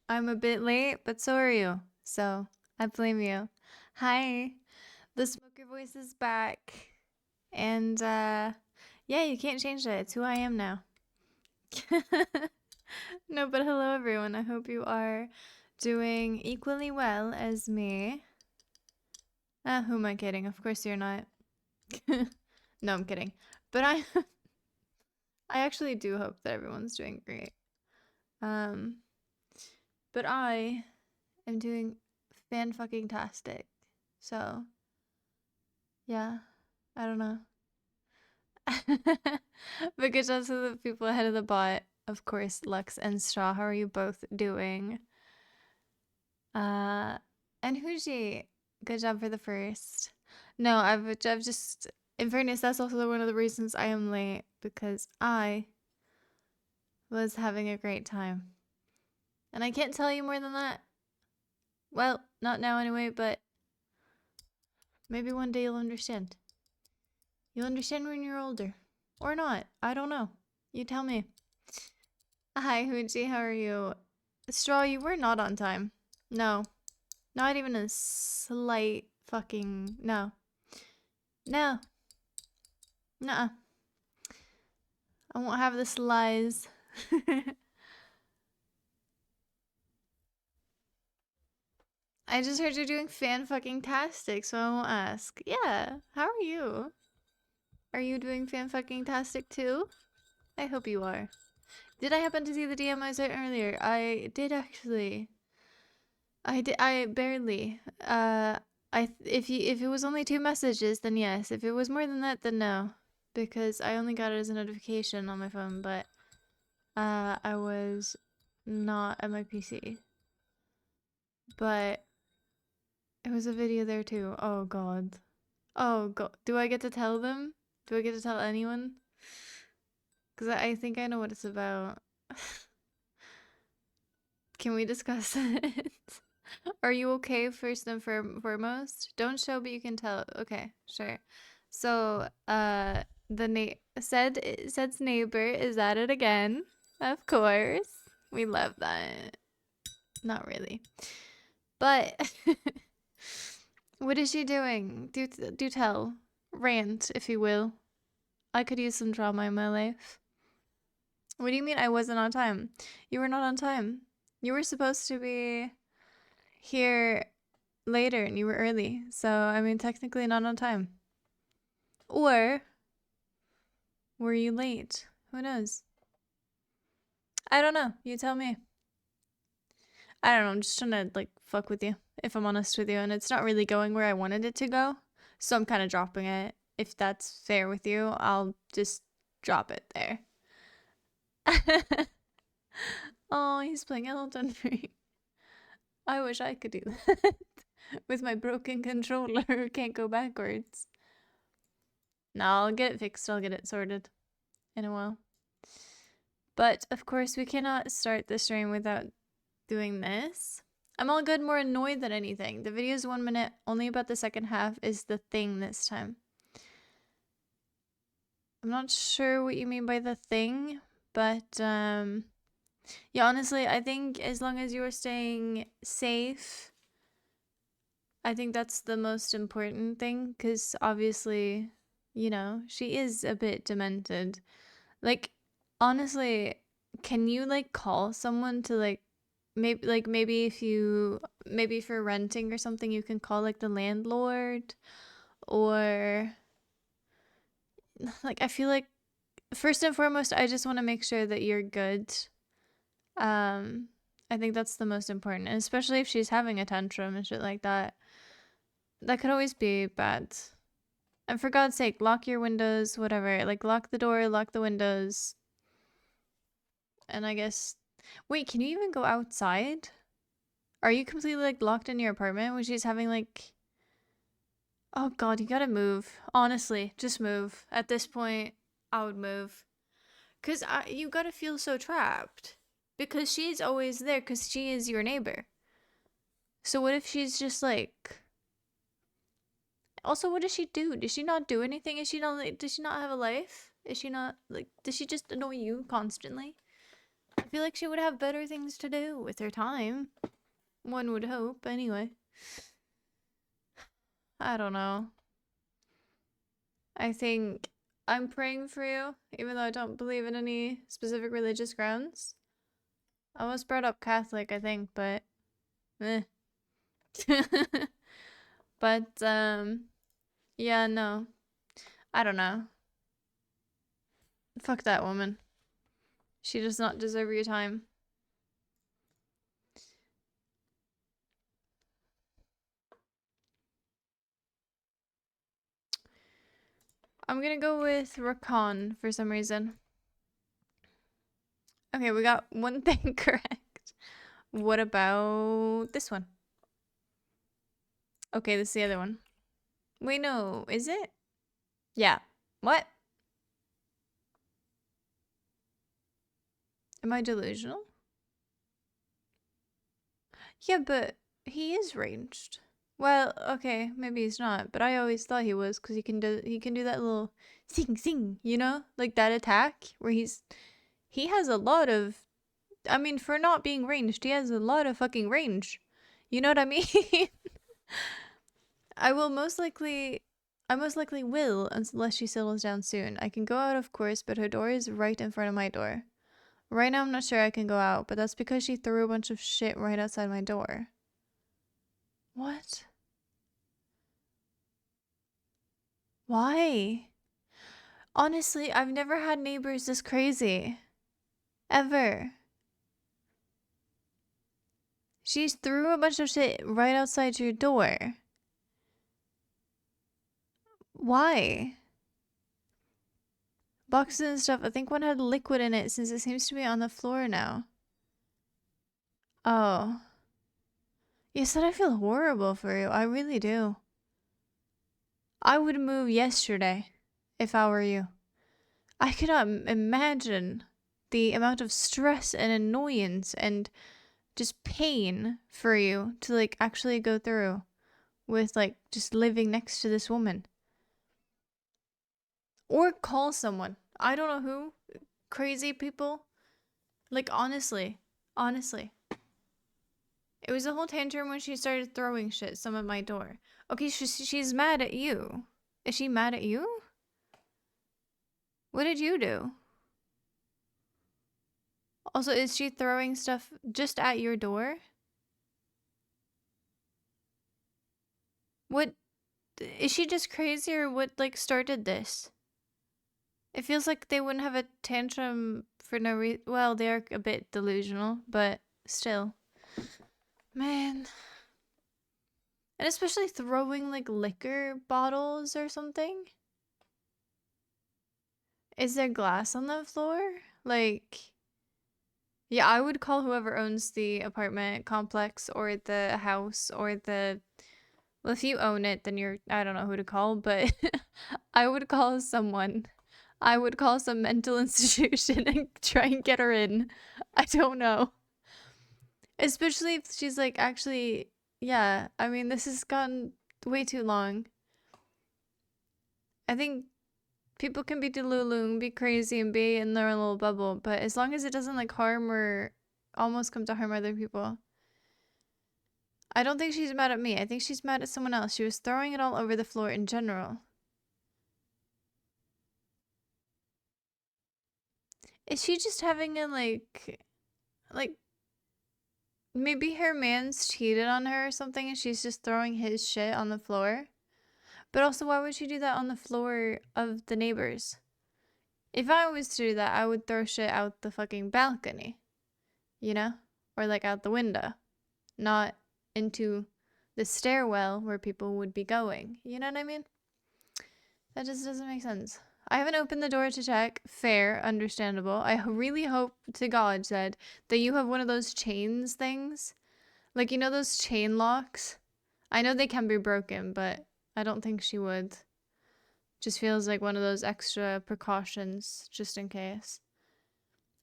I'm a bit late, but so are you. So I blame you. Hi, the smoker voice is back. And yeah, you can't change that. It's who I am now. No, but hello everyone. I hope you are doing equally well as me. Who am I kidding? Of course you're not. No, I'm kidding. But I actually do hope that everyone's doing great. Um, but I am doing fan fucking tastic. So, yeah, I don't know. But good job to the people ahead of the bot. Of course, Lux and Straw, how are you both doing? Uh, and Huji, good job for the first. No, I've just, in fairness, that's also one of the reasons I am late, because I was having a great time. And I can't tell you more than that. Well, not now anyway, but maybe one day you'll understand. You'll understand when you're older. Or not. I don't know. You tell me. Hi, Hooji. How are you? Straw, you were not on time. No. Not even a slight fucking... No. No. Nuh-uh. I won't have this lies. I just heard you're doing fan-fucking-tastic, so I won't ask. Yeah. How are you? Are you doing fan-fucking-tastic too? I hope you are. Did I happen to see the DM I sent earlier? I did actually. I did. I barely. If it was only 2 messages, then yes. If it was more than that, then no, because I only got it as a notification on my phone. But I was not at my PC. But it was a video there too. Oh god. Oh god. Do I get to tell them? Do I get to tell anyone? Because I think I know what it's about. Can we discuss it? Are you okay first and foremost? Don't show, but you can tell. Okay, sure. So, said's neighbor is at it again. Of course. We love that. Not really. But what is she doing? Do tell. Rant, if you will. I could use some drama in my life. What do you mean I wasn't on time? You were not on time. You were supposed to be here later and you were early. So, I mean, technically not on time. Or were you late? Who knows? I don't know. You tell me. I don't know. I'm just trying to, like, fuck with you, if I'm honest with you. And it's not really going where I wanted it to go. So I'm kind of dropping it. If that's fair with you, I'll just drop it there. Oh, he's playing Elden Ring. I wish I could do that. With my broken controller, can't go backwards. No, I'll get it fixed. I'll get it sorted in a while. But, of course, we cannot start the stream without doing this. I'm all good, more annoyed than anything. The video is 1 minute, only about the second half is the thing this time. I'm not sure what you mean by the thing, but, yeah, honestly, I think as long as you're staying safe, I think that's the most important thing, because obviously, you know, she is a bit demented. Like, honestly, can you, like, call someone to, like, maybe if you, maybe for renting or something, you can call, like, the landlord, or, like, I feel like, first and foremost, I just want to make sure that you're good. I think that's the most important, and especially if she's having a tantrum and shit like that. That could always be bad. And for God's sake, lock your windows, whatever. Like, lock the door, lock the windows. And I guess... Wait, can you even go outside? Are you completely, like, locked in your apartment when she's having, like... Oh, God, you gotta move. Honestly, just move. At this point, I would move. Because you gotta feel so trapped. Because she's always there, because she is your neighbor. So what if she's just, like... Also, what does she do? Does she not do anything? Does she not have a life? Is she not, like, does she just annoy you constantly? I feel like she would have better things to do with her time. One would hope, anyway. I don't know. I think I'm praying for you, even though I don't believe in any specific religious grounds. I was brought up Catholic, I think, but eh. But yeah, no. I don't know. Fuck that woman. She does not deserve your time. I'm gonna go with Rakan for some reason. Okay, we got one thing correct. What about this one? Okay, this is the other one. Wait, no, is it? Yeah. What? Am I delusional? Yeah, but he is ranged. Well, okay, maybe he's not, but I always thought he was because he can do that little sing, you know, like that attack where he has a lot of. I mean, for not being ranged, he has a lot of fucking range. You know what I mean? I most likely will unless she settles down soon. I can go out, of course, but her door is right in front of my door. Right now, I'm not sure I can go out, but that's because she threw a bunch of shit right outside my door. What? Why? Honestly, I've never had neighbors this crazy. Ever. She threw a bunch of shit right outside your door. Why? Boxes and stuff. I think one had liquid in it since it seems to be on the floor now. Oh. You said I feel horrible for you. I really do. I would move yesterday if I were you. I cannot imagine the amount of stress and annoyance and just pain for you to like actually go through with like just living next to this woman. Or call someone. I don't know who. Crazy people. Like honestly. Honestly. It was a whole tantrum when she started throwing shit some at my door. Okay, she's mad at you. Is she mad at you? What did you do? Also, is she throwing stuff just at your door? What is she just crazy or what like started this? It feels like they wouldn't have a tantrum for no reason. Well, they are a bit delusional, but still. Man. And especially throwing like liquor bottles or something. Is there glass on the floor? Like, yeah, I would call whoever owns the apartment complex or the house or the. Well, if you own it, then I don't know who to call, but I would call someone. I would call some mental institution and try and get her in. I don't know. Especially if she's like, actually, yeah, I mean, this has gone way too long. I think people can be delulu, be crazy, and be in their little bubble, but as long as it doesn't like harm or almost come to harm other people. I don't think she's mad at me. I think she's mad at someone else. She was throwing it all over the floor in general. Is she just having a like maybe her man's cheated on her or something and she's just throwing his shit on the floor? But also, why would she do that on the floor of the neighbors? If I was to do that, I would throw shit out the fucking balcony, you know? Or like out the window, not into the stairwell where people would be going. You know what I mean? That just doesn't make sense. I haven't opened the door to check. Fair, understandable. I really hope to God, Zed, that you have one of those chains things. Like, you know those chain locks? I know they can be broken, but I don't think she would. Just feels like one of those extra precautions, just in case.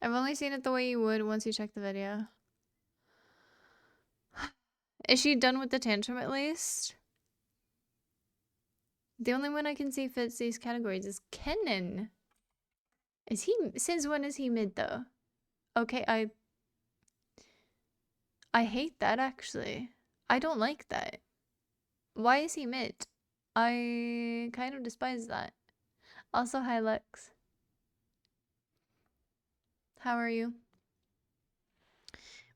I've only seen it the way you would once you check the video. Is she done with the tantrum at least? The only one I can see fits these categories is Kennen. Since when is he mid though? Okay, I hate that actually. I don't like that. Why is he mid? I kind of despise that. Also, hi Lex. How are you?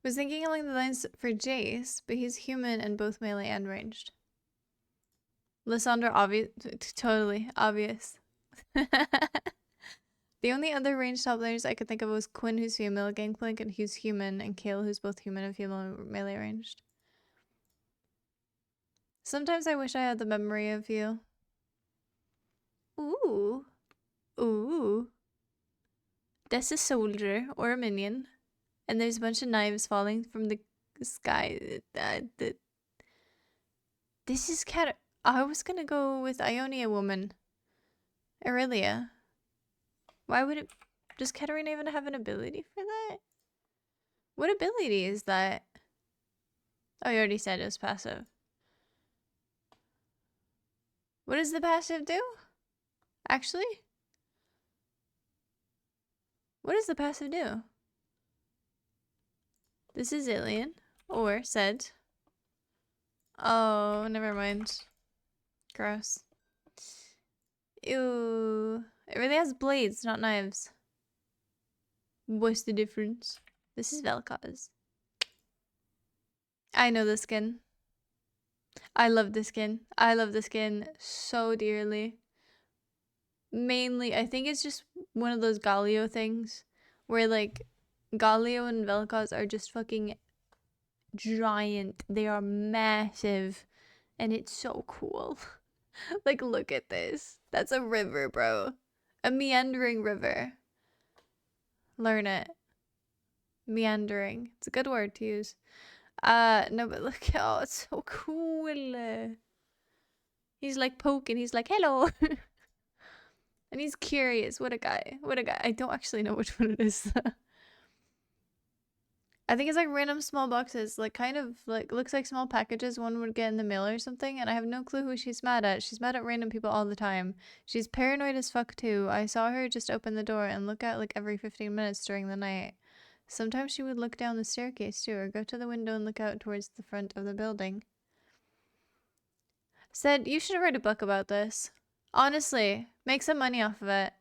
Was thinking along the lines for Jace, but he's human and both melee and ranged. Lysandra, obvious, totally obvious. The only other ranged top laners I could think of was Quinn, who's female, Gangplank, and who's human, and Kale, who's both human and female melee ranged. Sometimes I wish I had the memory of you. Ooh. Ooh. That's a soldier or a minion. And there's a bunch of knives falling from the sky. This is I was gonna go with Ionia woman. Aurelia. Why would it... Does Katarina even have an ability for that? What ability is that? Oh, you already said it was passive. What does the passive do? Actually? What does the passive do? This is Ilian. Or said. Oh, never mind. Gross. Ew. It really has blades, not knives. What's the difference? This is Vel'Koz. I know the skin. I love the skin. I love the skin so dearly. Mainly, I think it's just one of those Galio things where like Galio and Vel'Koz are just fucking giant. They are massive and it's so cool. Like, look at this. That's a river, bro. A meandering river. Learn it. Meandering. It's a good word to use. No, but look, oh, it's so cool. He's like poking. He's like, hello. And he's curious. What a guy. What a guy. I don't actually know which one it is. I think it's like random small boxes, like kind of like looks like small packages one would get in the mail or something, and I have no clue who she's mad at. She's mad at random people all the time. She's paranoid as fuck too. I saw her just open the door and look out like every 15 minutes during the night. Sometimes she would look down the staircase too, or go to the window and look out towards the front of the building. Said, you should write a book about this. Honestly, make some money off of it.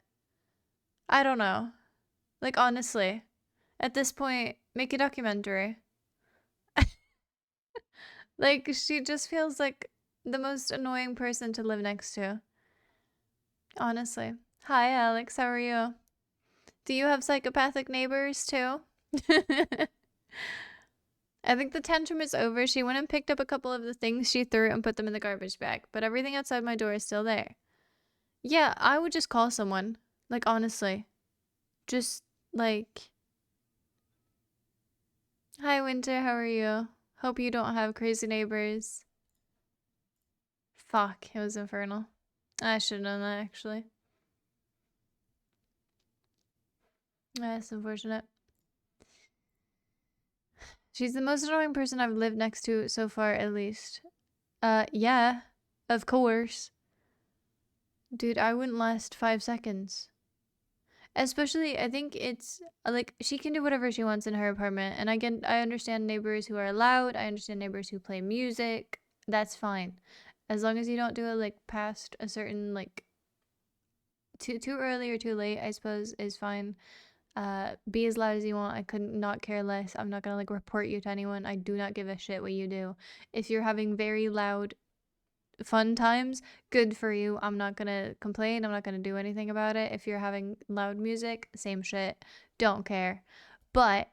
I don't know. Like, honestly. At this point, make a documentary. Like, she just feels like the most annoying person to live next to. Honestly. Hi, Alex. How are you? Do you have psychopathic neighbors, too? I think the tantrum is over. She went and picked up a couple of the things she threw and put them in the garbage bag, but everything outside my door is still there. Yeah, I would just call someone. Like, honestly. Just, like... Hi, Winter. How are you? Hope you don't have crazy neighbors. Fuck, it was infernal. I should have known that, actually. That's unfortunate. She's the most annoying person I've lived next to so far, at least. Yeah. Of course. Dude, I wouldn't last 5 seconds. Especially, I think it's, like, she can do whatever she wants in her apartment. And I understand neighbors who are loud. I understand neighbors who play music. That's fine. As long as you don't do it, like, past a certain, like, too early or too late, I suppose, is fine. Be as loud as you want. I could not care less. I'm not gonna like report you to anyone. I do not give a shit what you do. If you're having very loud fun times, good for you. I'm not gonna complain. I'm not gonna do anything about it. If you're having loud music, same shit. Don't care. But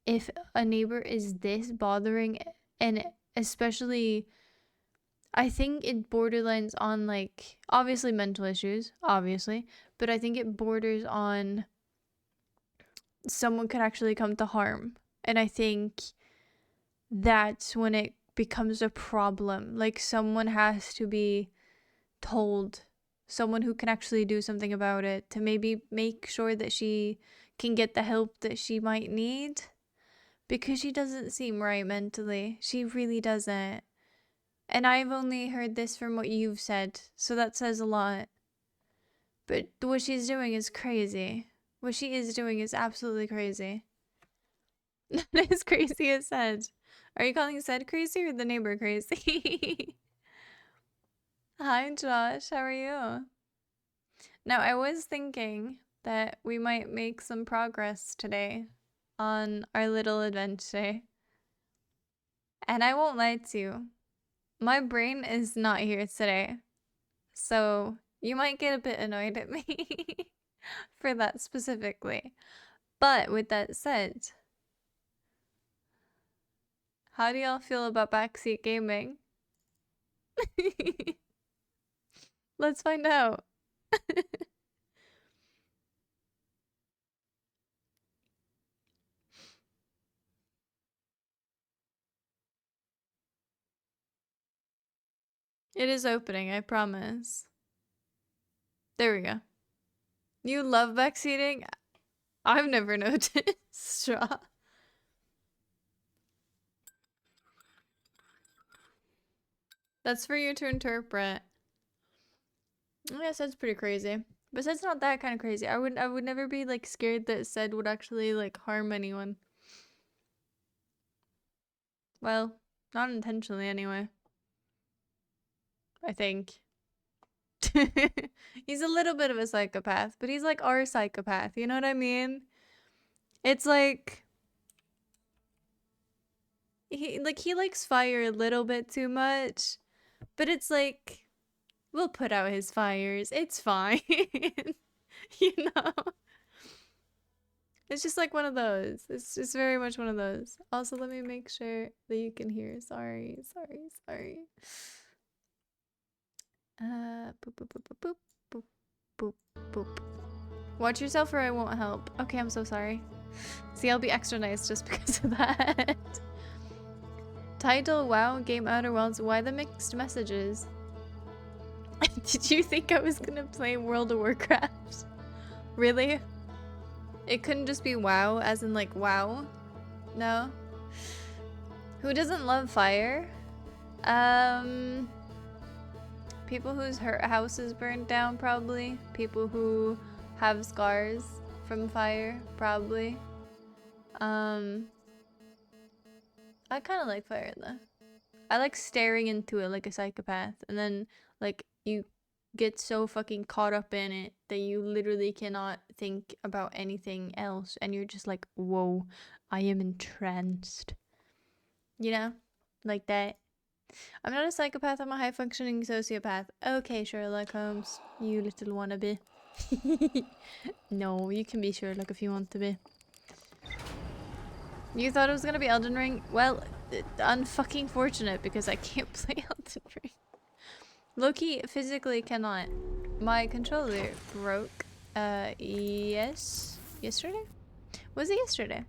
if a neighbor is this bothering, and especially, I think it borderlines on like obviously mental issues, obviously, but I think it borders on someone could actually come to harm. And I think that's when it becomes a problem. Like, someone has to be told, someone who can actually do something about it, to maybe make sure that she can get the help that she might need. Because she doesn't seem right mentally. She really doesn't. And I've only heard this from what you've said, so that says a lot. But what she's doing is crazy. What she is doing is absolutely crazy. Not as crazy as said. Are you calling said crazy or the neighbor crazy? Hi, Josh. How are you? Now, I was thinking that we might make some progress today on our little adventure. And I won't lie to you, my brain is not here today. So you might get a bit annoyed at me for that specifically. But with that said, how do y'all feel about backseat gaming? Let's find out. It is opening, I promise. There we go. You love backseating? I've never noticed. Straw. That's for you to interpret. Yes, that's pretty crazy. But it's not that kind of crazy. I would never be like scared that said would actually like harm anyone. Well, not intentionally anyway. I think. He's a little bit of a psychopath, but he's like our psychopath, you know what I mean? It's like he likes fire a little bit too much, but it's like we'll put out his fires. It's fine. You know? It's just like one of those. It's just very much one of those. Also, let me make sure that you can hear. Sorry. Boop, boop, boop, boop, boop, boop, boop. Watch yourself or I won't help. Okay, I'm so sorry. See, I'll be extra nice just because of that. Title, wow, game Outer Worlds. Why the mixed messages? Did you think I was gonna play World of Warcraft? Really? It couldn't just be WoW, as in like WoW? No? Who doesn't love fire? People whose house is burned down, probably. People who have scars from fire, probably. I kind of like fire though. I like staring into it like a psychopath, and then like you get so fucking caught up in it that you literally cannot think about anything else, and you're just like, whoa, I am entranced. You know? Like that. I'm not a psychopath, I'm a high-functioning sociopath. Okay, Sherlock Holmes, you little wannabe. No, you can be Sherlock if you want to be. You thought it was gonna be Elden Ring? Well, unfucking fortunate because I can't play Elden Ring. Loki physically cannot. My controller broke, yes, yesterday? Was it yesterday?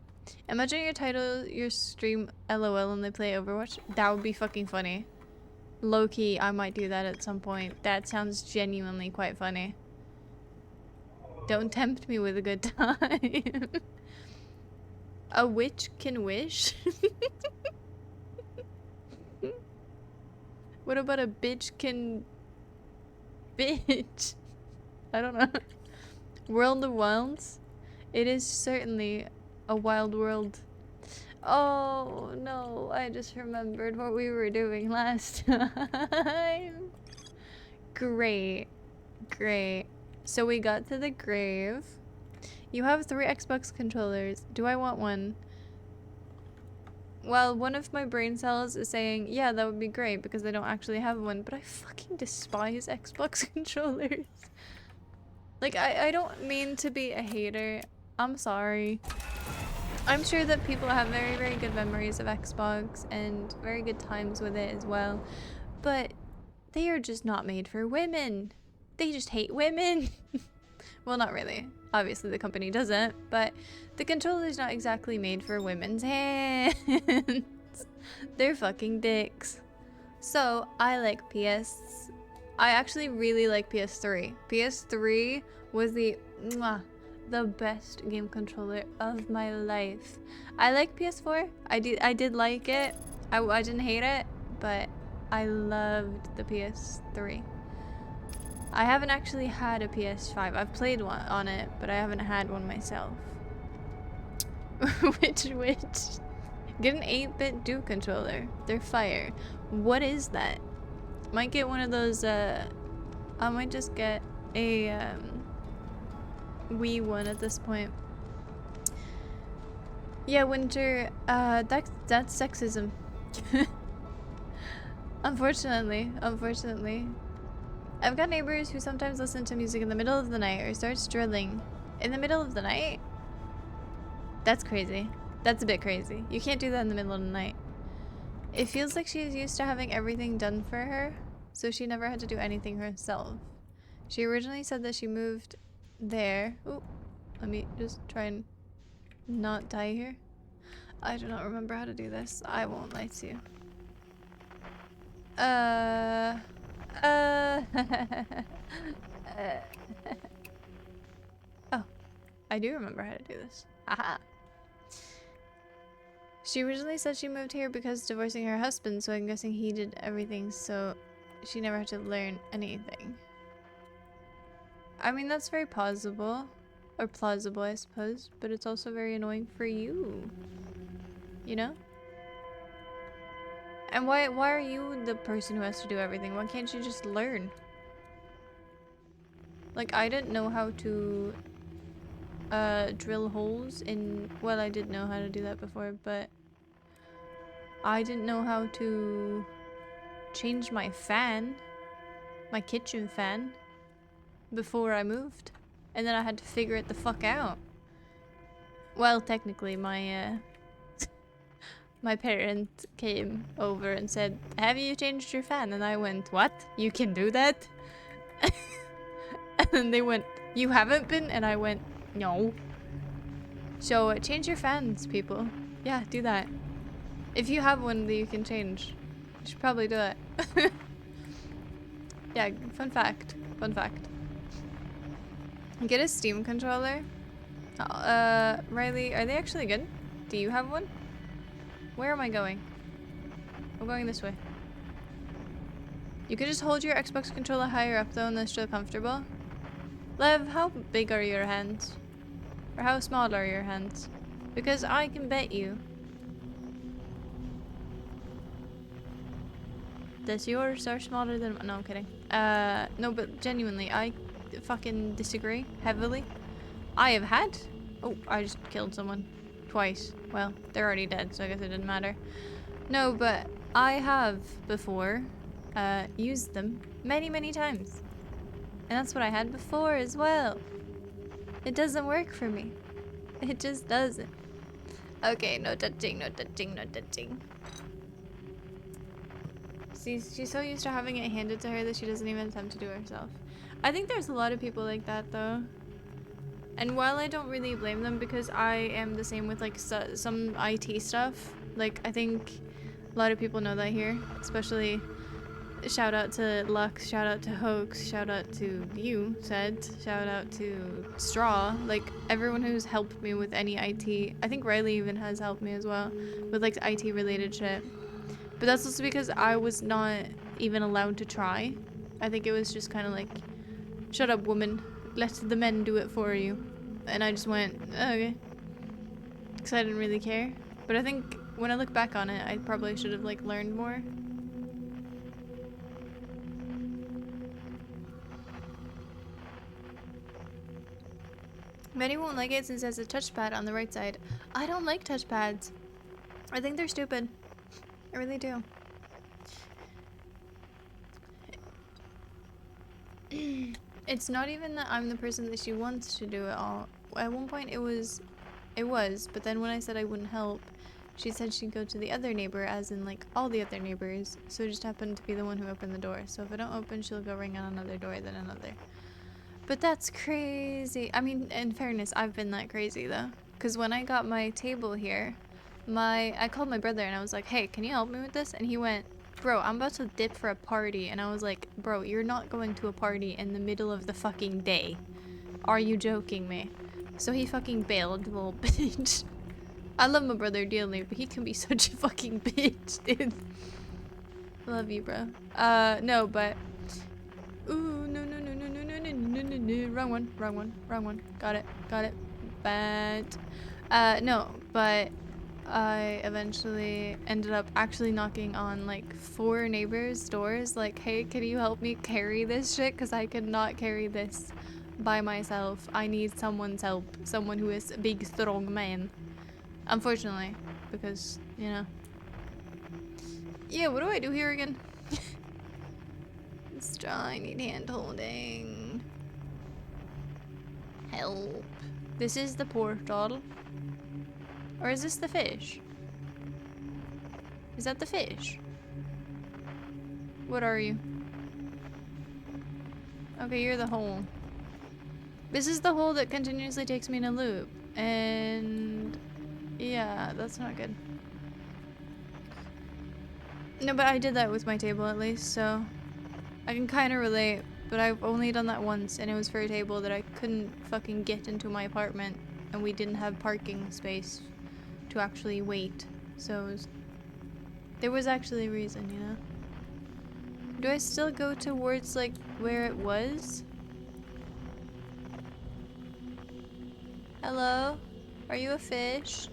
Imagine your title, your stream, LOL, and they play Overwatch. That would be fucking funny. Low-key, I might do that at some point. That sounds genuinely quite funny. Don't tempt me with a good time. A witch can wish? What about a bitch can... bitch? I don't know. World of Wilds? It is certainly a wild world. Oh no, I just remembered what we were doing last time. Great. So we got to the grave. You have 3 Xbox controllers. Do I want one? Well, one of my brain cells is saying, yeah, that would be great because I don't actually have one, but I fucking despise Xbox controllers. Like, I don't mean to be a hater. I'm sorry. I'm sure that people have very, very good memories of Xbox and very good times with it as well, but they are just not made for women. They just hate women. Well, not really. Obviously, the company doesn't, but the controller's not exactly made for women's hands. They're fucking dicks. So, I like I actually really like PS3. PS3 was the best game controller of my life. I like PS4. I did like it. I didn't hate it, but I loved the PS3. I haven't actually had a PS5. I've played one on it, but I haven't had one myself. Which? Get an 8-bit Duke controller. They're fire. What is that? Might get one of those, I might just get a, Wii one at this point. Yeah, Winter, that's sexism. Unfortunately. I've got neighbors who sometimes listen to music in the middle of the night or starts drilling in the middle of the night. That's crazy. That's a bit crazy. You can't do that in the middle of the night. It feels like she's used to having everything done for her, so she never had to do anything herself. She originally said that she moved there. Ooh, let me just try and not die here. I do not remember how to do this. I won't lie to you. Oh, I do remember how to do this. Haha. She originally said she moved here because divorcing her husband, so I'm guessing he did everything, so she never had to learn anything. I mean, that's very plausible. Or plausible, I suppose. But it's also very annoying for you. You know? And why are you the person who has to do everything? Why can't you just learn? Like, I didn't know how to drill holes in... Well, I did know how to do that before, but... I didn't know how to change my fan. My kitchen fan. Before I moved. And then I had to figure it the fuck out. Well, technically, my my parent came over and said, "Have you changed your fan?" And I went, "What? You can do that?" And then they went, "You haven't been?" And I went, "No." So change your fans, people. Yeah, do that. If you have one that you can change, you should probably do it. Yeah, fun fact. Fun fact. Get a Steam controller. Riley, are they actually good? Do you have one? Where am I going? I'm going this way. You could just hold your Xbox controller higher up though and they're still comfortable. Lev, how big are your hands? Or how small are your hands? Because I can bet you that yours are smaller than... No, I'm kidding. No, but genuinely, I fucking disagree heavily. I have had... Oh, I just killed someone. Twice. Well, they're already dead, so I guess it didn't matter. No, but I have before used them many, many times. And that's what I had before as well. It doesn't work for me. It just doesn't. Okay, no touching, no touching, no touching. See, she's so used to having it handed to her that she doesn't even attempt to do it herself. I think there's a lot of people like that though. And while I don't really blame them because I am the same with like some IT stuff, like I think a lot of people know that here, especially shout out to Lux, shout out to Hoax, shout out to you, Said, shout out to Straw, like everyone who's helped me with any IT. I think Riley even has helped me as well with like IT related shit. But that's also because I was not even allowed to try. I think it was just kind of like, shut up woman, let the men do it for you. And I just went, oh, okay. Because I didn't really care. But I think when I look back on it, I probably should have like learned more. Many won't like it since it has a touchpad on the right side. I don't like touchpads. I think they're stupid. I really do. It's not even that I'm the person that she wants to do it all. At one point it was, but then when I said I wouldn't help, she said she'd go to the other neighbor, as in like all the other neighbors, so it just happened to be the one who opened the door. So if I don't open, she'll go ring on another door, then another. But that's crazy. I mean, in fairness, I've been that crazy though. Because when I got my table here, I called my brother and I was like, hey, can you help me with this? And he went, bro, I'm about to dip for a party. And I was like, bro, you're not going to a party in the middle of the fucking day. Are you joking me? So he fucking bailed, little bitch. I love my brother dearly, but he can be such a fucking bitch, dude. Love you, bro. No, but... Ooh, no. Wrong one. Got it. But... No, but I eventually ended up actually knocking on like 4 neighbors' doors like, hey, can you help me carry this shit? Because I cannot carry this by myself. I need someone's help. Someone who is a big, strong man. Unfortunately, because, you know. Yeah, what do I do here again? Straw, I need hand holding. Help. This is the portal. Or is this the fish? Is that the fish? What are you? Okay, you're the hole. This is the hole that continuously takes me in a loop. And yeah, that's not good. No, but I did that with my table at least, so I can kind of relate. But I've only done that once, and it was for a table that I couldn't fucking get into my apartment, and we didn't have parking space to actually wait. So there was actually a reason, you know? Do I still go towards like where it was? Hello? Are you a fish?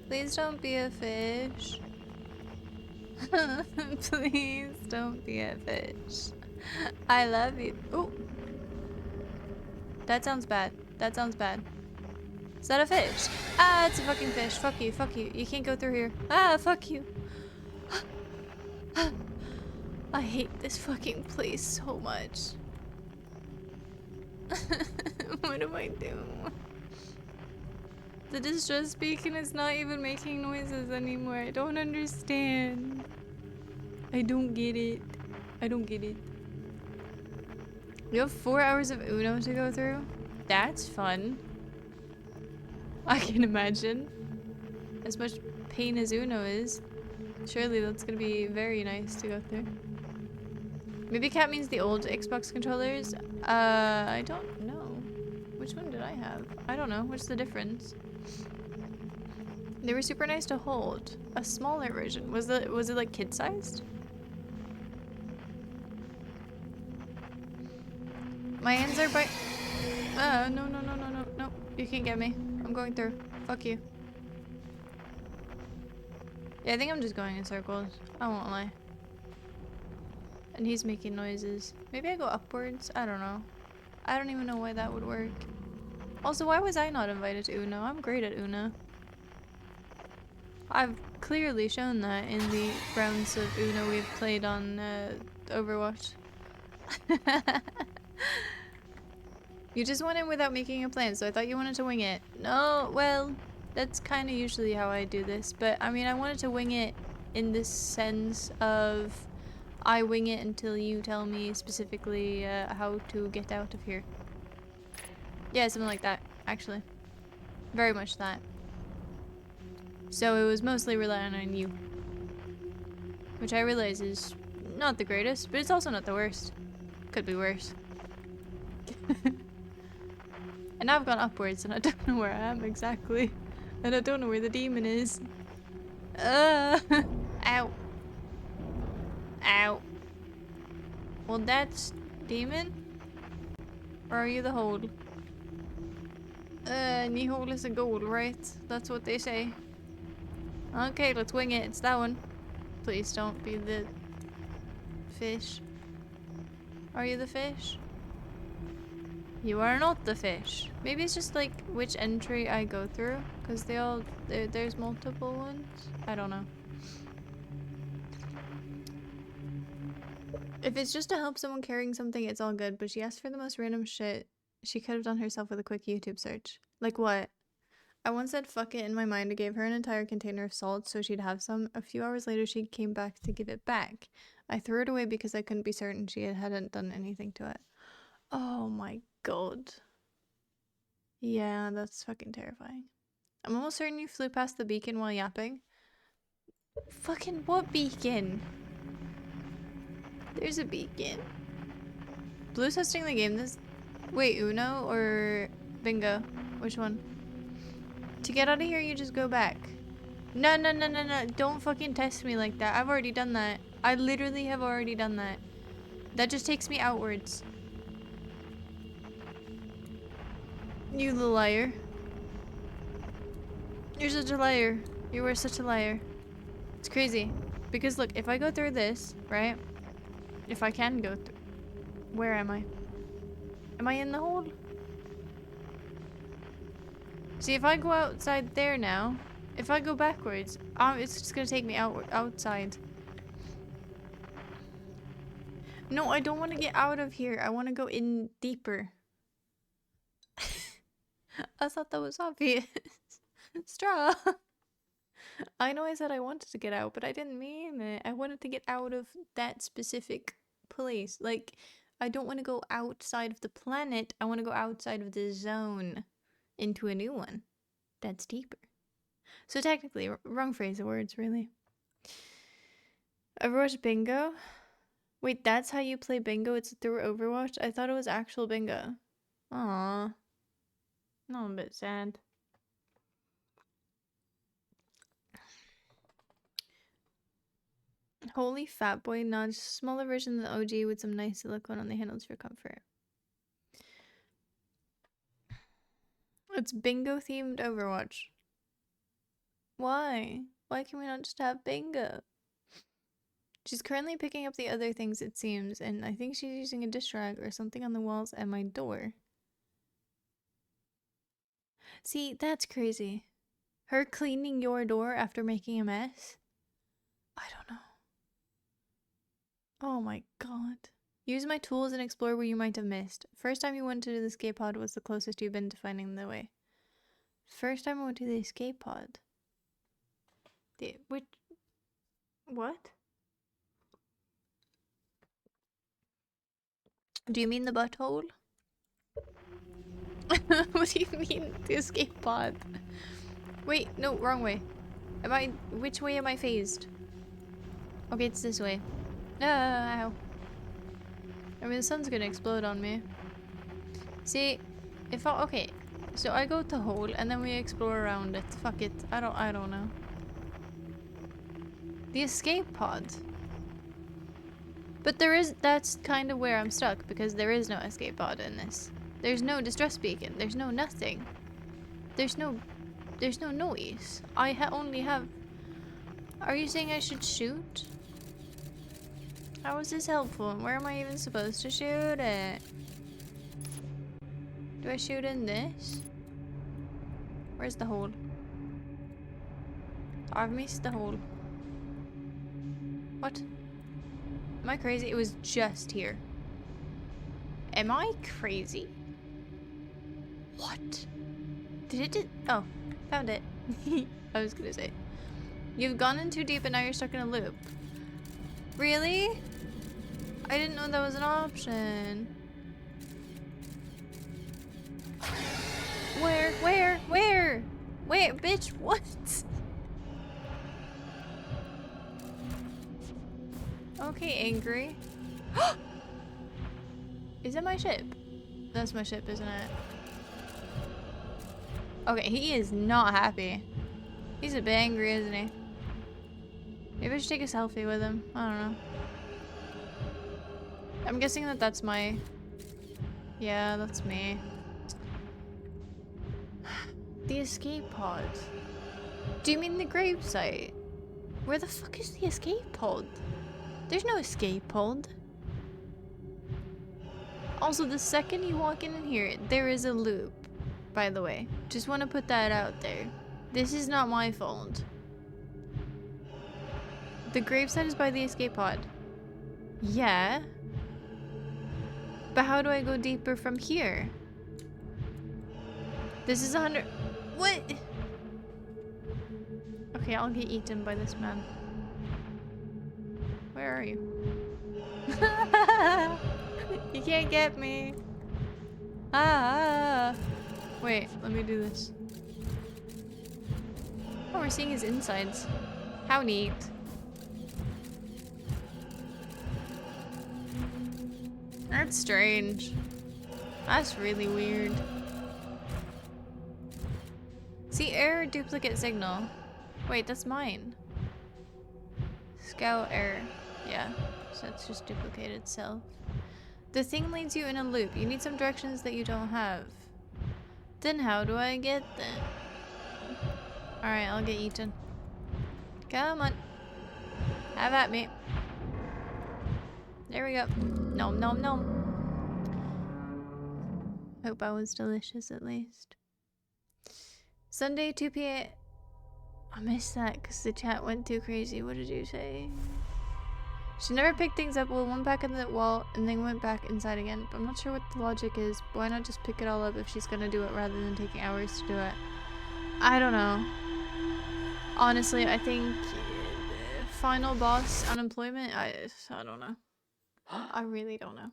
Please don't be a fish. Please don't be a fish. I love you. Oh. That sounds bad. That sounds bad. Is that a fish? Ah, it's a fucking fish. Fuck you. Fuck you. You can't go through here. Ah, fuck you. I hate this fucking place so much. What do I do? The distress beacon is not even making noises anymore. I don't understand. I don't get it. I don't get it. You have 4 hours of Uno to go through? That's fun. I can imagine. As much pain as Uno is. Surely that's gonna be very nice to go through. Maybe cat means the old Xbox controllers? I don't know. Which one did I have? I don't know. What's the difference? They were super nice to hold. A smaller version. Was it like kid-sized? My hands are by. No, no, no, no, no, no. You can't get me. I'm going through. Fuck you. Yeah, I think I'm just going in circles. I won't lie. And he's making noises. Maybe I go upwards? I don't know. I don't even know why that would work. Also, why was I not invited to Uno? I'm great at Uno. I've clearly shown that in the rounds of Uno we've played on Overwatch. You just went in without making a plan, so I thought you wanted to wing it. No, well, that's kind of usually how I do this, but I mean, I wanted to wing it in the sense of I wing it until you tell me specifically how to get out of here. Yeah, something like that, actually. Very much that. So it was mostly relying on you. Which I realize is not the greatest, but it's also not the worst. Could be worse. And now I've gone upwards and I don't know where I am exactly. And I don't know where the demon is. Ow. Ow. Well, that's demon? Or are you the hole? Any hole is a goal, right? That's what they say. Okay, let's wing it. It's that one. Please don't be the fish. Are you the fish? You are not the fish. Maybe it's just like which entry I go through, because there's multiple ones. I don't know. If it's just to help someone carrying something, it's all good, but she asked for the most random shit she could have done herself with a quick YouTube search. Like what? I once said fuck it in my mind and gave her an entire container of salt so she'd have some. A few hours later, she came back to give it back. I threw it away because I couldn't be certain she hadn't done anything to it. Oh my god. Yeah, that's fucking terrifying. I'm almost certain you flew past the beacon while yapping. Fucking what beacon? There's a beacon. Blue's hosting the game this... Wait, Uno or Bingo? Which one? To get out of here, you just go back. No, no, no, no, no. Don't fucking test me like that. I've already done that. I literally have already done that. That just takes me outwards. You the liar. You're such a liar. You were such a liar. It's crazy. Because look, if I go through this, right? If I can go through... Where am I? Am I in the hole? See, if I go outside there now, if I go backwards, it's just gonna take me outside. No, I don't want to get out of here. I want to go in deeper. I thought that was obvious. Straw. I know I said I wanted to get out, but I didn't mean it. I wanted to get out of that specific place. Like, I don't want to go outside of the planet. I want to go outside of the zone into a new one that's deeper. So technically, wrong phrase of words, really. Overwatch bingo? Wait, that's how you play bingo? It's through Overwatch? I thought it was actual bingo. Aww. No, I'm a bit sad. Holy fat boy nudge. Smaller version of the OG with some nice silicone on the handles for comfort. It's bingo themed Overwatch. Why? Why can we not just have bingo? She's currently picking up the other things, it seems, and I think she's using a dish rag or something on the walls at my door. See, that's crazy. Her cleaning your door after making a mess? I don't know. Oh my god. Use my tools and explore where you might have missed. First time you went to the escape pod was the closest you've been to finding the way. First time I went to the escape pod. What? Do you mean the butthole? What do you mean, the escape pod? Wait, no, wrong way. Which way am I phased? Okay, it's this way. Ow. I mean, the sun's gonna explode on me. See, okay, so I go to hole and then we explore around it. Fuck it, I don't know. The escape pod. But that's kind of where I'm stuck because there is no escape pod in this. There's no distress beacon. There's no nothing. There's no noise. I only have... Are you saying I should shoot? How is this helpful? Where am I even supposed to shoot it? Do I shoot in this? Where's the hole? I've missed the hole. What? Am I crazy? It was just here. Am I crazy? What? Oh, found it. I was gonna say. You've gone in too deep and now you're stuck in a loop. Really? I didn't know that was an option. Where? Wait, bitch, what? Okay, angry. Is that my ship? That's my ship, isn't it? Okay, he is not happy. He's a bit angry, isn't he? Maybe I should take a selfie with him. I don't know. I'm guessing that's my... Yeah, that's me. The escape pod. Do you mean the gravesite? Where the fuck is the escape pod? There's no escape pod. Also, the second you walk in here, there is a loop, by the way. Just want to put that out there. This is not my fault. The gravesite is by the escape pod. Yeah. But how do I go deeper from here? This is 100... What? Okay, I'll get eaten by this man. Where are you? You can't get me. Wait, let me do this. Oh, we're seeing his insides. How neat. That's strange. That's really weird. See, error duplicate signal. Wait, that's mine. Scout error. Yeah, so it's just duplicated itself. The thing leads you in a loop. You need some directions that you don't have. Then how do I get them? Alright, I'll get eaten. Come on. Have at me. There we go. Nom nom nom. Hope I was delicious at least. Sunday 2 p.m. I missed that because the chat went too crazy. What did you say? She never picked things up, well, went back in the wall and then went back inside again. But I'm not sure what the logic is. Why not just pick it all up if she's gonna do it rather than taking hours to do it? I don't know. Honestly, I think final boss unemployment, I don't know. I really don't know.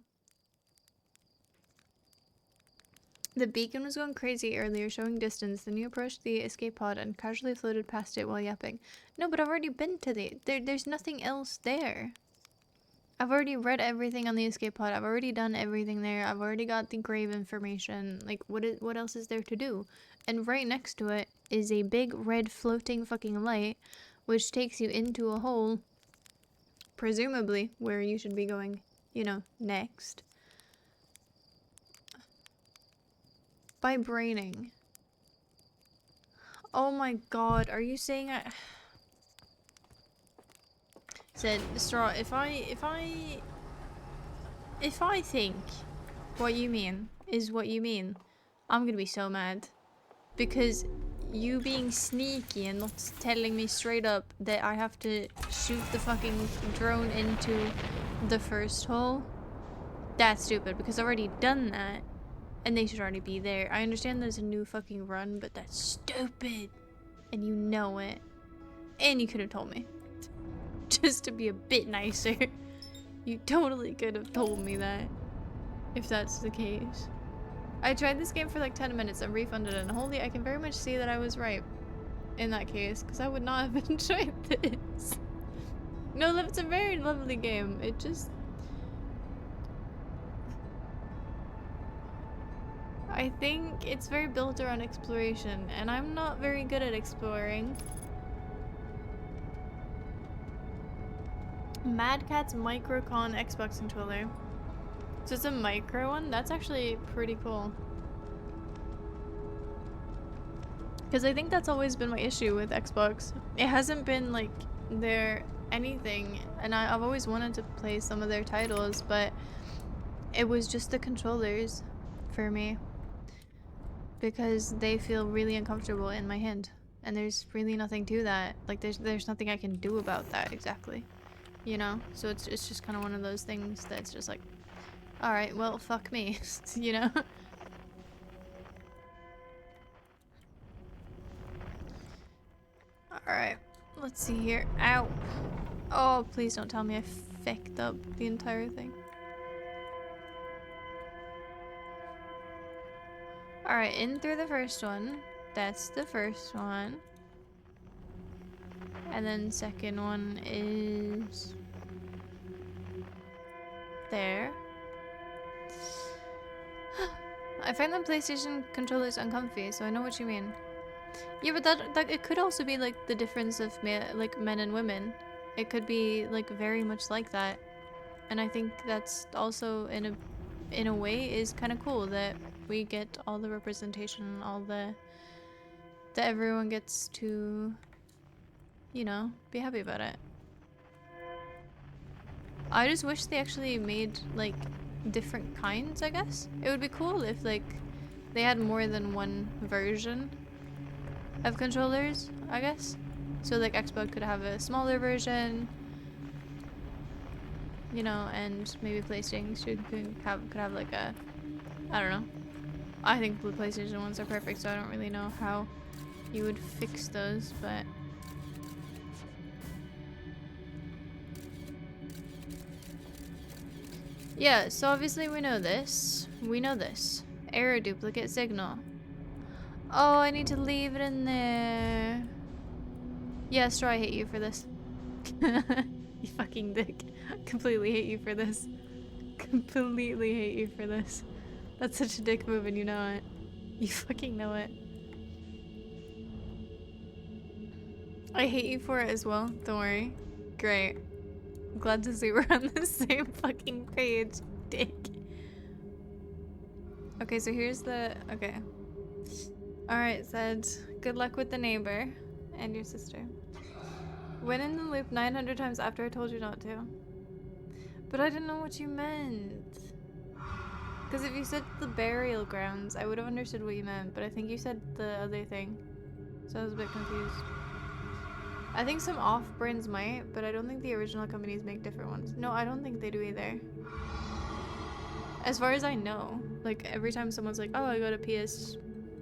The beacon was going crazy earlier, showing distance. Then you approached the escape pod and casually floated past it while yapping. No, but I've already been to there's nothing else there. I've already read everything on the escape pod. I've already done everything there. I've already got the grave information. Like, what else is there to do? And right next to it is a big red floating fucking light, which takes you into a hole, presumably where you should be going, you know, next. By braining. Oh my god, are you saying I... Said, Straw, if I think what you mean is what you mean, I'm gonna be so mad. Because you being sneaky and not telling me straight up that I have to shoot the fucking drone into the first hole, that's stupid because I've already done that. And they should already be there. I understand there's a new fucking run, but that's stupid. And you know it. And you could have told me. Just to be a bit nicer. You totally could have told me that. If that's the case. I tried this game for like 10 minutes and refunded it. And holy, I can very much see that I was right. In that case. Because I would not have enjoyed this. No, it's a very lovely game. It just... I think it's very built around exploration, and I'm not very good at exploring. Mad Cat's Microcon Xbox controller. So it's a micro one? That's actually pretty cool. Because I think that's always been my issue with Xbox. It hasn't been like their anything, and I've always wanted to play some of their titles, but it was just the controllers for me. Because they feel really uncomfortable in my hand. And there's really nothing to that. Like, there's nothing I can do about that exactly. You know? So it's just kind of one of those things that's just like, alright, well, fuck me. You know? Alright. Let's see here. Ow! Oh, please don't tell me I fucked up the entire thing. Alright, in through the first one. That's the first one. And then second one is... there. I find the PlayStation controllers uncomfy, so I know what you mean. Yeah, but that it could also be like the difference of like men and women. It could be like very much like that. And I think that's also in a way is kind of cool that we get all the representation, all the that everyone gets to, you know, be happy about it. I just wish they actually made like different kinds, I guess. It would be cool if like they had more than one version of controllers, I guess. So like Xbox could have a smaller version, you know, and maybe PlayStation could have like a, I don't know. I think the PlayStation ones are perfect, so I don't really know how you would fix those, but yeah, so obviously we know this. We know this. Error duplicate signal. Oh, I need to leave it in there. Yeah, Straw, I hate you for this. You fucking dick. Completely hate you for this. Completely hate you for this. That's such a dick move and you know it. You fucking know it. I hate you for it as well. Don't worry. Great. I'm glad to see we're on the same fucking page. Dick. Okay, so here's the... Okay. Alright, Zed. Good luck with the neighbor. And your sister. Went in the loop 900 times after I told you not to. But I didn't know what you meant. Because if you said the burial grounds, I would have understood what you meant, but I think you said the other thing. So I was a bit confused. I think some off-brands might, but I don't think the original companies make different ones. No, I don't think they do either. As far as I know. Like, every time someone's like, oh, I got a PS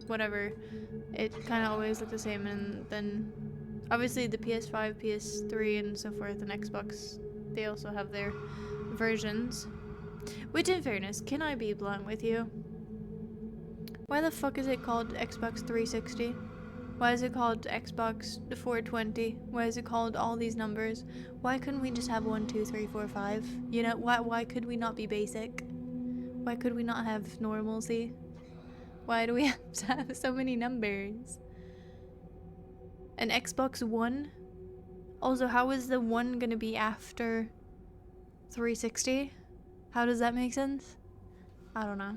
whatever, it kind of always looked the same, and then obviously the PS5, PS3, and so forth, and Xbox, they also have their versions. Which, in fairness, can I be blunt with you? Why the fuck is it called Xbox 360? Why is it called Xbox 420? Why is it called all these numbers? Why couldn't we just have 1, 2, 3, 4, 5? You know, why could we not be basic? Why could we not have normalcy? Why do we have to have so many numbers? An Xbox One? Also, how is the 1 gonna be after 360? How does that make sense? I don't know.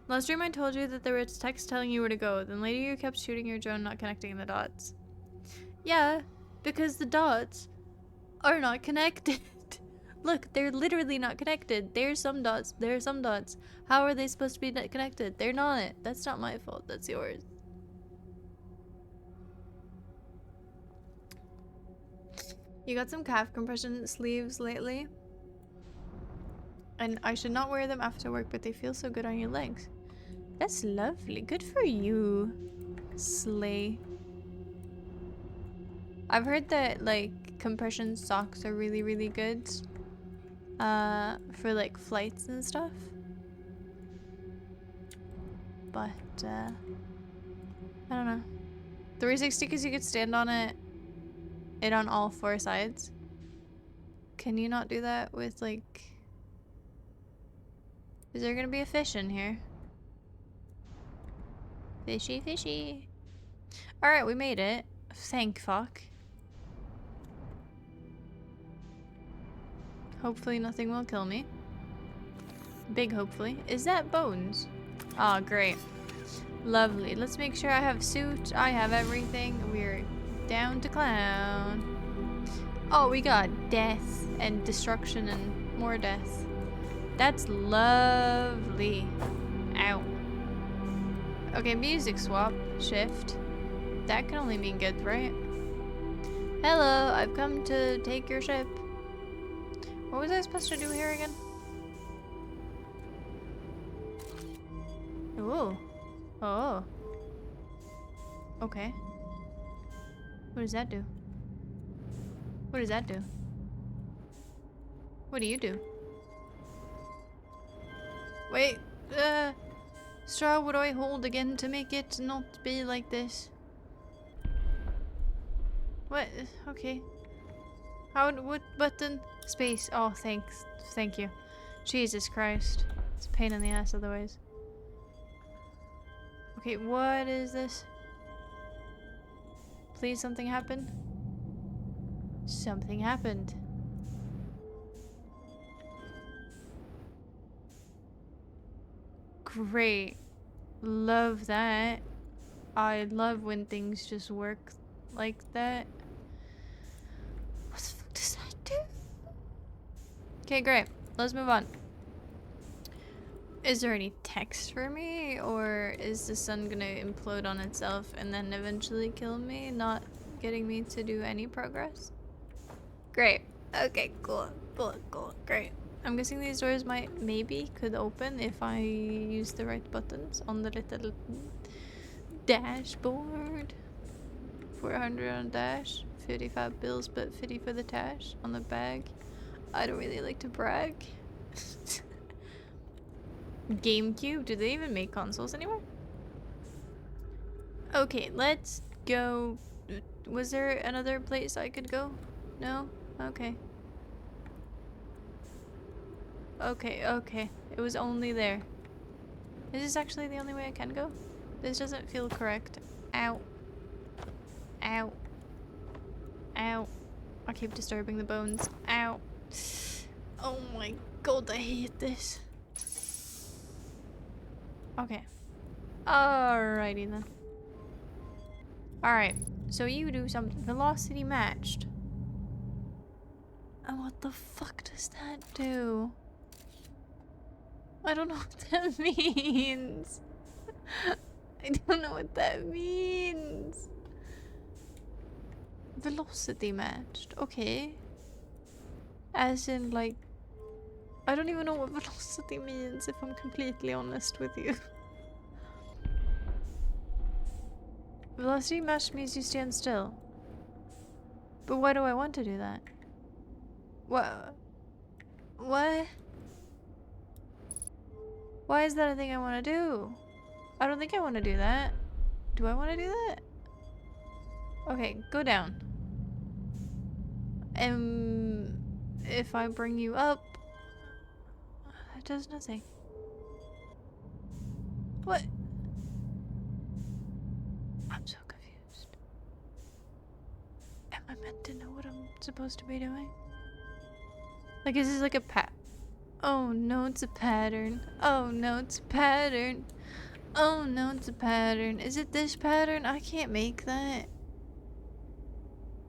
Last stream I told you that there was text telling you where to go. Then later you kept shooting your drone, not connecting the dots. Yeah, because the dots are not connected. Look, they're literally not connected. There's some dots, there's some dots. How are they supposed to be connected? They're not. That's not my fault, that's yours. You got some calf compression sleeves lately? And I should not wear them after work, but they feel so good on your legs. That's lovely. Good for you. Slay. I've heard that, like, compression socks are really, really good. For, like, flights and stuff. But, I don't know. 360 because you could stand on it on all 4 sides. Can you not do that with, like... Is there gonna be a fish in here? Fishy, fishy. Alright, we made it. Thank fuck. Hopefully nothing will kill me. Big hopefully. Is that bones? Ah, oh, great. Lovely. Let's make sure I have suit. I have everything. We're down to clown. Oh, we got death and destruction and more death. That's lovely. Ow. Okay, music swap. Shift. That can only mean good, right? Hello, I've come to take your ship. What was I supposed to do here again? Oh. Oh. Okay. What does that do? What does that do? What do you do? Wait, straw, what do I hold again to make it not be like this? What? Okay. What button? Space. Oh, thanks. Thank you. Jesus Christ. It's a pain in the ass otherwise. Okay, what is this? Please, something happened? Something happened. Great. Love that. I love when things just work like that. What the fuck does that do? Okay, great. Let's move on. Is there any text for me? Or is the sun gonna implode on itself and then eventually kill me, not getting me to do any progress? Great. Okay, cool. Cool, cool. Great. I'm guessing these doors could open if I use the right buttons on the little dashboard. 400 on dash, 55 bills but 50 for the tash on the bag. I don't really like to brag. GameCube, do they even make consoles anymore? Okay, let's go. Was there another place I could go? No? Okay. Okay, okay. It was only there. Is this actually the only way I can go? This doesn't feel correct. Ow. Ow. Ow. I keep disturbing the bones. Ow. Oh my god, I hate this. Okay. Alrighty then. Alright. So you do something. Velocity matched. And what the fuck does that do? I don't know what that means. I don't know what that means. Velocity matched. Okay. As in, like, I don't even know what velocity means, if I'm completely honest with you. Velocity matched means you stand still. But why do I want to do that? What? What? Why is that a thing I want to do? I don't think I want to do that. Do I want to do that? Okay, go down. If I bring you up, it does nothing. What? I'm so confused. Am I meant to know what I'm supposed to be doing? Like, is this like a Oh no, it's a pattern. Oh no, it's a pattern. Oh no, it's a pattern. Is it this pattern? I can't make that.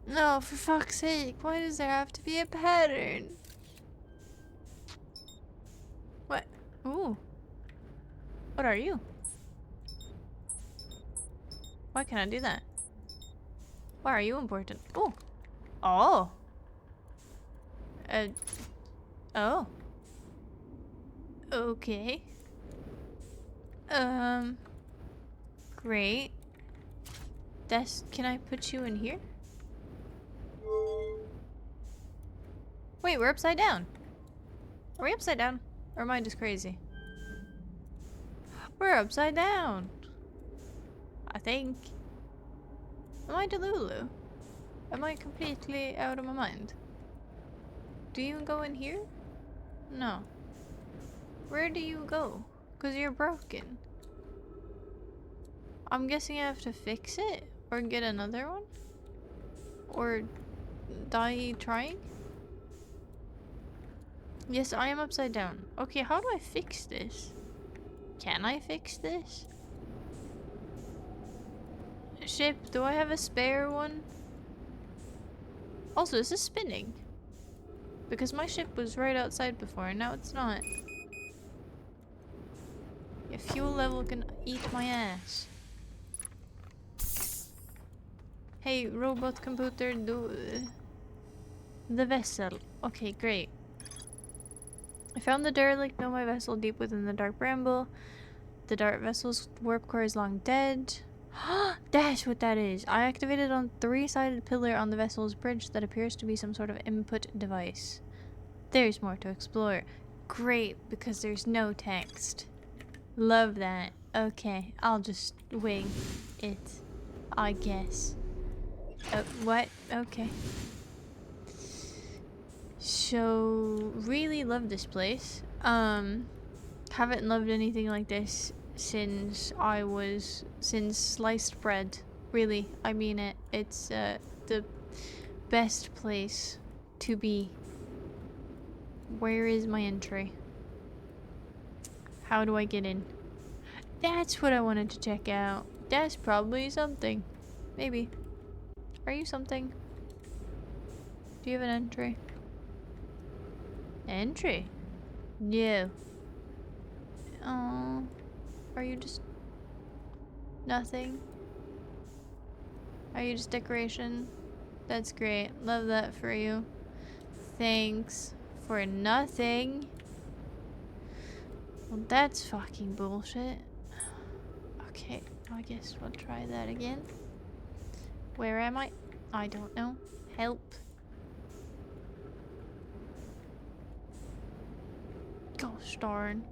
No, for fuck's sake. Why does there have to be a pattern? What? Ooh. What are you? Why can't I do that? Why are you important? Ooh. Oh. Oh. Okay. Great. Can I put you in here? Wait, we're upside down. Are we upside down? Or am I just crazy? We're upside down. I think. Am I Delulu? Am I completely out of my mind? Do you go in here? No. Where do you go? Because you're broken. I'm guessing I have to fix it? Or get another one? Or die trying? Yes, I am upside down. Okay, how do I fix this? Can I fix this? Ship, do I have a spare one? Also, this is spinning. Because my ship was right outside before and now it's not. Your fuel level can eat my ass. Hey, robot computer, do the vessel. Okay, great. I found the derelict of my vessel deep within the dark bramble. The dark vessel's warp core is long dead. That's what that is. I activated on 3-sided pillar on the vessel's bridge that appears to be some sort of input device. There's more to explore. Great, because there's no text. Love that. Okay, I'll just wing it, I guess. What? Okay. So, really love this place. Haven't loved anything like this since since sliced bread. Really, I mean it. It's, the best place to be. Where is my entry? How do I get in? That's what I wanted to check out. That's probably something. Maybe. Are you something? Do you have an entry? Entry? No. Oh. Are you just nothing? Are you just decoration? That's great. Love that for you. Thanks for nothing. Well, that's fucking bullshit. Okay, I guess we'll try that again. Where am I? I don't know. Help. Gosh darn.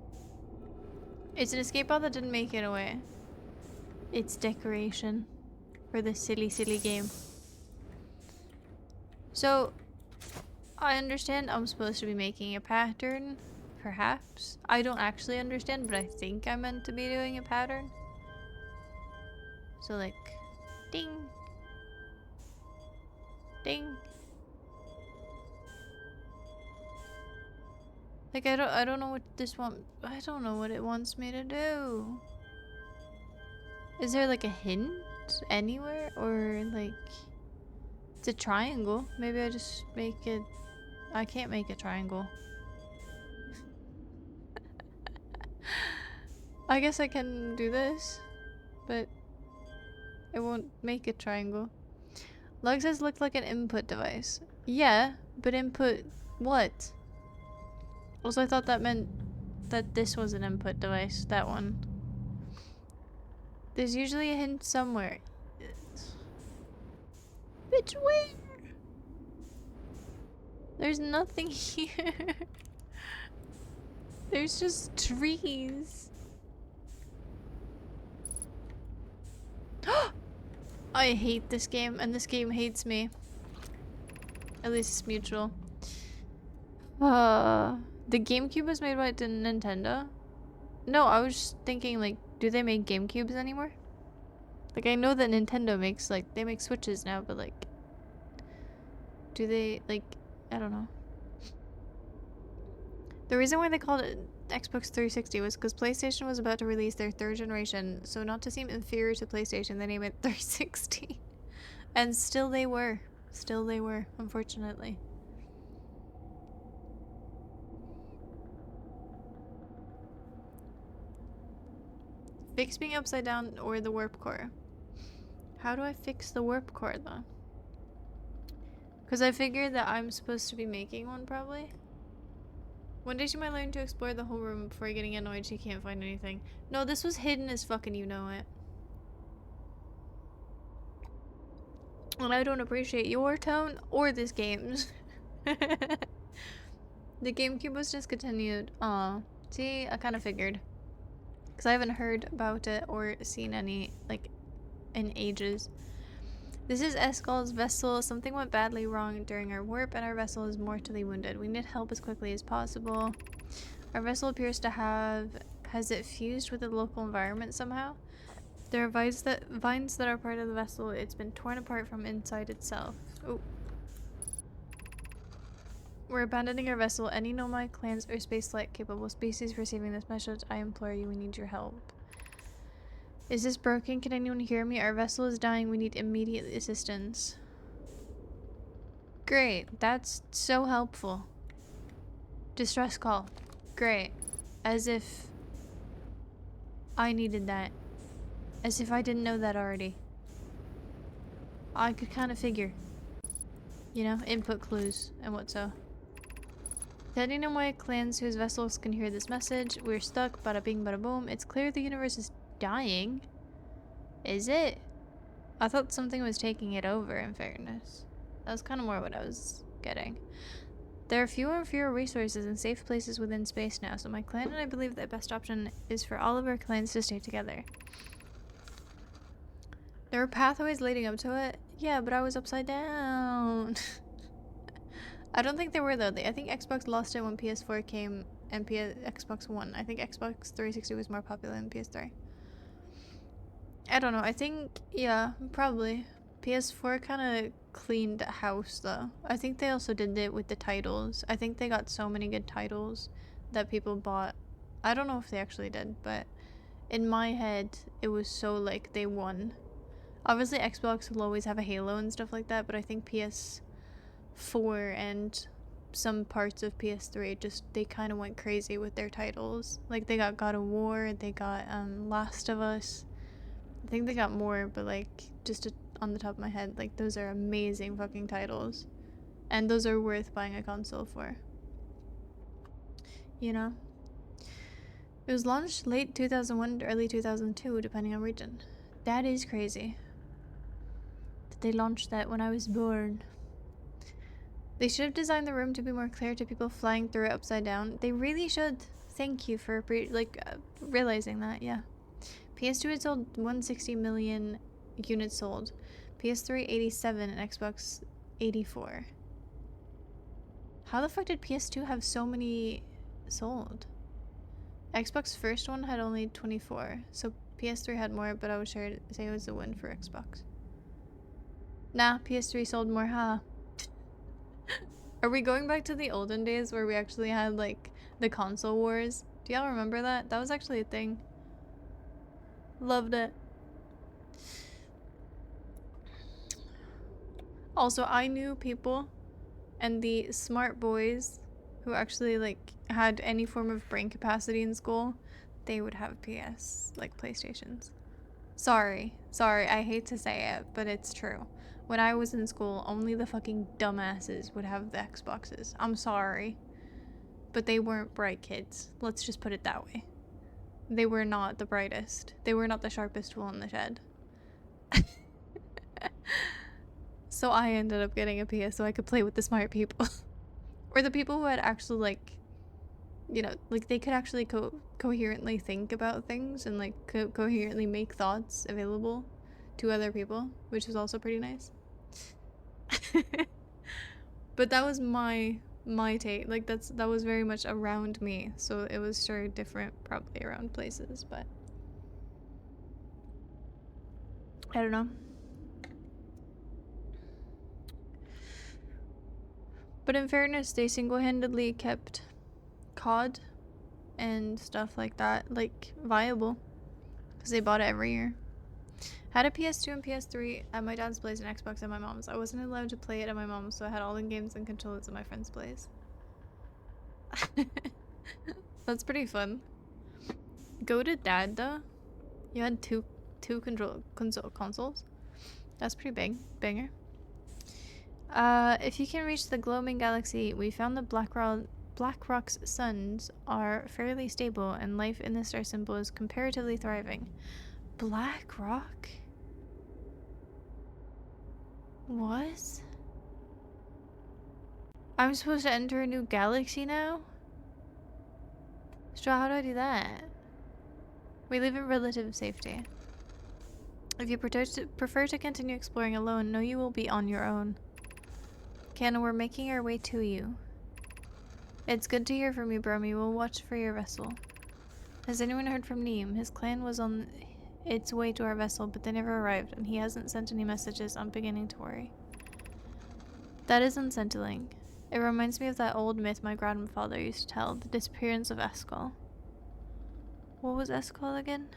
It's an escape pod that didn't make it away. It's decoration for this silly game. So, I understand I'm supposed to be making a pattern. Perhaps. I don't actually understand, but I think I'm meant to be doing a pattern. So like, ding. Ding. Like I don't know what this I don't know what it wants me to do. Is there like a hint anywhere, or like it's a triangle. Maybe I just make it. I can't make a triangle. I guess I can do this, but it won't make a triangle. Lug says looked like an input device. Yeah, but input what? Also, I thought that meant that this was an input device, that one. There's usually a hint somewhere. Bitch, where? There's nothing here. There's just trees. I hate this game, and this game hates me. At least it's mutual. The GameCube was made by Nintendo? No, I was just thinking, like, do they make GameCubes anymore? Like, I know that Nintendo makes, like, they make Switches now, but, like, do they, like, I don't know. The reason why they called it Xbox 360 was because PlayStation was about to release their third generation, so not to seem inferior to PlayStation, they named it 360. And still they were. Still they were, unfortunately. Fix being upside down or the warp core. How do I fix the warp core though? Because I figured that I'm supposed to be making one probably. One day she might learn to explore the whole room before getting annoyed she can't find anything. No, this was hidden as fucking you know it. And I don't appreciate your tone or this game's. The GameCube was discontinued. Aw. See, I kind of figured. Because I haven't heard about it or seen any, like, in ages. This is Eskal's vessel. Something went badly wrong during our warp and our vessel is mortally wounded. We need help as quickly as possible. Our vessel appears to have... Has it fused with the local environment somehow? There are vines that are part of the vessel. It's been torn apart from inside itself. Oh. We're abandoning our vessel. Any nomad clans or spaceflight capable species receiving this message, I implore you, we need your help. Is this broken? Can anyone hear me? Our vessel is dying. We need immediate assistance. Great. That's so helpful. Distress call. Great. As if I needed that. As if I didn't know that already. I could kind of figure. You know, input clues and what so. Any nomad clans whose vessels can hear this message. We're stuck. Bada bing, bada boom. It's clear the universe is dying. Is it? I thought something was taking it over, in fairness. That was kind of more what I was getting. There are fewer and fewer resources and safe places within space now, so my clan and I believe the best option is for all of our clans to stay together. There were pathways leading up to it? Yeah, but I was upside down. I don't think there were though. I think Xbox lost it when PS4 came and Xbox One. I think Xbox 360 was more popular than PS3. I don't know. I think, yeah, probably. PS4 kind of cleaned house though. I think they also did it with the titles. I think they got so many good titles that people bought. I don't know if they actually did, but in my head, it was so like they won. Obviously, Xbox will always have a Halo and stuff like that, but I think PS4 and some parts of PS3 just, they kind of went crazy with their titles. Like, they got God of War, they got Last of Us. I think they got more, but like, just on the top of my head, like, those are amazing fucking titles. And those are worth buying a console for. You know? It was launched late 2001 to early 2002, depending on region. That is crazy. That they launched that when I was born. They should have designed the room to be more clear to people flying through it upside down. They really should. Thank you for realizing that, yeah. PS2 had sold 160 million units sold. PS3 87 and Xbox 84. How the fuck did PS2 have so many sold? Xbox first one had only 24, so PS3 had more, but I would say it was a win for Xbox. Nah, PS3 sold more, huh? Are we going back to the olden days where we actually had like the console wars? Do y'all remember that? That was actually a thing. Loved it. Also, I knew people and the smart boys who actually like had any form of brain capacity in school, they would have PS, like PlayStations. Sorry, I hate to say it, but it's true. When I was in school, only the fucking dumbasses would have the Xboxes. I'm sorry. But they weren't bright kids. Let's just put it that way. They were not the brightest. They were not the sharpest tool in the shed. So I ended up getting a PS so I could play with the smart people. Or the people who had actually, like, you know, like they could actually coherently think about things and like coherently make thoughts available to other people, which was also pretty nice. But that was my take. Like that was very much around me, so it was sure different probably around places, but I don't know. But in fairness, they single-handedly kept COD and stuff like that like viable because they bought it every year. Had a PS2 and PS3 at my dad's place and Xbox at my mom's. I wasn't allowed to play it at my mom's, so I had all the games and controllers at my friend's place. That's pretty fun. Go to dad though. You had two consoles. That's pretty big, banger. If you can reach the gloaming galaxy, we found the Blackrock's suns are fairly stable, and life in the star symbol is comparatively thriving. Blackrock? What? I'm supposed to enter a new galaxy now? So how do I do that? We live in relative safety. If you prefer to continue exploring alone, know you will be on your own. Kana, we're making our way to you. It's good to hear from you, Bromy. We'll watch for your vessel. Has anyone heard from Neem? His clan was on its way to our vessel, but they never arrived, and he hasn't sent any messages. I'm beginning to worry. That is unsettling. It reminds me of that old myth my grandfather used to tell, the disappearance of Eskol. What was Eskol again?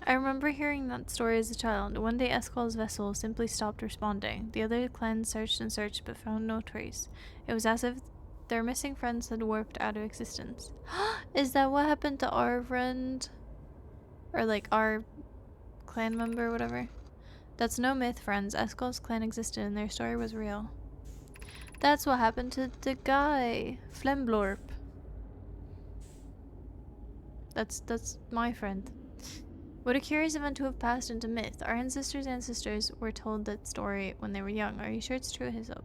I remember hearing that story as a child. One day Eskol's vessel simply stopped responding. The other clans searched and searched but found no trace. It was as if their missing friends had warped out of existence. Is that what happened to our friend? Or like our clan member or whatever? That's no myth, friends. Eskol's clan existed and their story was real. That's what happened to the guy. Flemblorp. That's my friend. What a curious event to have passed into myth. Our ancestors were told that story when they were young. Are you sure it's true, Hyssop?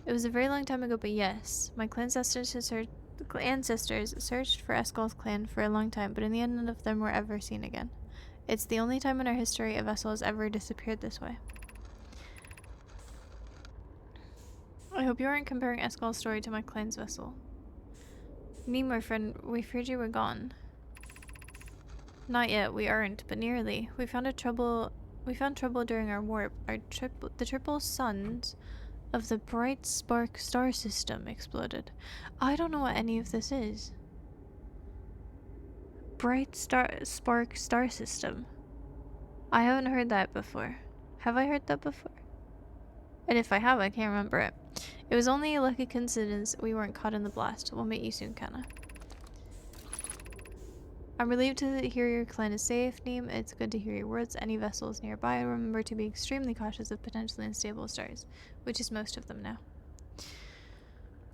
It was a very long time ago, but yes. My clan's ancestors searched for Eskol's clan for a long time, but in the end none of them were ever seen again. It's the only time in our history a vessel has ever disappeared this way. I hope you aren't comparing Eskol's story to my clan's vessel. Neem, my friend, we feared you were gone. Not yet, we aren't, but nearly. We found trouble during our warp. The triple suns of the bright spark star system exploded. I don't know what any of this is. Bright spark star system. I haven't heard that before. Have I heard that before? And if I have, I can't remember it. It was only a lucky coincidence we weren't caught in the blast. We'll meet you soon, Kana. I'm relieved to hear your clan is safe, Neem. It's good to hear your words. Any vessels nearby, remember to be extremely cautious of potentially unstable stars, which is most of them now.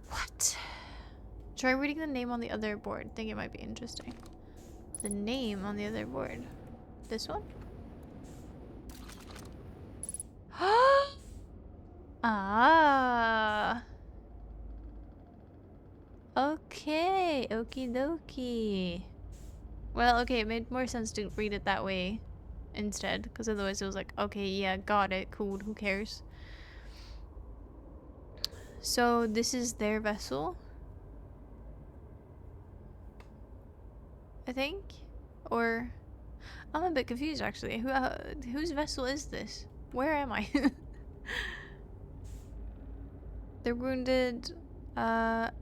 What? Try reading the name on the other board. Think it might be interesting. The name on the other board. This one? Ah. Okay. Okie dokie. Well, okay, it made more sense to read it that way instead, because otherwise it was like, okay, yeah, got it, cool, who cares? So this is their vessel, I think, or I'm a bit confused actually. Whose vessel is this? Where am I? They're wounded,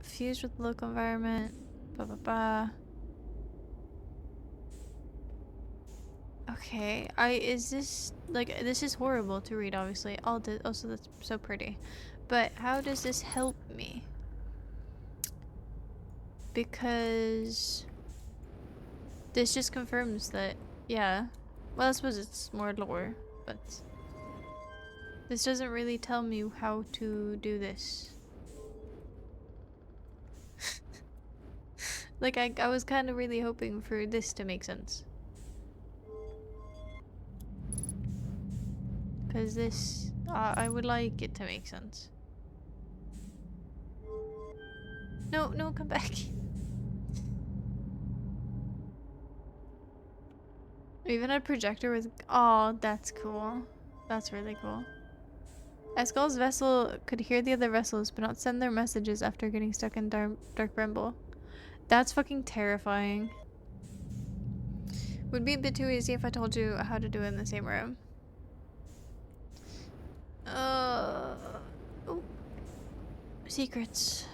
fused with the local environment, blah blah blah. Okay, is this, like, this is horrible to read, obviously. Also, that's so pretty. But how does this help me? Because this just confirms that, yeah. Well, I suppose it's more lore, but this doesn't really tell me how to do this. Like, I was kind of really hoping for this to make sense. Because this, I would like it to make sense. No, no, come back. Even a projector with, oh, that's cool. That's really cool. Eskal's vessel could hear the other vessels, but not send their messages after getting stuck in dark bramble. That's fucking terrifying. Would be a bit too easy if I told you how to do it in the same room. Oh. Secrets.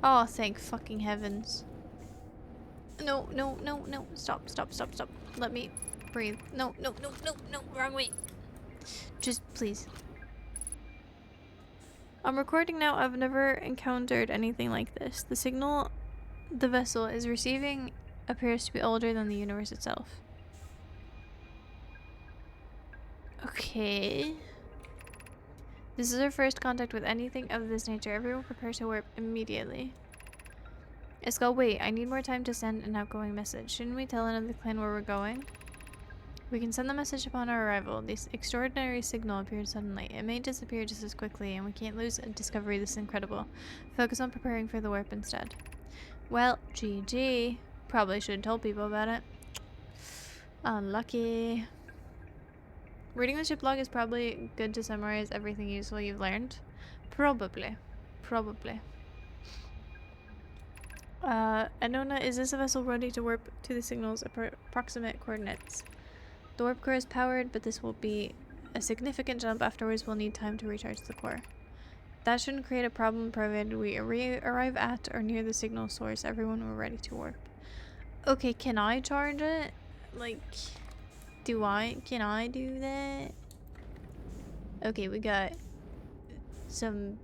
Oh, thank fucking heavens. No, no, no, no. Stop, stop, stop, stop. Let me breathe. No, no, no, no, no. Wrong way. Just please. I'm recording now. I've never encountered anything like this. The signal the vessel is receiving appears to be older than the universe itself. Okay. This is our first contact with anything of this nature. Everyone prepare to warp immediately. Iskall, wait. I need more time to send an outgoing message. Shouldn't we tell another clan where we're going? We can send the message upon our arrival. This extraordinary signal appeared suddenly. It may disappear just as quickly, and we can't lose a discovery this incredible. Focus on preparing for the warp instead. Well, GG. Probably should have told people about it. Unlucky. Reading the ship log is probably good to summarize everything useful you've learned. Probably. Probably. Anona, is this a vessel ready to warp to the signal's approximate coordinates? The warp core is powered, but this will be a significant jump. Afterwards, we'll need time to recharge the core. That shouldn't create a problem provided we arrive at or near the signal source. Everyone we're ready to warp. Okay, can I charge it? Like, can I do that? Okay, we got some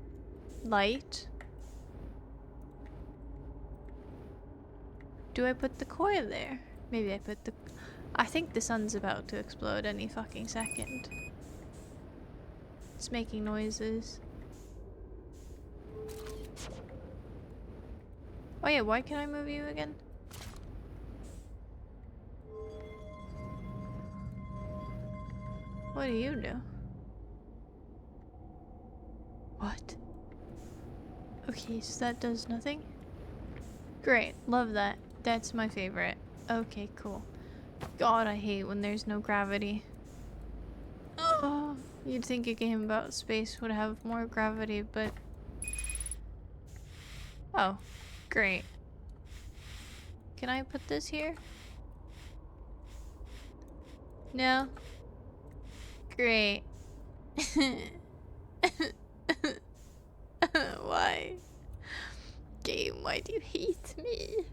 light. Do I put the core there? Maybe I put the... I think the sun's about to explode any fucking second. It's making noises. Oh yeah, why can I move you again? What do you do? What? Okay, so that does nothing? Great, love that. That's my favorite. Okay, cool. God, I hate when there's no gravity. Oh, you'd think a game about space would have more gravity, but... Oh, great. Can I put this here? No? Great. Why? Game, why do you hate me?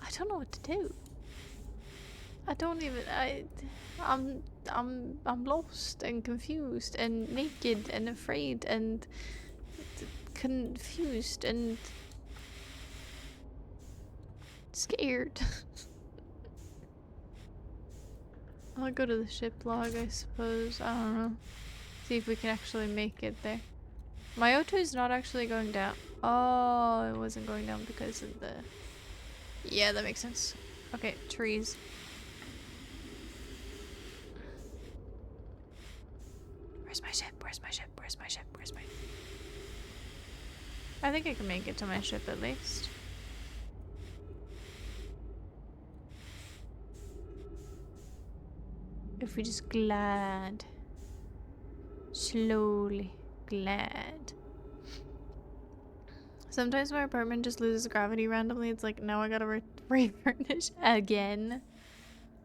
I don't know what to do. I don't even, I'm lost and confused and naked and afraid and confused and scared. I'll go to the ship log, I suppose. I don't know. See if we can actually make it there. My O2 is not actually going down. Oh, it wasn't going down because of the... Yeah, that makes sense. Okay, trees. Where's my ship? Where's my ship? Where's my ship? Where's my... I think I can make it to my ship at least. If we just glide. Slowly glide. Sometimes my apartment just loses gravity randomly. It's like, now I gotta refurnish again.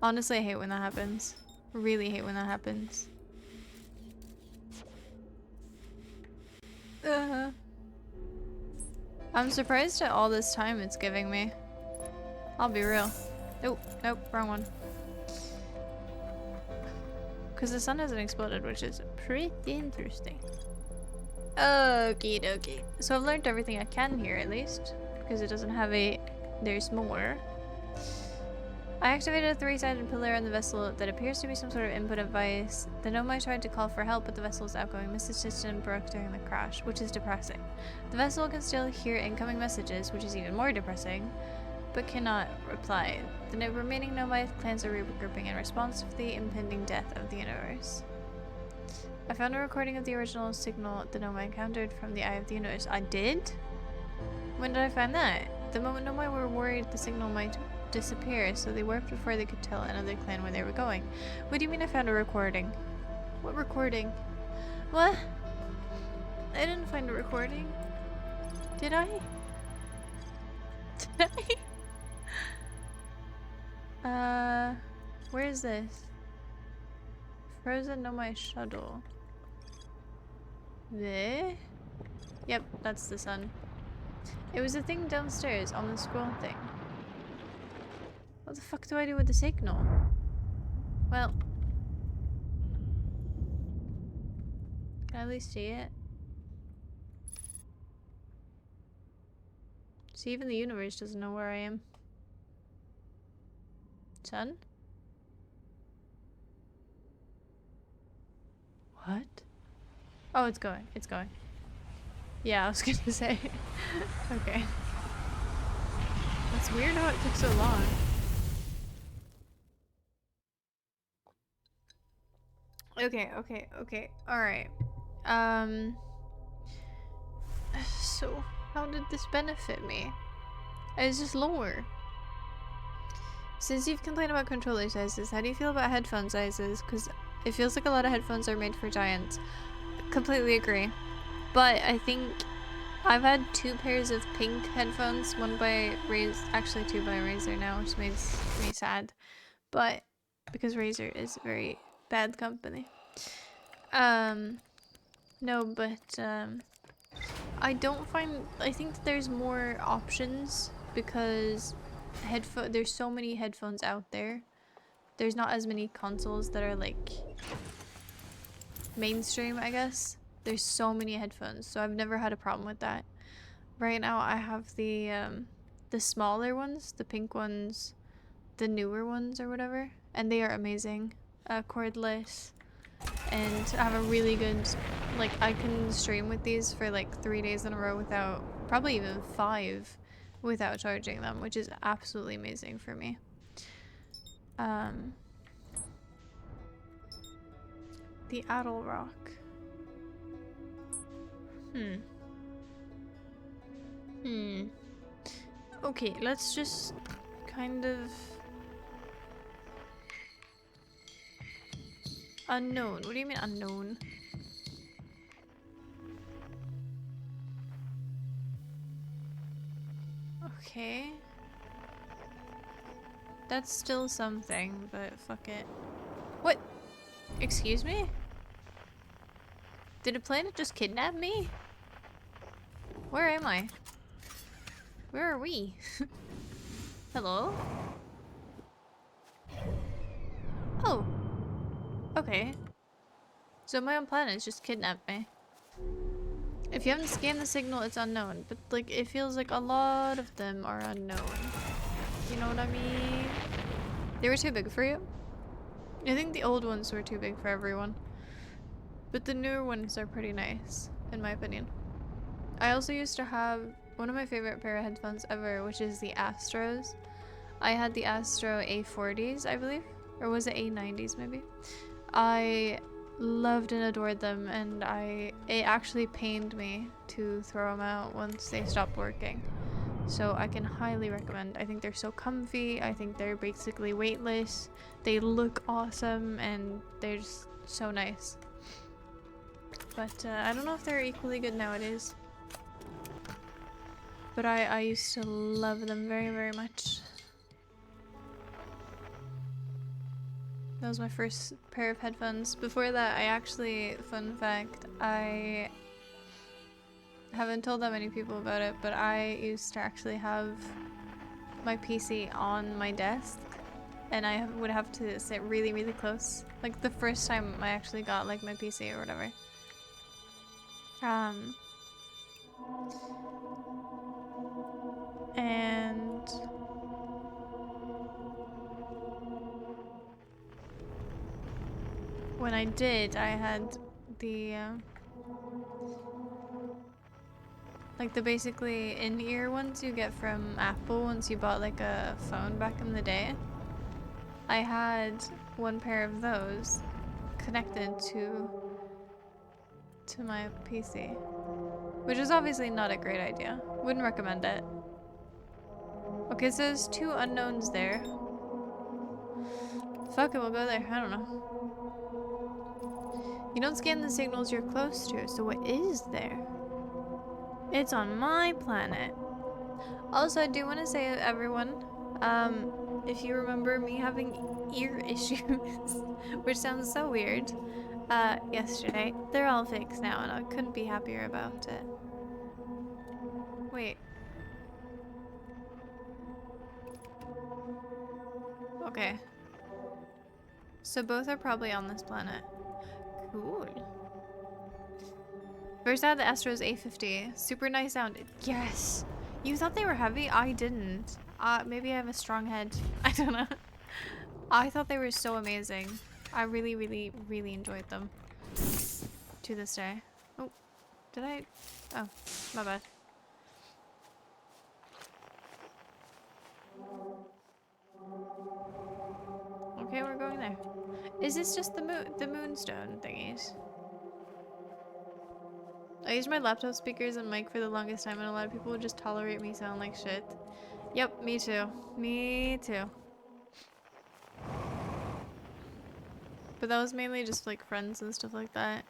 Honestly, I hate when that happens. Really hate when that happens. I'm surprised at all this time it's giving me. I'll be real. Nope, nope, wrong one. Because the sun hasn't exploded, which is pretty interesting. Okie dokie. So I've learned everything I can here, at least. Because it doesn't have a... There's more. I activated a three-sided pillar on the vessel that appears to be some sort of input device. The Nomai tried to call for help, but the vessel's outgoing message system broke during the crash, which is depressing. The vessel can still hear incoming messages, which is even more depressing, but cannot reply. The remaining Nomai clans are regrouping in response to the impending death of the universe. I found a recording of the original signal the Nomai encountered from the Eye of the Universe. I did? When did I find that? The moment Nomai were worried the signal might disappear, so they warped before they could tell another clan where they were going. What do you mean I found a recording? What recording? What? I didn't find a recording. Did I? Did I? Where is this? Frozen Nomai shuttle. There? Yep, that's the sun. It was a thing downstairs on the scroll thing. What the fuck do I do with the signal? Well, can I at least see it? See, even the universe doesn't know where I am. Sun? What? Oh, it's going. It's going. Yeah, I was gonna say. Okay. That's weird how it took so long. Okay. Alright. So, how did this benefit me? It's just lower. Since you've complained about controller sizes, how do you feel about headphone sizes? Because it feels like a lot of headphones are made for giants. Completely agree. But I think I've had 2 pairs of pink headphones, one by Razer, actually 2 by Razer now, which makes me sad. But because Razer is very bad company. No, but I don't find, I think that there's more options because there's so many headphones out there. There's not as many consoles that are like mainstream, I guess. There's so many headphones, so I've never had a problem with that. Right now I have the smaller ones, the pink ones, the newer ones or whatever, and they are amazing. Cordless, and I have a really good, like, I can stream with these for like 3 days in a row without, probably even 5 without charging them, which is absolutely amazing for me. The Adel Rock. Okay, let's just kind of... Unknown. What do you mean unknown? Okay. That's still something, but fuck it. What? Excuse me? Did a planet just kidnap me? Where am I? Where are we? Hello? Oh. Okay. So my own planet just kidnapped me. If you haven't scanned the signal, it's unknown. But like, it feels like a lot of them are unknown. You know what I mean? They were too big for you? I think the old ones were too big for everyone. But the newer ones are pretty nice, in my opinion. I also used to have one of my favorite pair of headphones ever, which is the Astros. I had the Astro A40s, I believe. Or was it A90s maybe? I loved and adored them, and it actually pained me to throw them out once they stopped working. So I can highly recommend. I think they're so comfy. I think they're basically weightless. They look awesome, and they're just so nice. But I don't know if they're equally good nowadays. But I used to love them very, very much. That was my first pair of headphones. Before that, I actually, fun fact, I haven't told that many people about it, but I used to actually have my PC on my desk and I would have to sit really, really close. Like the first time I actually got like my PC or whatever. And when I did, I had the like the basically in-ear ones you get from Apple once you bought like a phone back in the day. I had one pair of those connected to my PC, which is obviously not a great idea. Wouldn't recommend it. Okay, so there's two unknowns there. Fuck it, we'll go there. I don't know. You don't scan the signals you're close to, so what is there? It's on my planet. Also, I do want to say, everyone, if you remember me having ear issues, which sounds so weird, yesterday, they're all fixed now, and I couldn't be happier about it. Wait. Okay. So both are probably on this planet. Cool. First I had the Astros A50. Super nice sound. Yes! You thought they were heavy? I didn't. Maybe I have a strong head. I don't know. I thought they were so amazing. I really, really, really enjoyed them. To this day. Oh, did I? Oh, my bad. Okay, we're going there. Is this just the moonstone thingies? I used my laptop speakers and mic for the longest time, and a lot of people would just tolerate me sound like shit. Yep, me too. Me too. But that was mainly just like friends and stuff like that.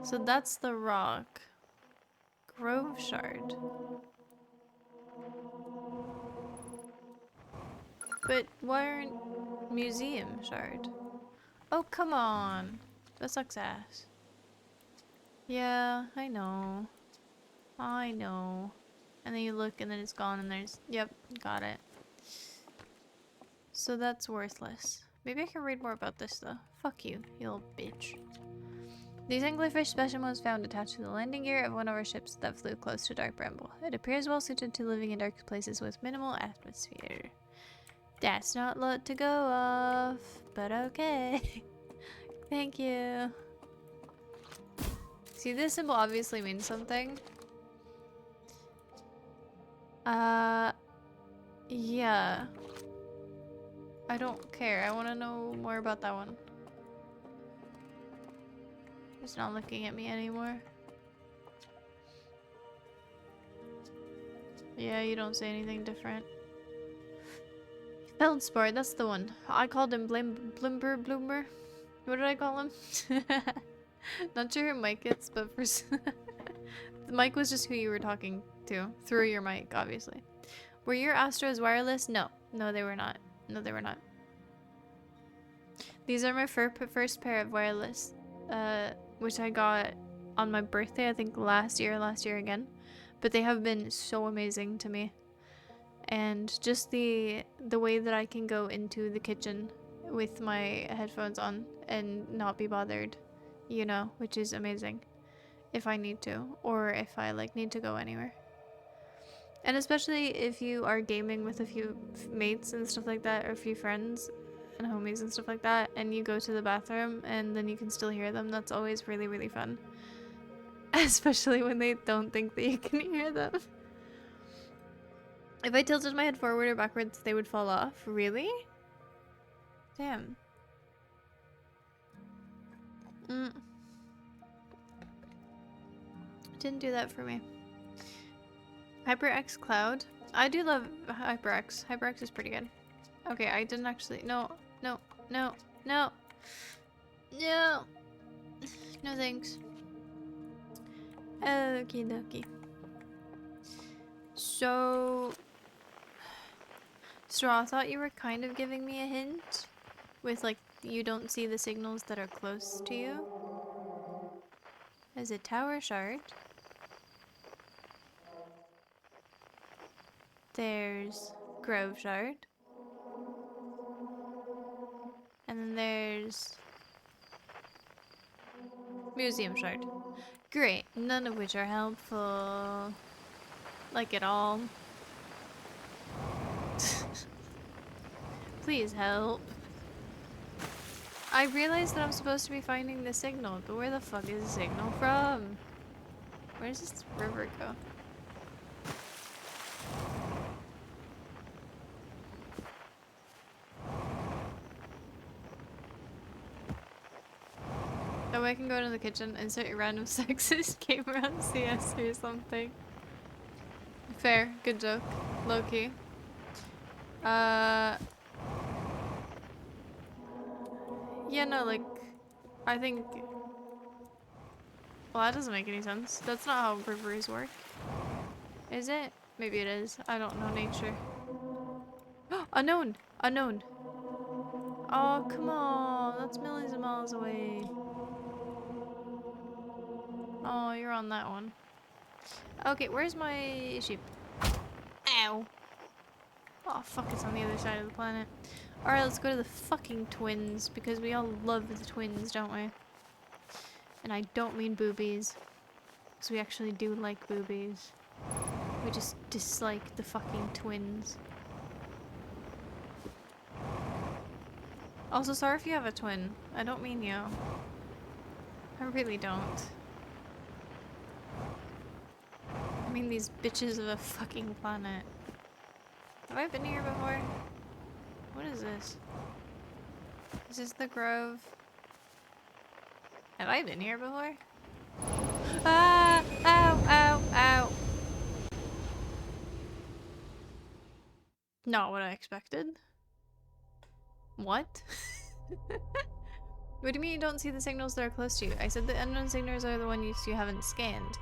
So that's the rock. Grove Shard. But why aren't Museum Shard? Oh, come on. That sucks ass. Yeah, I know. I know. And then you look and then it's gone and there's... Yep, got it. So that's worthless. Maybe I can read more about this though. Fuck you, you little bitch. These anglerfish specimen was found attached to the landing gear of one of our ships that flew close to Dark Bramble. It appears well suited to living in dark places with minimal atmosphere. That's not a lot to go off, but okay. Thank you. See, this symbol obviously means something. Yeah. I don't care. I want to know more about that one. It's not looking at me anymore. Yeah, you don't say anything different. Feldspar, that's the one. I called him Blimber Bloomer. What did I call him? Not sure who mic it's, but for the mic was just who you were talking to through your mic, obviously. Were your Astros wireless? No, no, they were not. No, they were not. These are my first pair of wireless, which I got on my birthday, I think last year again. But they have been so amazing to me. And just the way that I can go into the kitchen with my headphones on and not be bothered, you know, which is amazing if I need to, or if I like need to go anywhere. And especially if you are gaming with a few mates and stuff like that, or a few friends and homies and stuff like that, and you go to the bathroom and then you can still hear them, that's always really, really fun. Especially when they don't think that you can hear them. If I tilted my head forward or backwards, they would fall off. Really? Damn. Didn't do that for me. HyperX Cloud. I do love HyperX. HyperX is pretty good. Okay, I didn't actually... No. No. No. No. No. No thanks. Okie dokie. So... Straw, I thought you were kind of giving me a hint. With like, you don't see the signals that are close to you. There's a tower shard. There's Grove Shard. And then there's Museum Shard. Great, none of which are helpful. Like at all. Please help. I realized that I'm supposed to be finding the signal, but where the fuck is the signal from? Where does this river go? That way I can go into the kitchen and start a random sexist game around CS or something. Fair, good joke. Low key. Yeah, no, like, I think... Well, that doesn't make any sense. That's not how rivers work. Is it? Maybe it is. I don't know nature. Unknown! Unknown! Oh, come on! That's millions of miles away. Oh, you're on that one. Okay, where's my sheep? Ow! Oh, fuck, it's on the other side of the planet. Alright, let's go to the fucking twins, because we all love the twins, don't we? And I don't mean boobies. Because we actually do like boobies. We just dislike the fucking twins. Also, sorry if you have a twin. I don't mean you. I really don't. I mean these bitches of a fucking planet. Have I been here before? What is this? Is this the Grove? Have I been here before? Ah! Ow! Ow! Ow! Not what I expected. What? What do you mean you don't see the signals that are close to you? I said the unknown signals are the ones you haven't scanned.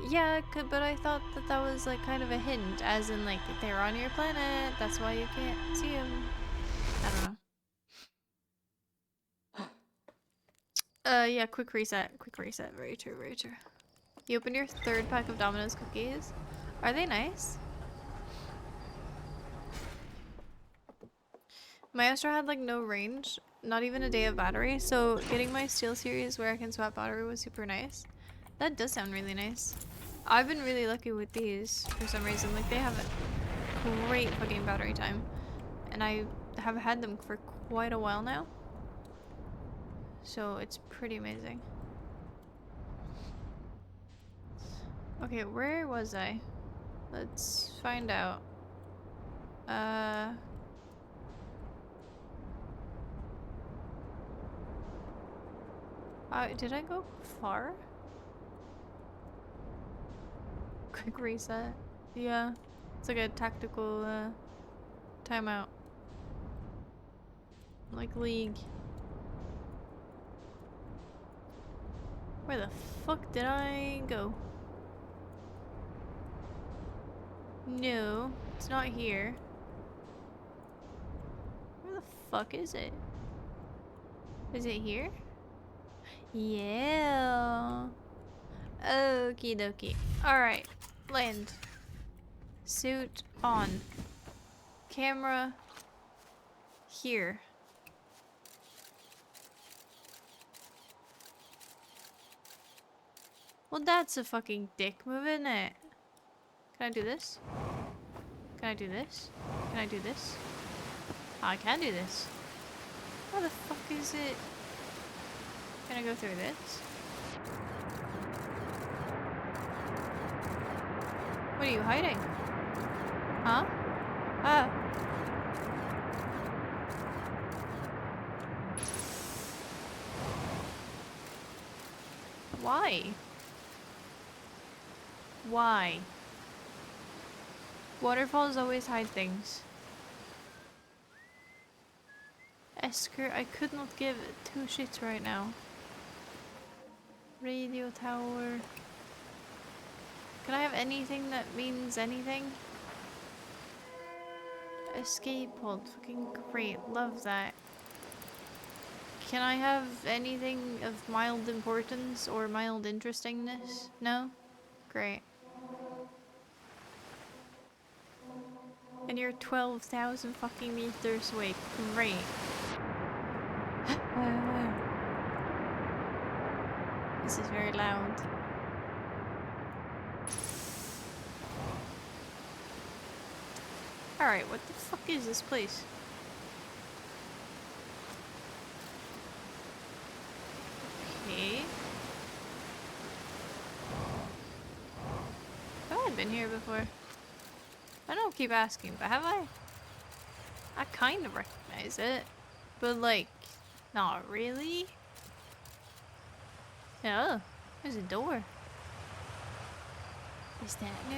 Yeah, but I thought that that was like kind of a hint, as in like they're on your planet, that's why you can't see them. I don't know. Yeah, quick reset, very true, very true. You opened your third pack of Domino's cookies. Are they nice? My Astro had like no range, not even a day of battery, so getting my Steel Series where I can swap battery was super nice. That does sound really nice. I've been really lucky with these for some reason. Like, they have a great fucking battery time. And I have had them for quite a while now. So it's pretty amazing. Okay, where was I? Let's find out. Did I go far? Quick reset. Yeah. It's like a tactical, timeout. Like League. Where the fuck did I go? No, it's not here. Where the fuck is it? Is it here? Yeah. Okie dokie. Alright. Land. Suit on. Camera here. Well, that's a fucking dick move, isn't it? Can I do this? Can I do this? Can I do this? Oh, I can do this. How the fuck is it? Can I go through this? What are you hiding? Huh? Ah. Why? Why? Waterfalls always hide things. Esker, I could not give two shits right now. Radio tower. Can I have anything that means anything? Escape pod. Fucking great. Love that. Can I have anything of mild importance or mild interestingness? No? Great. And you're 12,000 fucking meters away. Great. This is very loud. Alright, what the fuck is this place? Okay. Have I been here before? I don't keep asking, but have I? I kind of recognize it. But like, not really. Oh, there's a door. Is that new?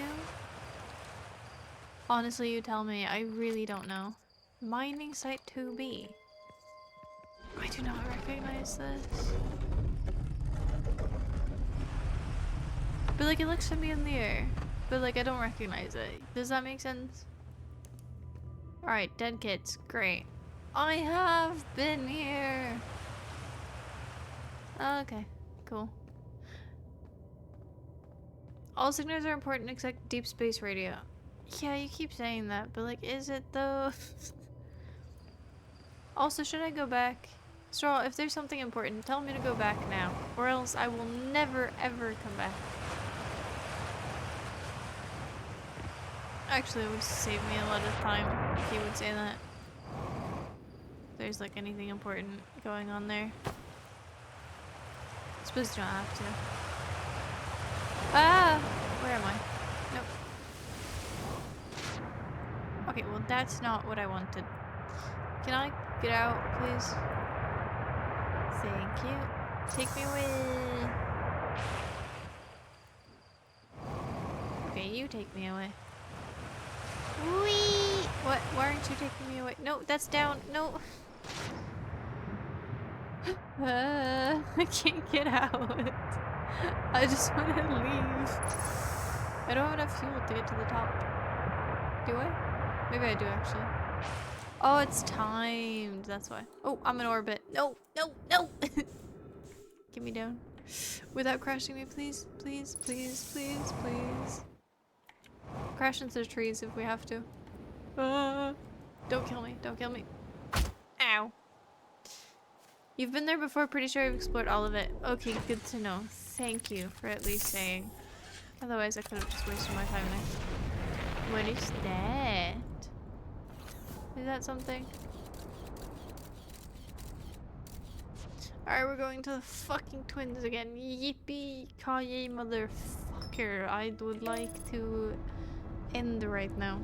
Honestly, you tell me. I really don't know. Mining site 2B. I do not recognize this. But like, it looks familiar. But like, I don't recognize it. Does that make sense? Alright, dead kids. Great. I have been here. Okay, cool. All signals are important except deep space radio. Yeah, you keep saying that, but like, is it though? Also, should I go back? Straw, if there's something important, tell me to go back now, or else I will never ever come back. Actually, it would save me a lot of time if he would say that. If there's like anything important going on there. I suppose you don't have to. Ah! Where am I? Nope. Okay, well that's not what I wanted. Can I get out, please? Thank you. Take me away. Okay, you take me away. Whee! What? Why aren't you taking me away? No, that's down. No. I can't get out. I just want to leave. I don't have enough fuel to get to the top. Do I? Maybe I do actually. Oh, it's timed. That's why. Oh, I'm in orbit. No, no, no. Get me down. Without crashing me, please. Please, please, please, please. Crash into the trees if we have to. Don't kill me. Don't kill me. Ow. You've been there before. Pretty sure I've explored all of it. Okay, good to know. Thank you for at least saying. Otherwise, I could have just wasted my time there. What is that? Is that something? Alright, we're going to the fucking twins again. Yippee ki motherfucker. I would like to end right now.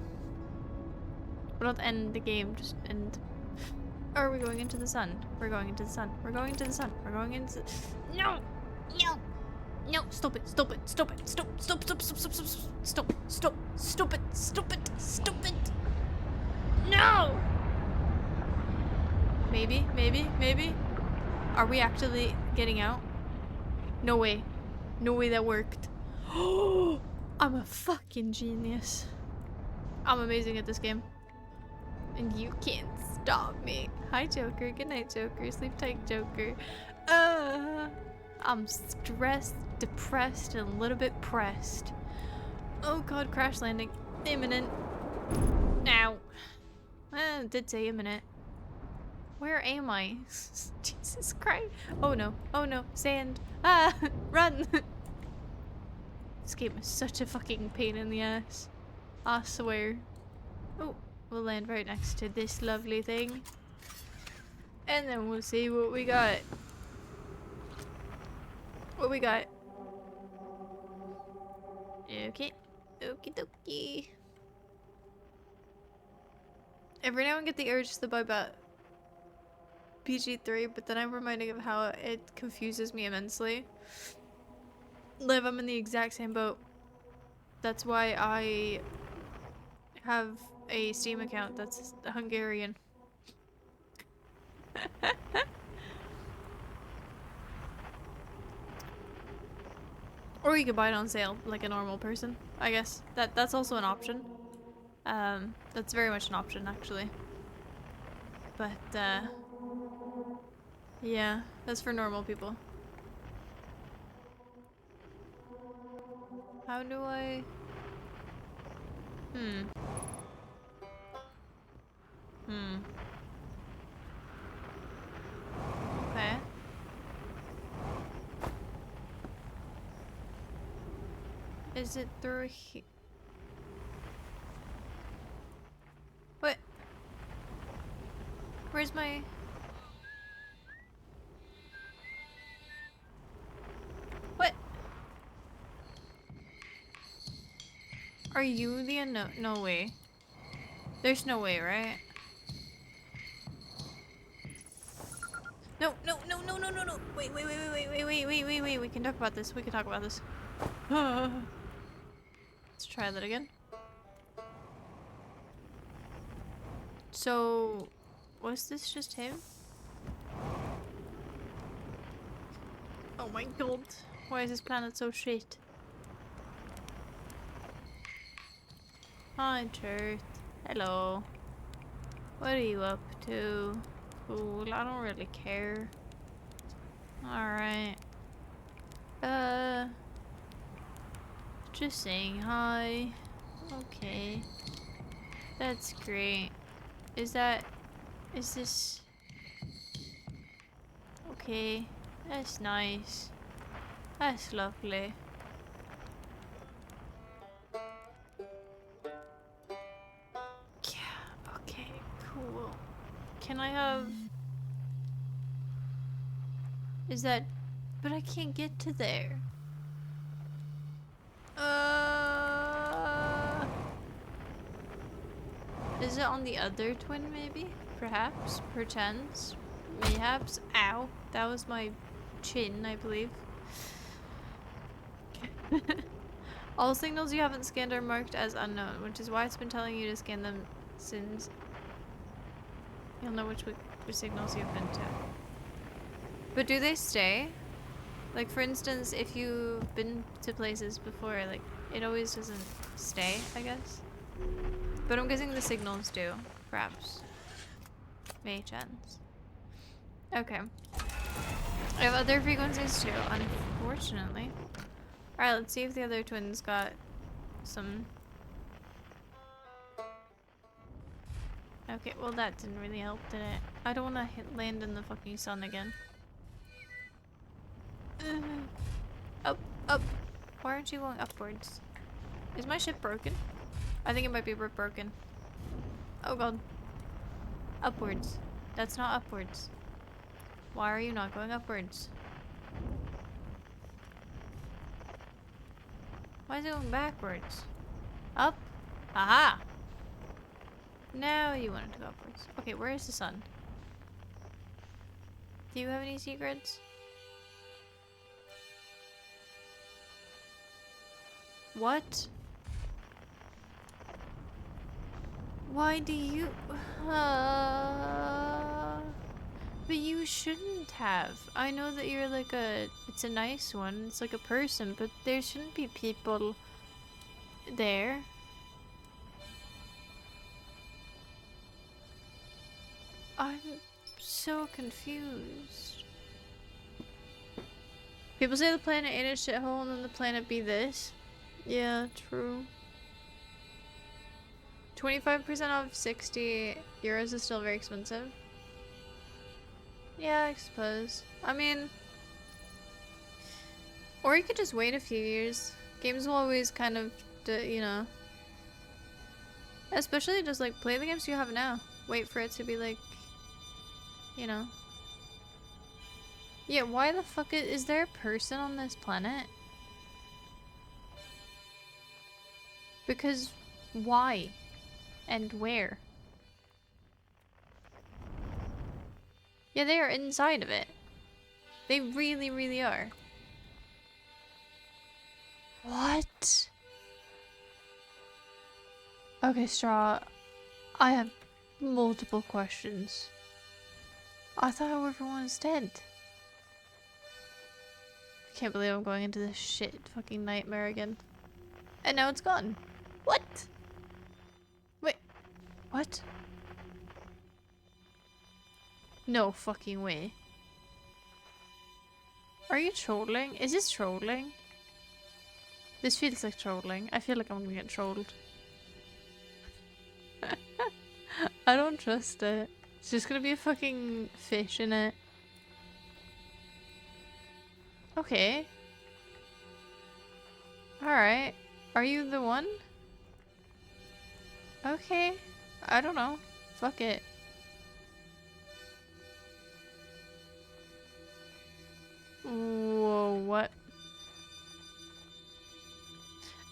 Well, not end the game, just end. Or are we going into the sun? We're going into the sun. We're going into the sun. We're going into the... No! No! No! Stop it! Stop it! Stop it! Stop! Stop! Stop! Stop! Stop! Stop! Stop! Stop! Stop it! Stop it! Stop it! No! Maybe? Maybe? Maybe? Are we actually getting out? No way. No way that worked. Oh! I'm a fucking genius. I'm amazing at this game. And you can't stop me. Hi, Joker. Good night, Joker. Sleep tight, Joker. I'm stressed, depressed, and a little bit pressed. Oh god, crash landing. Imminent. Ow. It did say imminent. Where am I? Jesus Christ. Oh no. Oh no. Sand. Ah! Run! This game is such a fucking pain in the ass. I swear. Oh, we'll land right next to this lovely thing. And then we'll see what we got. What we got? Okay. Okie dokie. Every now and get the urge to buy PG3, but then I'm reminded of how it confuses me immensely. Liv, I'm in the exact same boat. That's why I have a Steam account that's Hungarian. Or you could buy it on sale like a normal person, I guess. That's also an option. That's very much an option actually. But yeah, that's for normal people. How do I... Okay. Is it through here? What? Where's my... What? Are you the unknown? No way. There's no way, right? No, no, no, no, no, no, no. Wait. We can talk about this. We can talk about this. Let's try that again. So, was this just him? Oh my god. Why is this planet so shit? Hi, Truth. Hello. What are you up to? Fool, I don't really care. Alright. Just saying hi. Okay. That's great. Is this... Okay. That's nice. That's lovely. Yeah, okay, cool. Can I have... Is that... But I can't get to there. Is it on the other twin, maybe? Perhaps? Perchance? Mayhaps? Ow. That was my chin, I believe. All signals you haven't scanned are marked as unknown, which is why it's been telling you to scan them since you'll know which signals you've been to. But do they stay? Like, for instance, if you've been to places before, like, it always doesn't stay, I guess. But I'm guessing the signals do, perhaps. May chance. Okay. I have other frequencies too, unfortunately. Alright, let's see if the other twins got some... Okay, well that didn't really help, did it? I don't want to land in the fucking sun again. Up, up. Why aren't you going upwards? Is my ship broken? I think it might be broken. Oh god. Upwards. That's not upwards. Why are you not going upwards? Why is it going backwards? Up? Aha! Now you wanted to go upwards. Okay, where is the sun? Do you have any secrets? What? Why do you... But you shouldn't have. I know that you're like a... It's a nice one. It's like a person, but there shouldn't be people there. I'm so confused. People say the planet ain't a shithole and then the planet be this. Yeah, true. 25% off 60 euros is still very expensive. Yeah, I suppose. I mean... Or you could just wait a few years. Games will always kind of, you know... Especially just like play the games you have now. Wait for it to be like... You know. Yeah, why the fuck is there a person on this planet? Because why? And where? Yeah, they are inside of it. They really, really are. What? Okay, Straw. I have multiple questions. I thought everyone was dead. I can't believe I'm going into this shit fucking nightmare again. And now it's gone. What? Wait. What? No fucking way. Are you trolling? Is this trolling? This feels like trolling. I feel like I'm gonna get trolled. I don't trust it. It's just gonna be a fucking fish in it. Okay. Alright. Are you the one? Okay. I don't know. Fuck it. Whoa, what?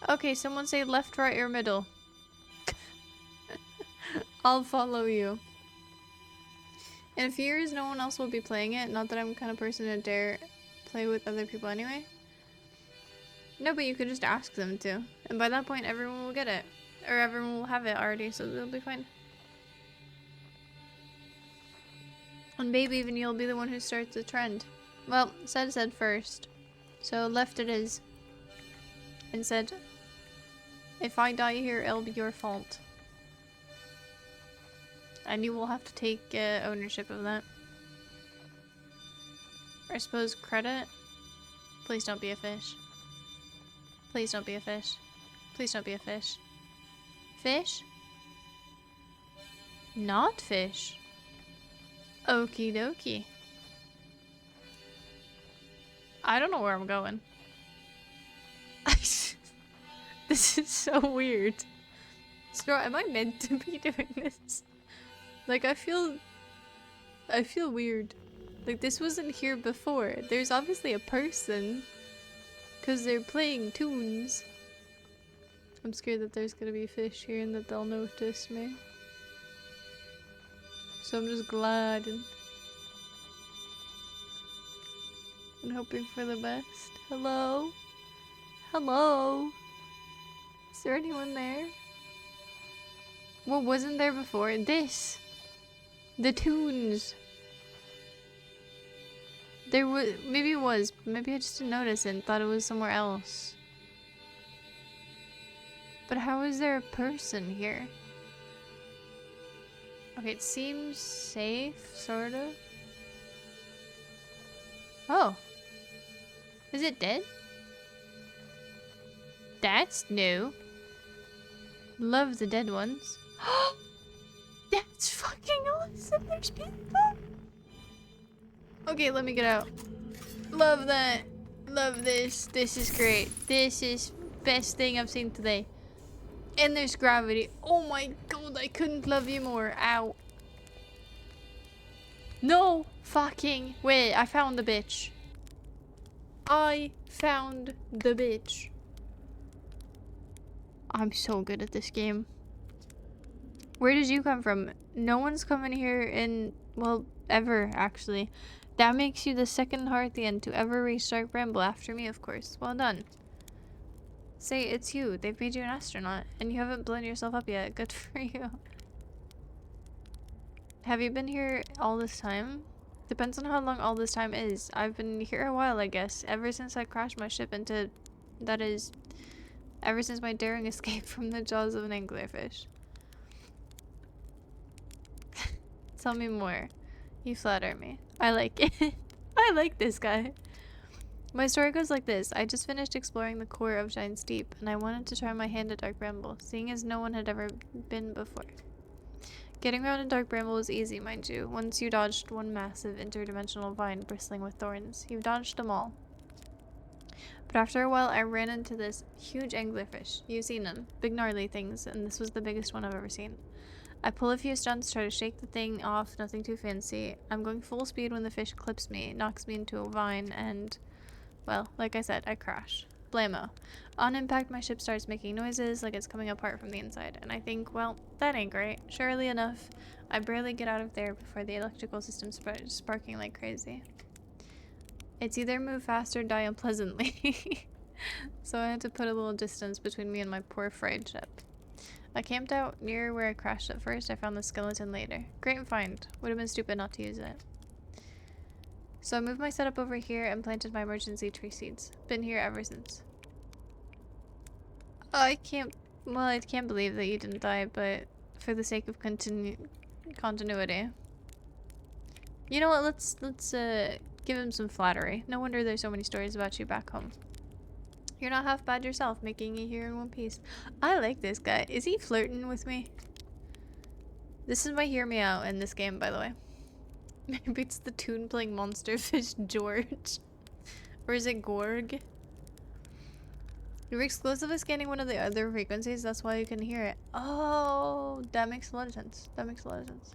Okay, someone say left, right, or middle. I'll follow you. In a few years, no one else will be playing it. Not that I'm the kind of person to dare play with other people anyway. No, but you could just ask them to. And by that point, everyone will get it. Or everyone will have it already, so they'll be fine. And maybe even you'll be the one who starts the trend. Well, said first. So left it is. And said, if I die here, it'll be your fault. And you will have to take ownership of that. I suppose credit? Please don't be a fish. Please don't be a fish. Please don't be a fish. Fish? Not fish. Okie dokie. I don't know where I'm going. This is so weird. Straw, am I meant to be doing this? Like, I feel weird. Like, this wasn't here before. There's obviously a person. Because they're playing tunes. I'm scared that there's gonna be fish here and that they'll notice me. So I'm just gliding. And hoping for the best. Hello? Hello? Is there anyone there? What wasn't there before? This! The tunes! There was, maybe it was, maybe I just didn't notice it and thought it was somewhere else. But how is there a person here? Okay, it seems safe, sort of. Oh. Is it dead? That's new. Love the dead ones. That's fucking awesome. There's people. Okay, let me get out. Love that. Love this. This is great. This is best thing I've seen today. And there's gravity. Oh my god, I couldn't love you more. Ow. No fucking way. I found the bitch. I found the bitch. I'm so good at this game. Where did you come from? No one's coming here in, well, ever, actually. That makes you the second Hearthian to ever reach Dark Bramble after me, of course. Well done. Say, it's you. They've made you an astronaut, and you haven't blown yourself up yet. Good for you. Have you been here all this time? Depends on how long all this time is. I've been here a while, I guess. Ever since I crashed my ship into... That is... Ever since my daring escape from the jaws of an anglerfish. Tell me more. You flatter me. I like it. I like this guy. My story goes like this. I just finished exploring the core of Giant's Deep, and I wanted to try my hand at Dark Bramble, seeing as no one had ever been before. Getting around in Dark Bramble was easy, mind you. Once you dodged one massive interdimensional vine bristling with thorns, you've dodged them all. But after a while, I ran into this huge anglerfish. You've seen them. Big gnarly things, and this was the biggest one I've ever seen. I pull a few stunts, try to shake the thing off, nothing too fancy. I'm going full speed when the fish clips me, knocks me into a vine, and... Well, like I said, I crash. Blammo. On impact, my ship starts making noises like it's coming apart from the inside, and I think, well, that ain't great. Surely enough, I barely get out of there before the electrical system starts sparking like crazy. It's either move fast or die unpleasantly. So I had to put a little distance between me and my poor fried ship. I camped out near where I crashed at first. I found the skeleton later. Great find. Would have been stupid not to use it. So I moved my setup over here and planted my emergency tree seeds. Been here ever since. I can't believe that you didn't die, but for the sake of continuity. You know what, let's give him some flattery. No wonder there's so many stories about you back home. You're not half bad yourself, making it here in one piece. I like this guy. Is he flirting with me? This is my hear me out in this game, by the way. Maybe it's the tune playing Monster Fish George. Or is it Gorg? You're exclusively scanning one of the other frequencies, that's why you can hear it. Oh, that makes a lot of sense. That makes a lot of sense.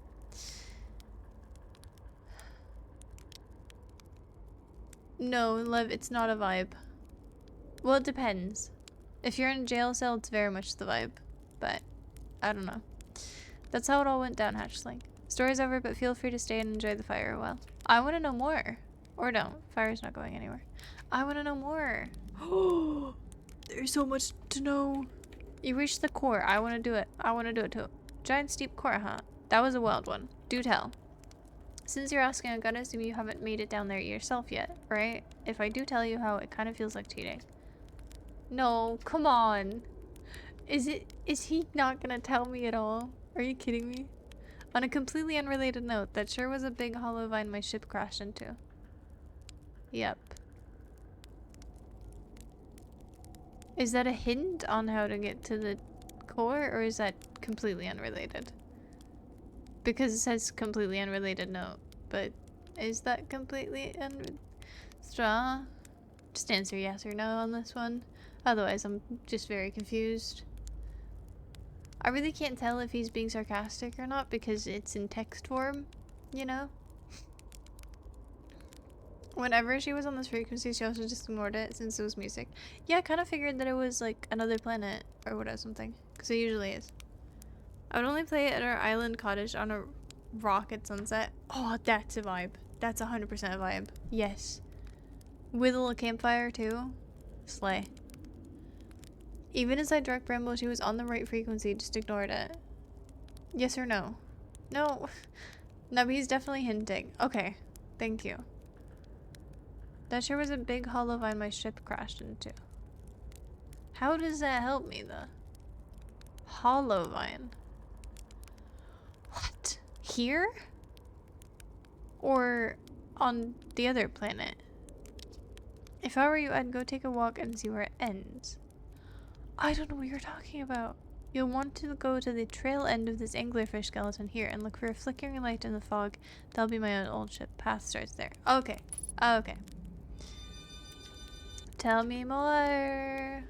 No, Lev, it's not a vibe. Well, it depends. If you're in a jail cell, it's very much the vibe. But, I don't know. That's how it all went down, Hatchling. Story's over, but feel free to stay and enjoy the fire a while. I want to know more. Or don't. Fire's not going anywhere. I want to know more. Oh, there's so much to know. You reached the core. I want to do it. I want to do it too. Giant steep core, huh? That was a wild one. Do tell. Since you're asking, I gotta assume you haven't made it down there yourself yet, right? If I do tell you how, it kind of feels like cheating. No, come on. Is he not gonna tell me at all? Are you kidding me? On a completely unrelated note, that sure was a big hollow vine my ship crashed into. Yep. Is that a hint on how to get to the core, or is that completely unrelated? Because it says completely unrelated note, but is that completely Straw? Just answer yes or no on this one. Otherwise, I'm just very confused. I really can't tell if he's being sarcastic or not because it's in text form, you know? Whenever she was on this frequency, she also just ignored it since it was music. Yeah, I kind of figured that it was like another planet or whatever, something. Because it usually is. I would only play it at our island cottage on a rock at sunset. Oh, that's a vibe. That's 100% a vibe. Yes. With a little campfire too. Slay. Even inside Dark Bramble, she was on the right frequency, just ignored it. Yes or no? No. No, but he's definitely hinting. Okay. Thank you. That sure was a big hollow vine my ship crashed into. How does that help me, though? Hollow vine. What? Here? Or on the other planet? If I were you, I'd go take a walk and see where it ends. I don't know what you're talking about. You'll want to go to the trail end of this anglerfish skeleton here and look for a flickering light in the fog. That'll be my old ship. Path starts there. Okay. Okay. Tell me more.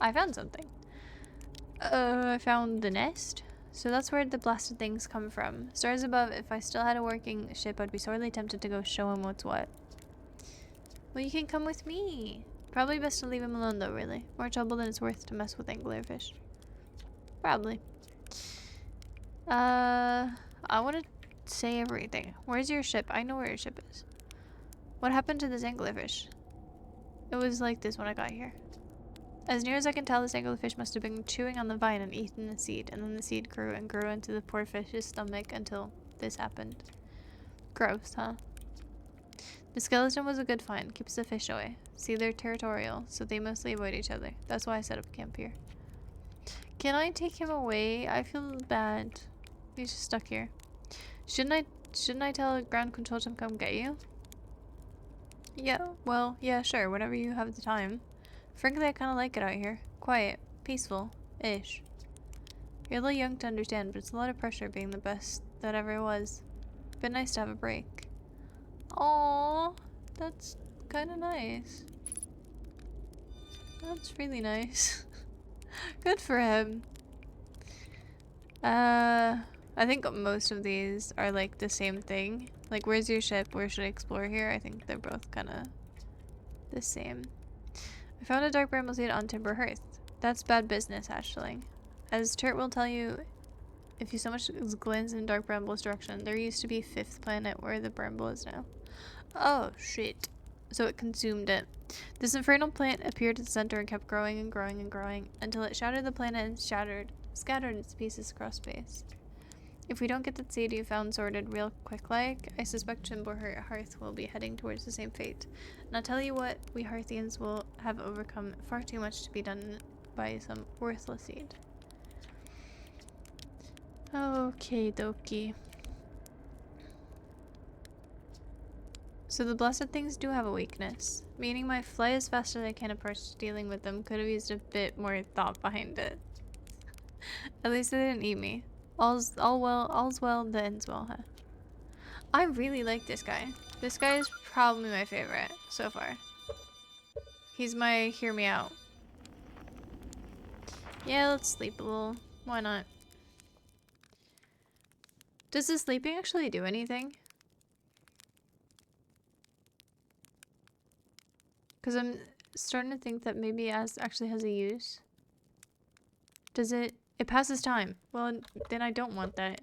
I found something. I found the nest. So that's where the blasted things come from. Stars above, if I still had a working ship, I'd be sorely tempted to go show him what's what. Well, you can come with me. Probably best to leave him alone though, really. More trouble than it's worth to mess with anglerfish. Probably. I want to say everything. Where's your ship? I know where your ship is. What happened to this anglerfish? It was like this when I got here. As near as I can tell, this anglerfish must have been chewing on the vine and eaten the seed, and then the seed grew and grew into the poor fish's stomach until this happened. Gross, huh? The skeleton was a good find. Keeps the fish away. See, they're territorial, so they mostly avoid each other. That's why I set up camp here. Can I take him away? I feel bad. He's just stuck here. Shouldn't I tell ground control to come get you? Yeah, well, yeah, sure, whenever you have the time. Frankly, I kind of like it out here. Quiet. Peaceful-ish. You're a little young to understand, but it's a lot of pressure being the best that ever was. Been nice to have a break. Aww, that's kind of nice. That's really nice. Good for him. I think most of these are like the same thing. Like, where's your ship? Where should I explore here? I think they're both kind of the same. I found a dark bramble seed on Timber Hearth. That's bad business, Hatchling. As Turt will tell you, if you so much as glance in Dark Bramble's direction, there used to be a 5th planet where the bramble is now. Oh, shit. So it consumed it. This infernal plant appeared at the center and kept growing and growing and growing until it shattered the planet and scattered its pieces across space. If we don't get that seed you found sorted real quick like, I suspect Timber Hearth will be heading towards the same fate. And I'll tell you what, we Hearthians will have overcome far too much to be done by some worthless seed. Okay, dokie. So the blessed things do have a weakness, meaning my fly as fast as I can approach dealing with them could have used a bit more thought behind it. At least they didn't eat me. All's well that ends well, huh? I really like this guy. This guy is probably my favorite so far. He's my hear me out. Yeah, let's sleep a little. Why not? Does the sleeping actually do anything? Because I'm starting to think that maybe it actually has a use. Does it? It passes time. Well, then I don't want that.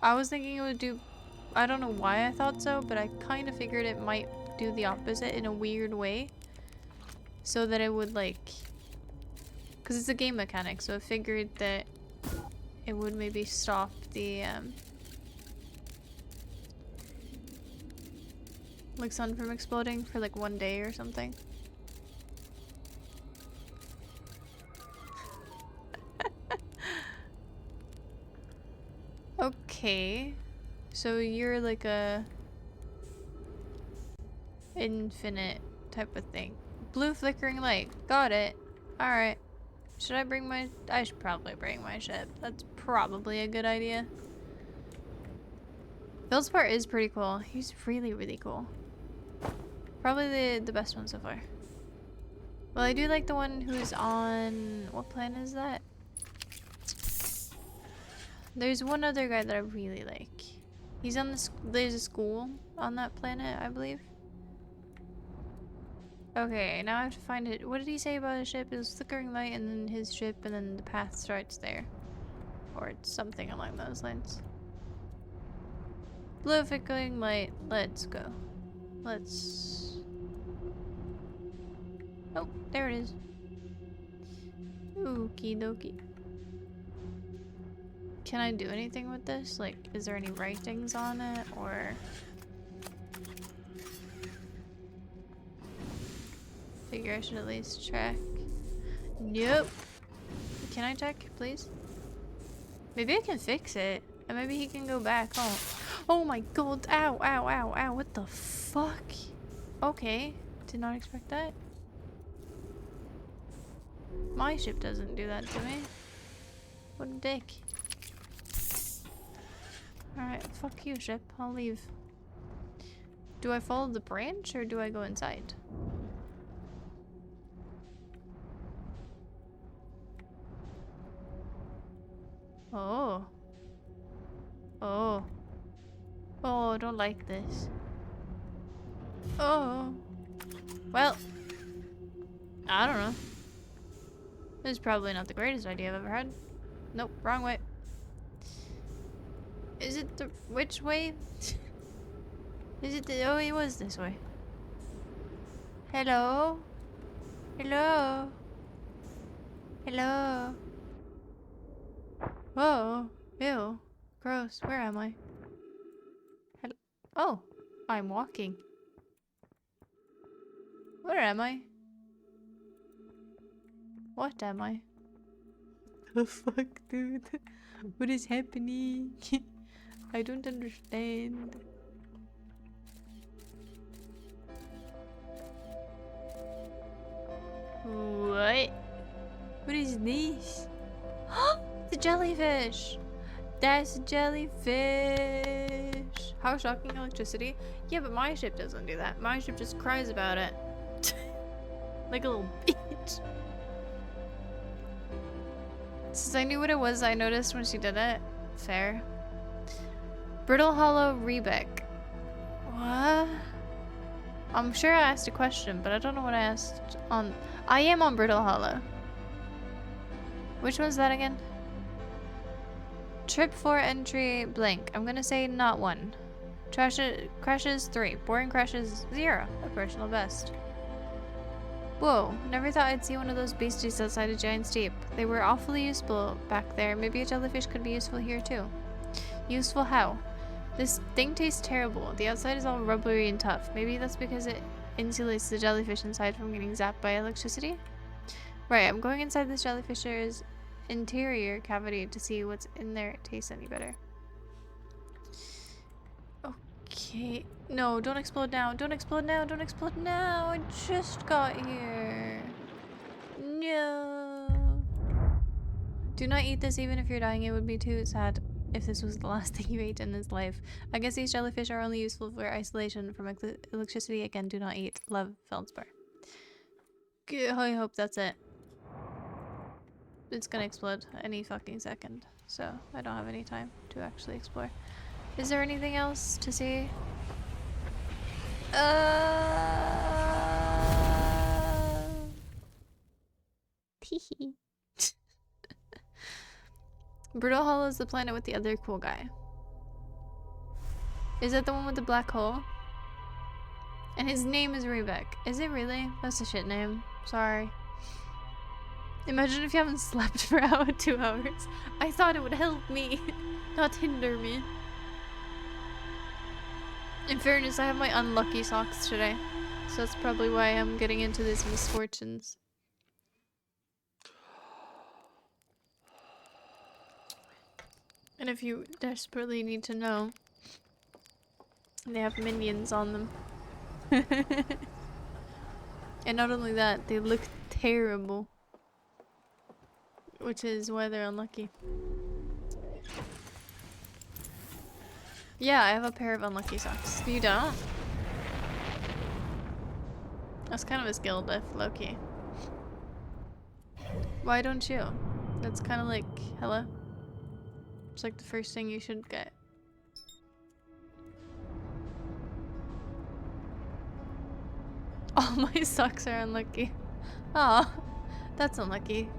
I was thinking it would do... I don't know why I thought so, but I kind of figured it might do the opposite in a weird way. So that it would like... Because it's a game mechanic, so I figured that it would maybe stop the... like sun from exploding for like 1 day or something. Okay. So you're like a infinite type of thing. Blue flickering light. Got it. Alright. Should I bring my... I should probably bring my ship. That's probably a good idea. Bill's part is pretty cool. He's really, really cool. Probably the best one so far. Well, I do like the one who's on... What planet is that? There's one other guy that I really like. He's on the... There's a school on that planet, I believe. Okay, now I have to find it. What did he say about his ship? It was flickering light and then his ship and then the path starts there. Or something along those lines. Blue flickering light. Let's go. Let's... Oh, there it is. Okie dokie. Can I do anything with this? Like, is there any writings on it, or... Figure I should at least check. Nope. Can I check, please? Maybe I can fix it. And maybe he can go back home. Oh my god. Ow, ow, ow, ow. What the fuck? Okay. Did not expect that. My ship doesn't do that to me. What a dick. Alright, fuck you, ship. I'll leave. Do I follow the branch or do I go inside? Oh. Oh. Oh, I don't like this. Oh. Well. I don't know. This is probably not the greatest idea I've ever had. Nope, wrong way. Is it the... which way? Is it the... oh, it was this way. Hello? Hello? Hello? Whoa. Ew. Gross. Where am I? Hello? Oh. I'm walking. Where am I? What am I? The fuck, dude? What is happening? I don't understand. What? What is this? The jellyfish! That's a jellyfish! How shocking electricity. Yeah, but my ship doesn't do that. My ship just cries about it. Like a little bitch. Since I knew what it was, I noticed when she did it. Fair. Brittle Hollow Rebec. What? I'm sure I asked a question, but I don't know what I asked on... I am on Brittle Hollow. Which one's that again? Trip 4 entry blank. I'm gonna say not 1. Crashes 3. Boring crashes 0. A personal best. Whoa, never thought I'd see one of those beasties outside a Giant's Deep. They were awfully useful back there. Maybe a jellyfish could be useful here too. Useful how? This thing tastes terrible. The outside is all rubbery and tough. Maybe that's because it insulates the jellyfish inside from getting zapped by electricity? Right, I'm going inside this jellyfish's interior cavity to see what's in there. It tastes any better. Okay. No, don't explode now. Don't explode now. Don't explode now. I just got here. No. Do not eat this even if you're dying. It would be too sad if this was the last thing you ate in this life. I guess these jellyfish are only useful for isolation from electricity. Again, do not eat. Love, Feldspar. I hope that's it. It's gonna explode any fucking second, so I don't have any time to actually explore. Is there anything else to see? Teehee. Brutal Hollow is the planet with the other cool guy. Is that the one with the black hole? And his name is Rebek. Is it really? That's a shit name. Sorry. Imagine if you haven't slept for 2 hours. I thought it would help me, not hinder me. In fairness, I have my unlucky socks today. So that's probably why I'm getting into these misfortunes. And if you desperately need to know, they have minions on them. And not only that, they look terrible. Which is why they're unlucky. Yeah, I have a pair of unlucky socks. You don't? That's kind of a skill diff, low-key. Why don't you? That's kind of like, hello? It's like the first thing you should get. All my socks are unlucky. Aw, that's unlucky.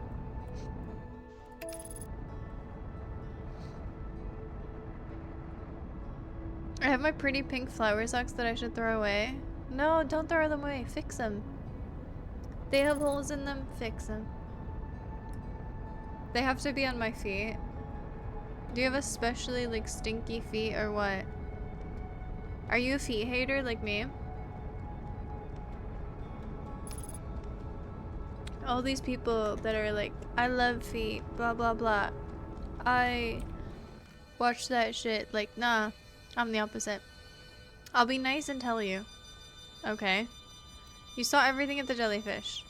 I have my pretty pink flower socks that I should throw away. No, don't throw them away. Fix them. They have holes in them. Fix them. They have to be on my feet. Do you have especially like stinky feet or what? Are you a feet hater like me? All these people that are like, I love feet, blah blah blah. I watch that shit. Like, nah, I'm the opposite. I'll be nice and tell you. Okay. You saw everything at the jellyfish.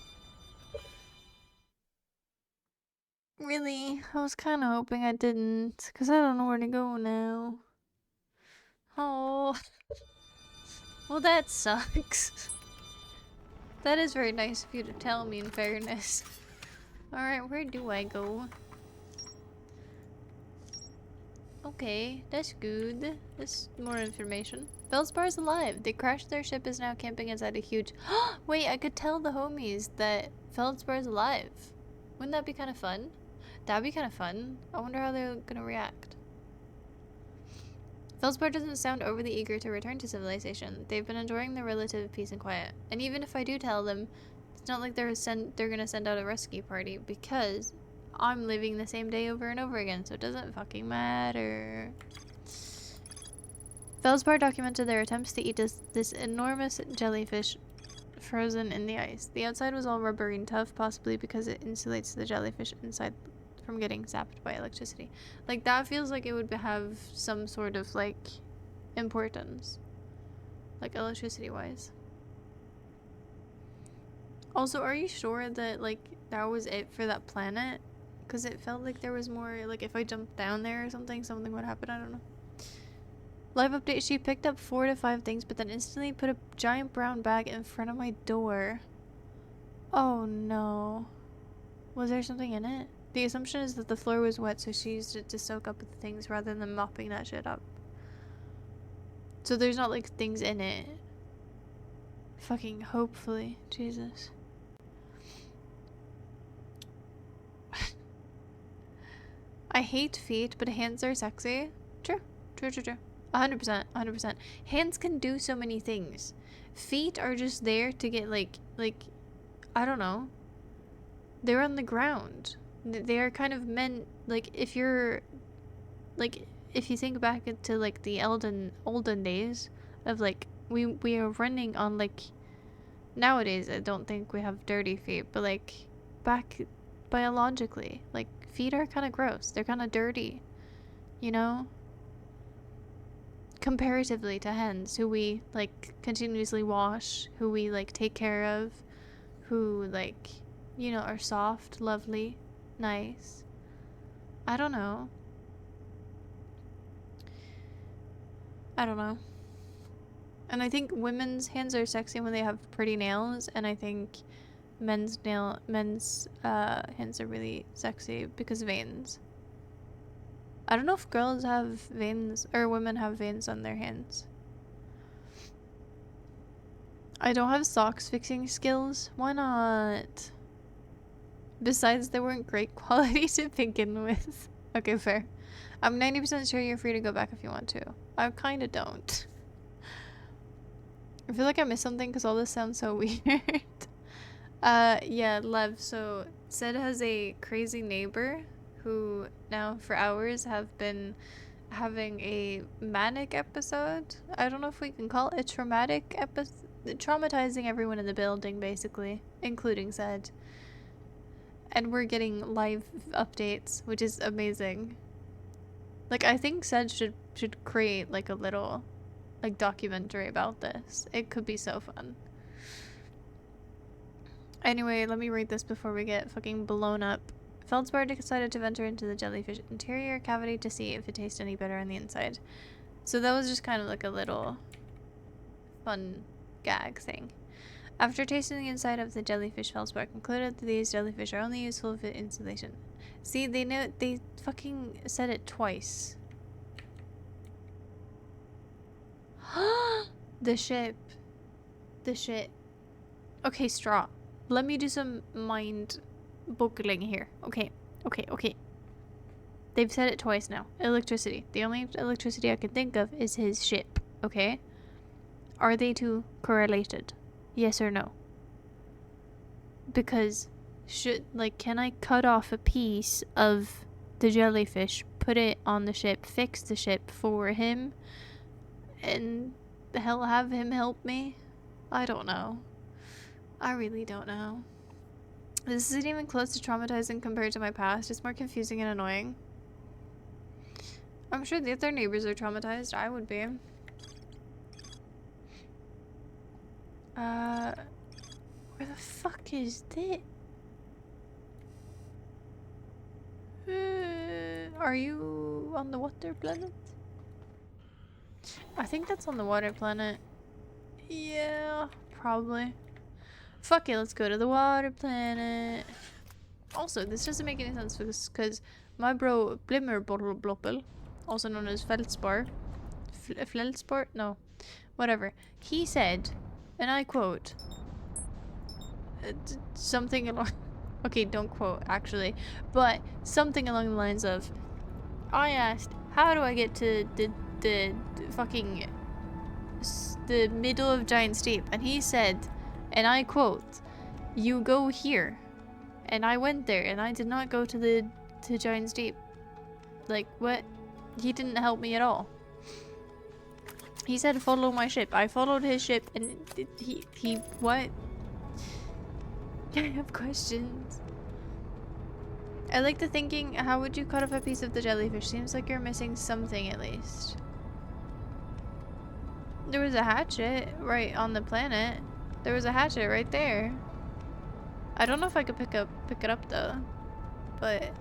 Really? I was kind of hoping I didn't, because I don't know where to go now. Oh. Well, that sucks. That is very nice of you to tell me, in fairness. Alright, where do I go? Okay, that's good. That's more information. Feldspar is alive. They crashed their ship, is now camping inside a huge... Wait, I could tell the homies that Feldspar is alive. Wouldn't that be kind of fun? That'd be kind of fun. I wonder how they're gonna react. Feldspar doesn't sound overly eager to return to civilization. They've been enjoying their relative peace and quiet. And even if I do tell them, it's not like they're gonna send out a rescue party, because I'm living the same day over and over again, so it doesn't fucking matter. Feldspar documented their attempts to eat this enormous jellyfish frozen in the ice. The outside was all rubbery and tough, possibly because it insulates the jellyfish inside from getting zapped by electricity. Like, that feels like it would have some sort of, like, importance. Like, electricity-wise. Also, are you sure that, like, that was it for that planet? Because it felt like there was more, like, if I jumped down there or something would happen. I don't know. Live update, she picked up 4 to 5 things, but then instantly put a giant brown bag in front of my door. Oh, no. Was there something in it? The assumption is that the floor was wet, so she used it to soak up the things rather than mopping that shit up. So there's not, like, things in it. Fucking hopefully. Jesus. I hate feet, but hands are sexy. True. True, true, true. 100%. 100%. Hands can do so many things. Feet are just there to get, like, I don't know. They're on the ground. They are kind of meant, like, if you're, like, if you think back to, like, the olden days of, like, we are running on, like, nowadays I don't think we have dirty feet, but, like, back biologically, like, feet are kind of gross. They're kind of dirty, you know? Comparatively to hands, who we, like, continuously wash, who we, like, take care of, who, like, you know, are soft, lovely, nice. I don't know. I don't know. And I think women's hands are sexy when they have pretty nails, and I think men's hands are really sexy because of veins. I don't know if girls have veins or women have veins on their hands. I don't have socks fixing skills. Why not? Besides, they weren't great quality to begin with. Okay, fair. I'm 90% sure you're free to go back if you want to. I kind of don't. I feel like I missed something because all this sounds so weird. Yeah, Lev. So, Sid has a crazy neighbor who now for hours have been having a manic episode. I don't know if we can call it a traumatic episode. Traumatizing everyone in the building, basically, including Sid. And we're getting live updates, which is amazing. Like, I think Sid should create like a little like documentary about this. It could be so fun. Anyway, let me read this before we get fucking blown up. Feldspar decided to venture into the jellyfish interior cavity to see if it tastes any better on the inside. So that was just kind of like a little fun gag thing. After tasting the inside of the jellyfish, Feldspar concluded that these jellyfish are only useful for insulation. See, they fucking said it twice. The ship. The shit. Okay, Straw. Let me do some mind boggling here. Okay. They've said it twice now. Electricity. The only electricity I can think of is his ship. Okay? Are they two correlated? Yes or no? Because can I cut off a piece of the jellyfish, put it on the ship, fix the ship for him, and have him help me? I don't know. I really don't know. This isn't even close to traumatizing compared to my past. It's more confusing and annoying. I'm sure the other neighbors are traumatized. I would be. Where the fuck is this? Are you on the water planet? I think that's on the water planet. Yeah, probably. Fuck it, let's go to the water planet. Also, this doesn't make any sense because my bro Blimmerbloppel, also known as Feldspar, Feldspar? No, whatever. He said, and I quote, something along. Okay, don't quote actually, but something along the lines of, I asked, how do I get to the fucking the middle of Giant's Deep? And he said, and I quote, you go here. And I went there, and I did not go to Giant's Deep. Like, what? He didn't help me at all. He said follow my ship. I followed his ship, and he what? I have questions. I like the thinking, how would you cut off a piece of the jellyfish? Seems like you're missing something at least. There was a hatchet right on the planet. There was a hatchet right there. I don't know if I could pick it up though. But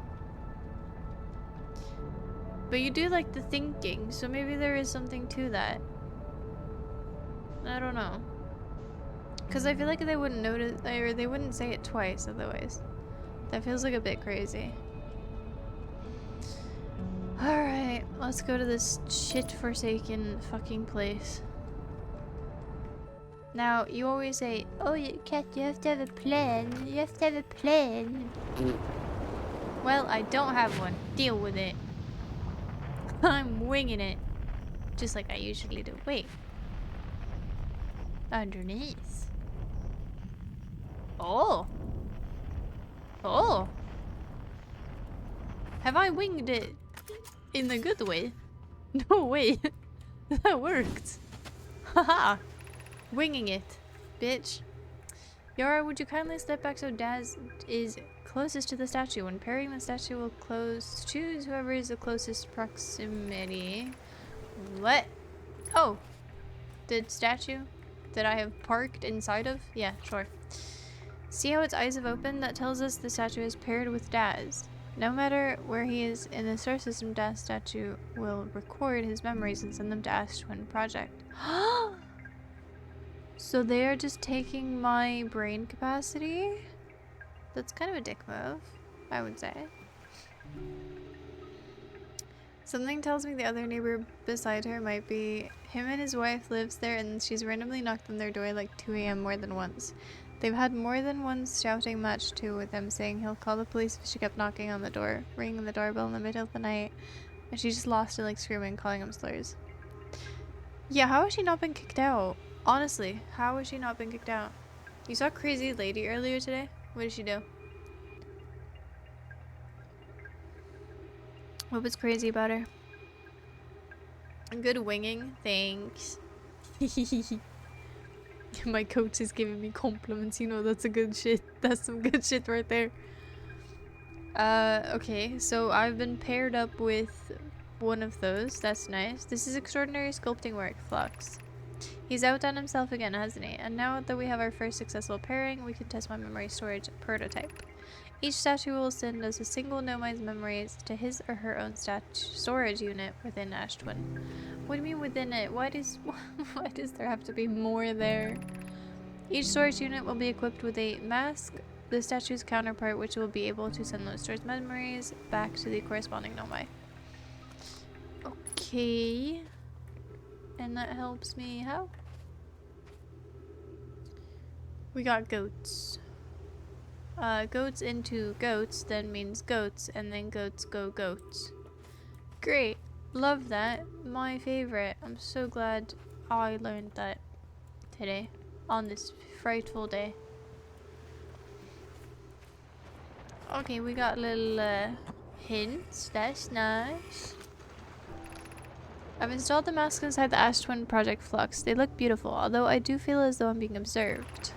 you do like the thinking, so maybe there is something to that. I don't know. Cause I feel like they wouldn't notice, or they wouldn't say it twice otherwise. That feels like a bit crazy. Alright, let's go to this shit-forsaken fucking place. Now, you always say, oh, Cat, you have to have a plan. You have to have a plan. Well, I don't have one. Deal with it. I'm winging it. Just like I usually do. Wait. Underneath. Oh. Oh. Have I winged it in the good way? No way. That worked. Haha. Winging it, bitch. Yara, would you kindly step back so Daz is closest to the statue? When parrying, the statue will choose whoever is the closest proximity. What? Oh. The statue that I have parked inside of? Yeah, sure. See how its eyes have opened? That tells us the statue is paired with Daz. No matter where he is in the source system, Dash statue will record his memories and send them to Ash Twin Project. So they are just taking my brain capacity? That's kind of a dick move, I would say. Something tells me the other neighbor beside her might be him and his wife lives there and she's randomly knocked on their door like 2 a.m. more than once. They've had more than one shouting match too, with them saying he'll call the police if she kept knocking on the door, ringing the doorbell in the middle of the night, and she just lost it like screaming, calling him slurs. Yeah, how has she not been kicked out? Honestly, how has she not been kicked out? You saw Crazy Lady earlier today? What did she do? What was crazy about her? Good winging, thanks. My coach is giving me compliments, you know, that's a good shit. That's some good shit right there. Okay, so I've been paired up with one of those. That's nice. This is extraordinary sculpting work, Flux. He's outdone himself again, hasn't he? And now that we have our first successful pairing, we can test my memory storage prototype. Each statue will send us a single Nomai's memories to his or her own storage unit within Ash Twin. What do you mean within it? Why does there have to be more there? Each storage unit will be equipped with a mask, the statue's counterpart, which will be able to send those stored memories back to the corresponding Nomai. Okay. And that helps me how? We got goats. Goats into goats then means goats, and then goats go goats. Great. Love that. My favorite. I'm so glad I learned that today. On this frightful day. Okay, we got little hints. That's nice. I've installed the masks inside the Ash Twin Project Flux. They look beautiful, although I do feel as though I'm being observed.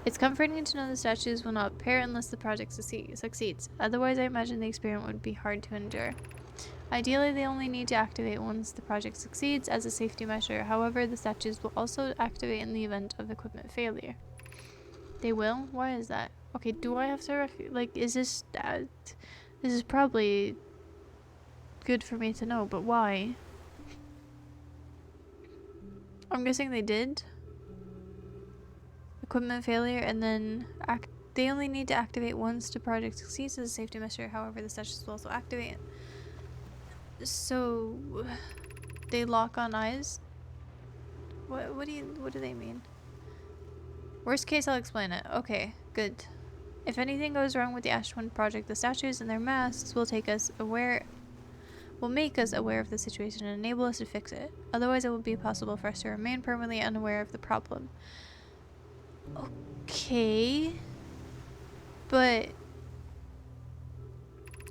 It's comforting to know the statues will not pair unless the project succeeds. Otherwise, I imagine the experiment would be hard to endure. Ideally, they only need to activate once the project succeeds as a safety measure. However, the statues will also activate in the event of equipment failure. They will? Why is that? Okay, do I have to like, is this... this is probably good for me to know, but why? I'm guessing they did. Equipment failure, and then they only need to activate once the project succeeds as a safety measure. However, the statues will also activate. So they lock on eyes? What do they mean? Worst case, I'll explain it. Okay, good. If anything goes wrong with the Ash Twin project, the statues and their masks will make us aware of the situation and enable us to fix it. Otherwise, it will be possible for us to remain permanently unaware of the problem. Okay. But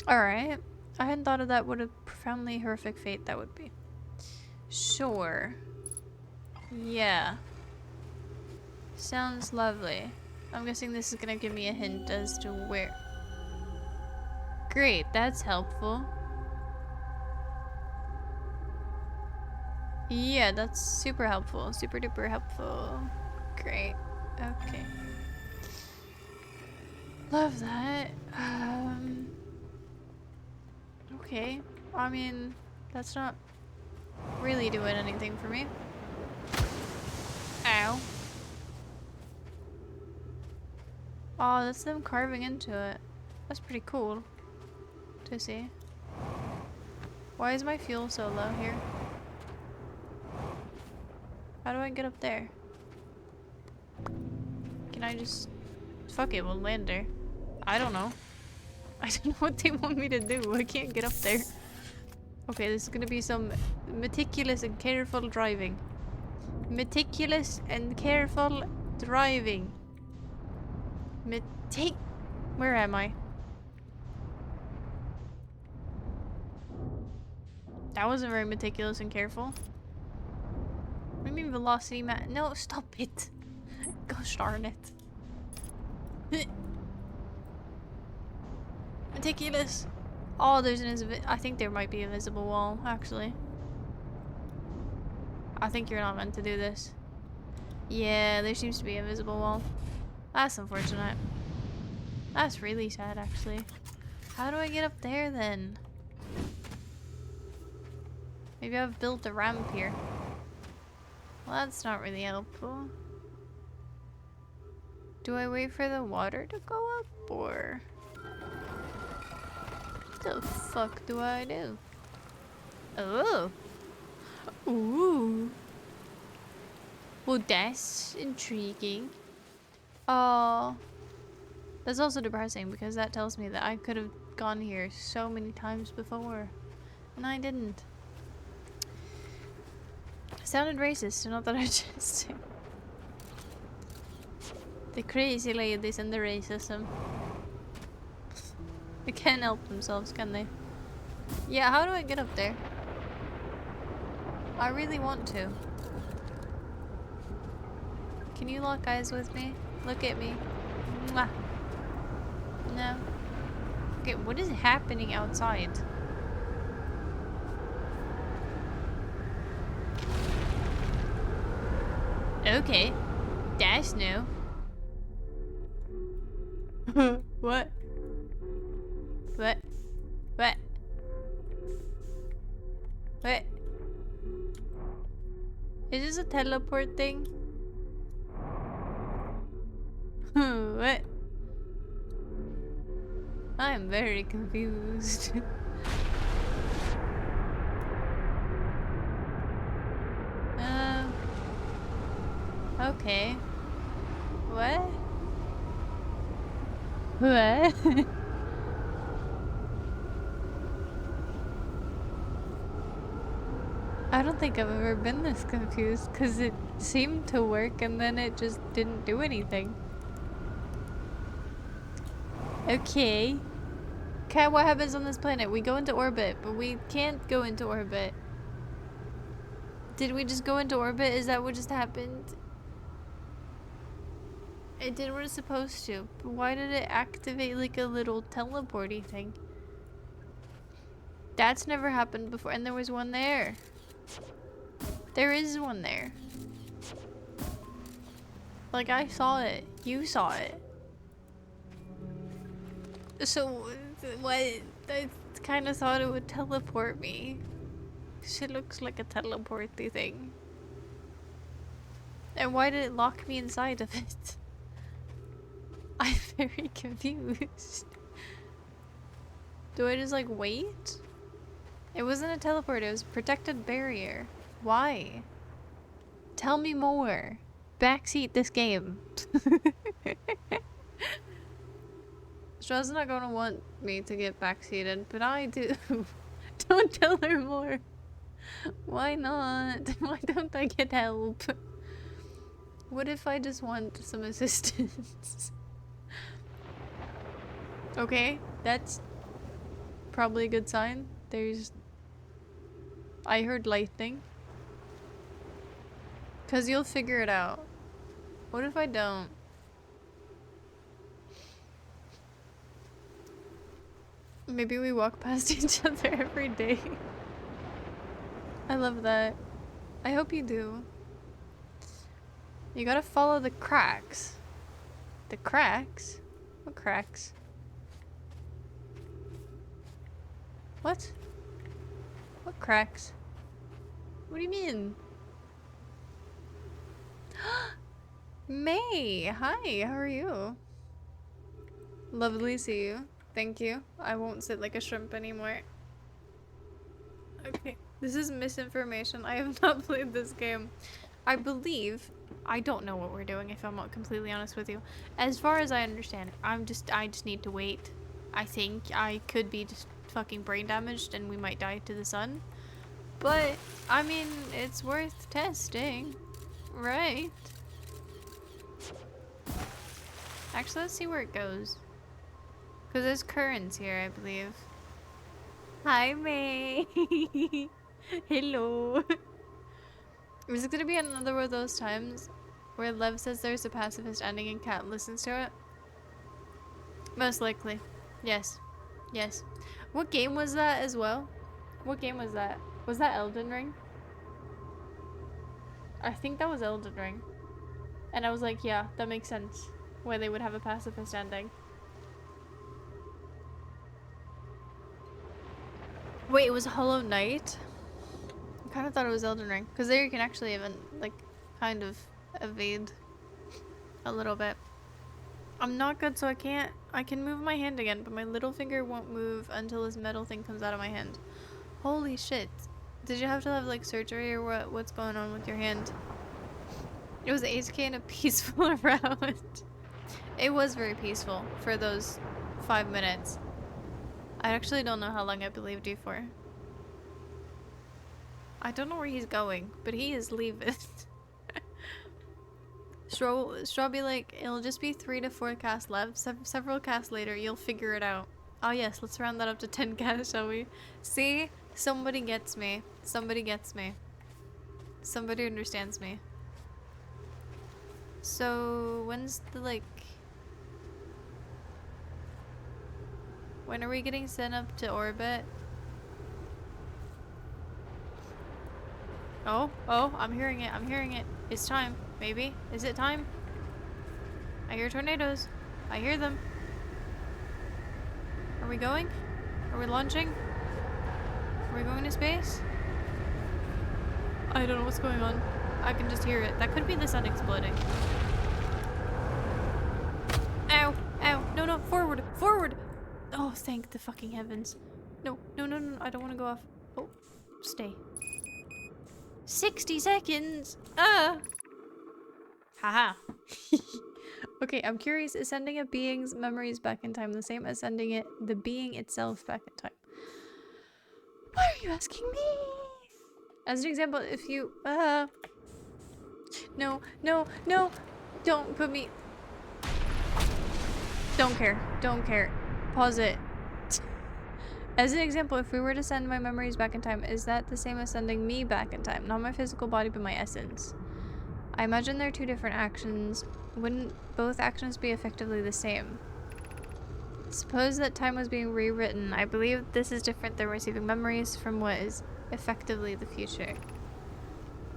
alright. I hadn't thought of that. What a profoundly horrific fate that would be. Sure. Yeah. Sounds lovely. I'm guessing this is gonna give me a hint as to where. Great, that's helpful. Yeah, that's super helpful. Super duper helpful. Great. Okay. Love that. Okay. I mean, that's not really doing anything for me. Ow. Oh, that's them carving into it. That's pretty cool to see. Why is my fuel so low here? How do I get up there? Can I just... Fuck it, we'll land there. I don't know. I don't know what they want me to do. I can't get up there. Okay, this is gonna be some meticulous and careful driving. Meticulous and careful driving. Where am I? That wasn't very meticulous and careful. What do you mean velocity No, stop it. Gosh darn it. Meticulous. Oh, there's I think there might be a visible wall, actually. I think you're not meant to do this. Yeah, there seems to be a visible wall. That's unfortunate. That's really sad, actually. How do I get up there then? Maybe I've built a ramp here. Well, that's not really helpful. Do I wait for the water to go up, or what the fuck do I do? Oh. Ooh. Well, that's intriguing. Oh. That's also depressing because that tells me that I could have gone here so many times before. And I didn't. Sounded racist, not that I just do. The crazy ladies and the racism. They can't help themselves, can they? Yeah, how do I get up there? I really want to. Can you lock eyes with me? Look at me. Mwah. No. Okay, what is happening outside? Okay. That's new. What? What? What? What? Is this a teleport thing? What? I'm very confused. Okay. What? What? I don't think I've ever been this confused because it seemed to work and then it just didn't do anything. Okay. Okay, what happens on this planet? We go into orbit, but we can't go into orbit. Did we just go into orbit? Is that what just happened? It did what it's supposed to, but why did it activate like a little teleporty thing? That's never happened before, and there was one there. There is one there. Like, I saw it. You saw it. So, what? I kind of thought it would teleport me. She looks like a teleporty thing. And why did it lock me inside of it? I'm very confused. Do I just like wait? It wasn't a teleport, it was a protected barrier. Why? Tell me more. Backseat this game. Stra's not gonna want me to get backseated, but I do. Don't tell her more. Why not? Why don't I get help? What if I just want some assistance? Okay, that's probably a good sign. I heard lightning. 'Cause you'll figure it out. What if I don't? Maybe we walk past each other every day. I love that. I hope you do. You gotta follow the cracks. The cracks? What cracks? What? What cracks? What do you mean? May! Hi, how are you? Lovely to see you. Thank you. I won't sit like a shrimp anymore. Okay. This is misinformation. I have not played this game. I believe... I don't know what we're doing, if I'm not completely honest with you. As far as I understand, I just need to wait. I think I could be just fucking brain damaged and we might die to the sun. But, I mean, it's worth testing. Right? Actually, let's see where it goes. Because there's currents here, I believe. Hi, May. Hello. Is it gonna be another one of those times where Lev says there's a pacifist ending and Cat listens to it? Most likely. Yes. Yes. What game was that as well? What game was that? Was that Elden Ring? I think that was Elden Ring. And I was like, yeah, that makes sense. Why they would have a pacifist ending. Wait, it was Hollow Knight? I kind of thought it was Elden Ring. Because there you can actually even, like, kind of evade a little bit. I'm not good, so I can't... I can move my hand again, but my little finger won't move until this metal thing comes out of my hand. Holy shit. Did you have to have, like, surgery or what? What's going on with your hand? It was 8K in a peaceful round. It was very peaceful for those 5 minutes. I actually don't know how long I believed you for. I don't know where he's going, but he is leaving. Straw be like, it'll just be 3 to 4 casts left. Several casts later, you'll figure it out. Oh yes, let's round that up to 10 casts, shall we? See? Somebody gets me. Somebody gets me. Somebody understands me. So, when's the, like... When are we getting sent up to orbit? Oh, I'm hearing it, I'm hearing it. It's time, maybe. Is it time? I hear tornadoes. I hear them. Are we going? Are we launching? Are we going to space? I don't know what's going on. I can just hear it. That could be the sun exploding. Ow! Ow! No, no! Forward! Forward! Oh, thank the fucking heavens. No, no, no, no, I don't want to go off. Oh, stay. 60 seconds! Ah! Haha. Okay, I'm curious, is sending a being's memories back in time the same as sending the being itself back in time? Why are you asking me? As an example, if you, no, no, no! Don't put me... Don't care. Don't care. Pause it. As an example, if we were to send my memories back in time, is that the same as sending me back in time? Not my physical body, but my essence. I imagine they're two different actions. Wouldn't both actions be effectively the same? Suppose that time was being rewritten. I believe this is different than receiving memories from what is effectively the future.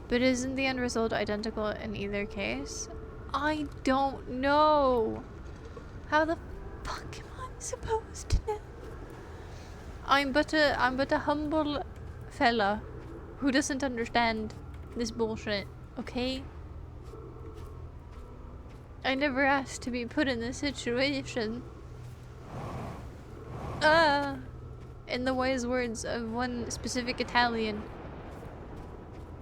But isn't the end result identical in either case? I don't know. How the fuck am I supposed to know? I'm but a humble fella who doesn't understand this bullshit, okay? I never asked to be put in this situation. In the wise words of one specific Italian,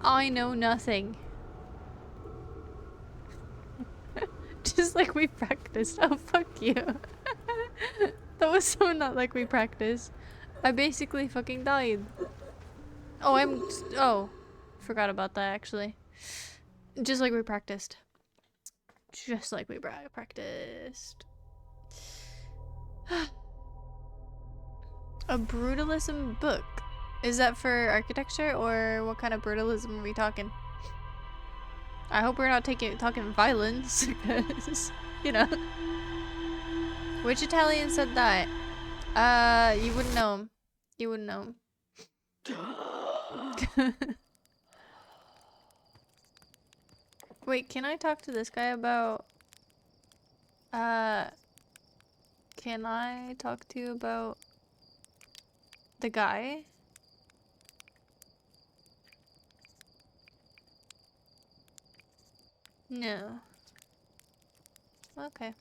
I know nothing. Just like we practiced. Oh, fuck you. That was so not like we practiced. I basically fucking died. Oh, oh. Forgot about that, actually. Just like we practiced. Just like we practiced. A brutalism book. Is that for architecture, or what kind of brutalism are we talking? I hope we're not talking violence, because, you know. Which Italian said that? You wouldn't know him. You wouldn't know him. Wait, can I talk to this guy about... Can I talk to you about... the guy? No. Okay.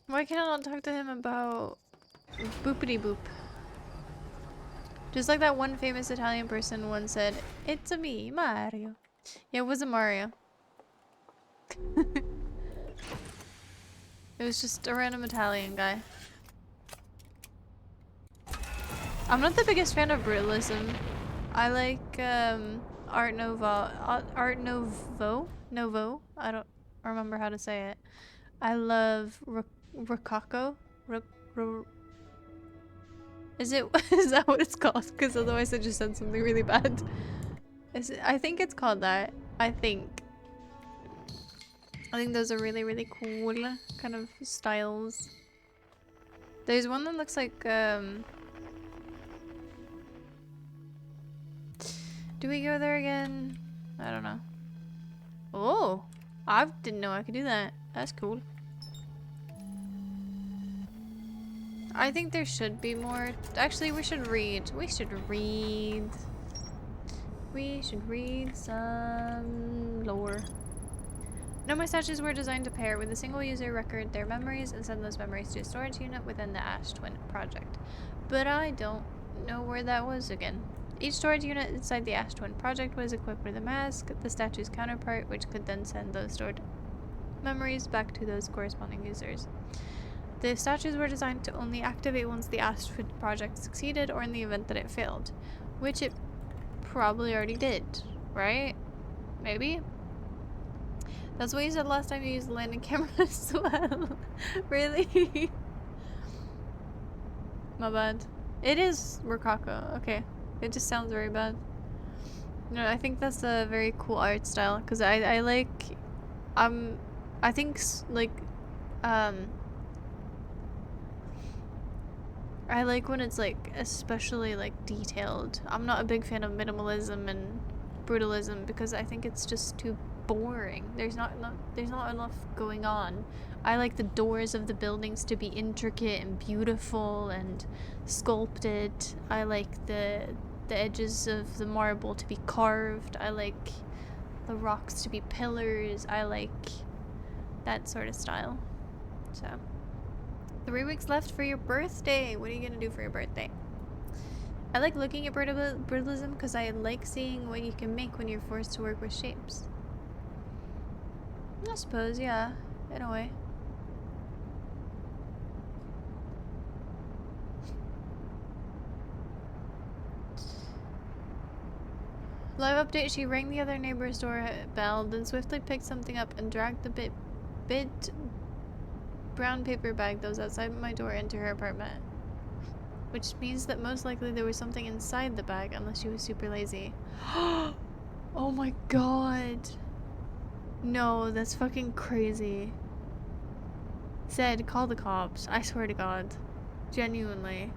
Why can't I not talk to him about boopity boop? Just like that one famous Italian person once said, "It's a me, Mario." Yeah, it wasn't Mario. It was just a random Italian guy. I'm not the biggest fan of brutalism. I like Art Nouveau. Art Nouveau. I don't remember how to say it. I love Rococo. Is that what it's called? Because otherwise I just said something really bad. I think it's called that. I think those are really, really cool kind of styles. There's one that looks like do we go there again? I don't know. Oh, I didn't know I could do that. That's cool. I think there should be more. Actually, we should read. We should read. We should read some lore. Nomai statues were designed to pair with a single user record their memories and send those memories to a storage unit within the Ash Twin project. But I don't know where that was again. Each storage unit inside the Ash Twin project was equipped with a mask, the statue's counterpart, which could then send those stored memories back to those corresponding users. The statues were designed to only activate once the Ash Twin project succeeded or in the event that it failed. Which it probably already did, right? Maybe? That's what you said last time you used the landing camera as well. Really? My bad. It is Rokako. Okay. It just sounds very bad. No, I think that's a very cool art style. Because I like... I think, like... I like when it's, like, especially, like, detailed. I'm not a big fan of minimalism and brutalism because I think it's just too boring. There's not enough going on. I like the doors of the buildings to be intricate and beautiful and sculpted. I like the edges of the marble to be carved. I like the rocks to be pillars. I like that sort of style. So 3 weeks left for your birthday. What are you gonna do for your birthday? I like looking at brutalism because I like seeing what you can make when you're forced to work with shapes. I suppose, yeah, in a way. Live update, she rang the other neighbor's doorbell, then swiftly picked something up and dragged the bit brown paper bag that was outside my door into her apartment. Which means that most likely there was something inside the bag, unless she was super lazy. Oh my god. No, that's fucking crazy. Said, call the cops. I swear to God. Genuinely.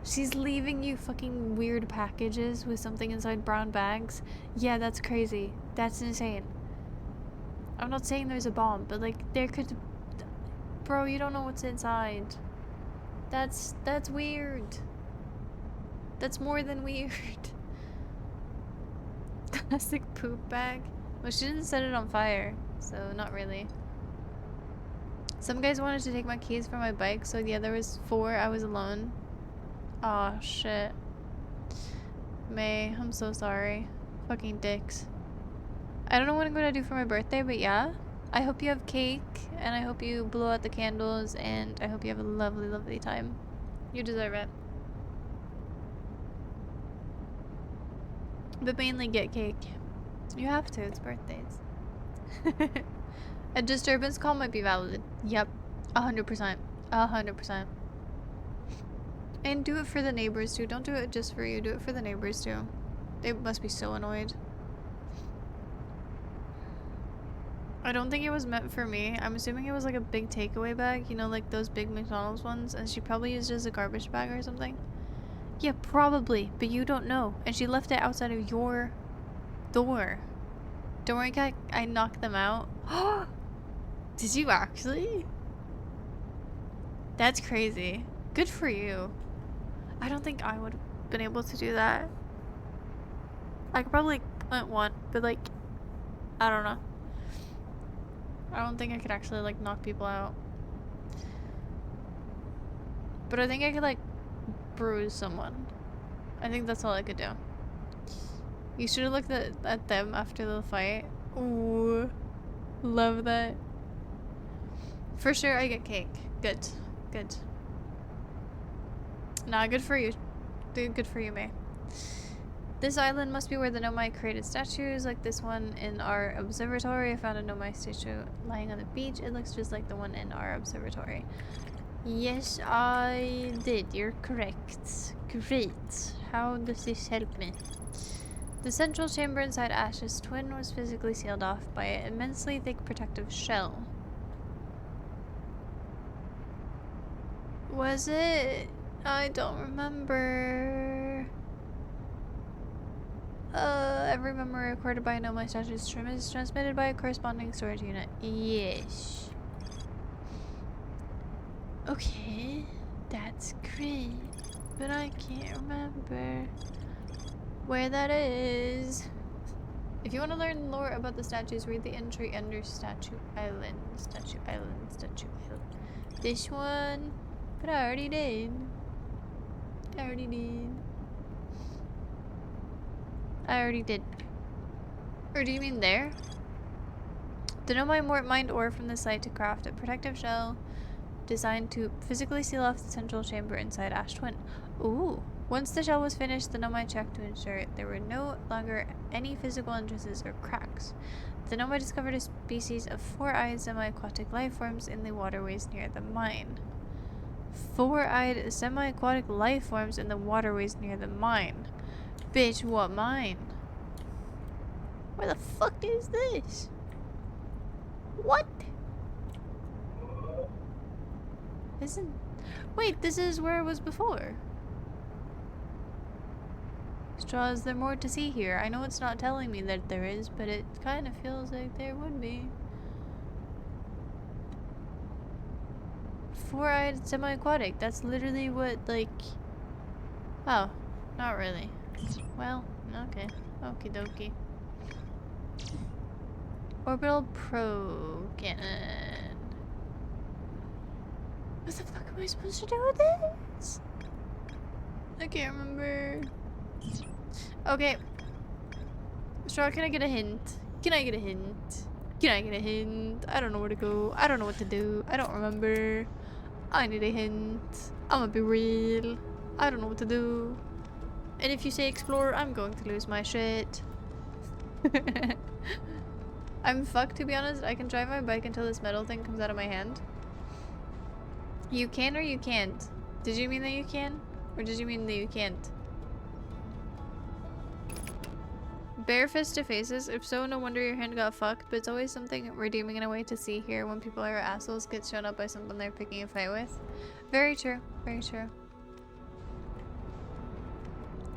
She's leaving you fucking weird packages with something inside brown bags? Yeah, that's crazy. That's insane. I'm not saying there's a bomb, but like, there could... Bro, you don't know what's inside. That's weird. That's more than weird. Classic poop bag. Well, she didn't set it on fire, so not really. Some guys wanted to take my keys for my bike, so yeah, there was 4. I was alone. Aw, shit. May, I'm so sorry. Fucking dicks. I don't know what I'm gonna do for my birthday, but yeah. I hope you have cake, and I hope you blow out the candles, and I hope you have a lovely, lovely time. You deserve it. But mainly get cake. You have to, it's birthdays. A disturbance call might be valid. Yep. 100%. 100%. And do it for the neighbors too. Don't do it just for you. Do it for the neighbors too. They must be so annoyed. I don't think it was meant for me. I'm assuming it was like a big takeaway bag. You know, like those big McDonald's ones. And she probably used it as a garbage bag or something. Yeah, probably. But you don't know. And she left it outside of your door. Don't worry, I knocked them out. Did you actually? That's crazy. Good for you. I don't think I would have been able to do that. I could probably plant one, but like, I don't know. I don't think I could actually like knock people out. But I think I could like bruise someone. I think that's all I could do. You should have looked at them after the fight. Ooh. Love that. For sure I get cake. Good. Good. Nah, good for you. Good for you, May. This island must be where the Nomai created statues, like this one in our observatory. I found a Nomai statue lying on the beach. It looks just like the one in our observatory. Yes, I did. You're correct. Great. How does this help me? The central chamber inside Ash's twin was physically sealed off by an immensely thick protective shell. Was it? I don't remember. Every memory recorded by a Nomai statue is transmitted by a corresponding storage unit. Yes. Okay. That's great. But I can't remember where that is. If you want to learn lore about the statues, read the entry under Statue Island. Statue Island, Statue Island. This one. But I already did. I already did. I already did. Or do you mean there? Denomai mined ore from the site to craft a protective shell designed to physically seal off the central chamber inside Ash Twin. Ooh. Once the shell was finished, the Nomai checked to ensure there were no longer any physical entrances or cracks. The Nomai discovered a species of four-eyed semi-aquatic life forms in the waterways near the mine. Four-eyed semi-aquatic life forms in the waterways near the mine. Bitch, what mine? Where the fuck is this? What? Isn't... Wait, this is where it was before. Straw, is there more to see here? I know it's not telling me that there is, but it kind of feels like there would be. Four-eyed semi-aquatic. That's literally what, like... Oh, not really. Well, okay. Okie dokie. Orbital probe cannon. What the fuck am I supposed to do with this? I can't remember. Okay. Straw, can I get a hint? Can I get a hint? Can I get a hint? I don't know where to go. I don't know what to do. I don't remember. I need a hint. I'm gonna be real. I don't know what to do. And if you say explore, I'm going to lose my shit. I'm fucked, to be honest. I can drive my bike until this metal thing comes out of my hand. You can or you can't? Did you mean that you can? Or did you mean that you can't? Bare fist to faces. If so, no wonder your hand got fucked, but it's always something redeeming in a way to see here when people are assholes get shown up by someone they're picking a fight with. Very true. Very true.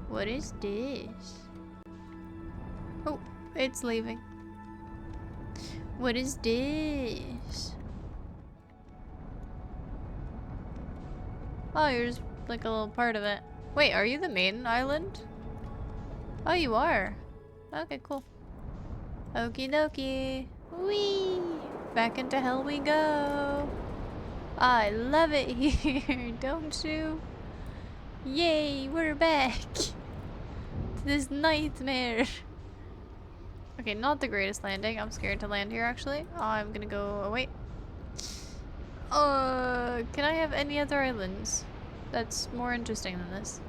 What is this? Oh, it's leaving. What is this? Oh, you're just like a little part of it. Wait, are you the main island? Oh, you are. Okay, cool. Okie dokie. Whee! Back into hell we go. I love it here, don't you? Yay, we're back. To this nightmare. Okay, not the greatest landing. I'm scared to land here, actually. I'm gonna go away. Can I have any other islands? That's more interesting than this.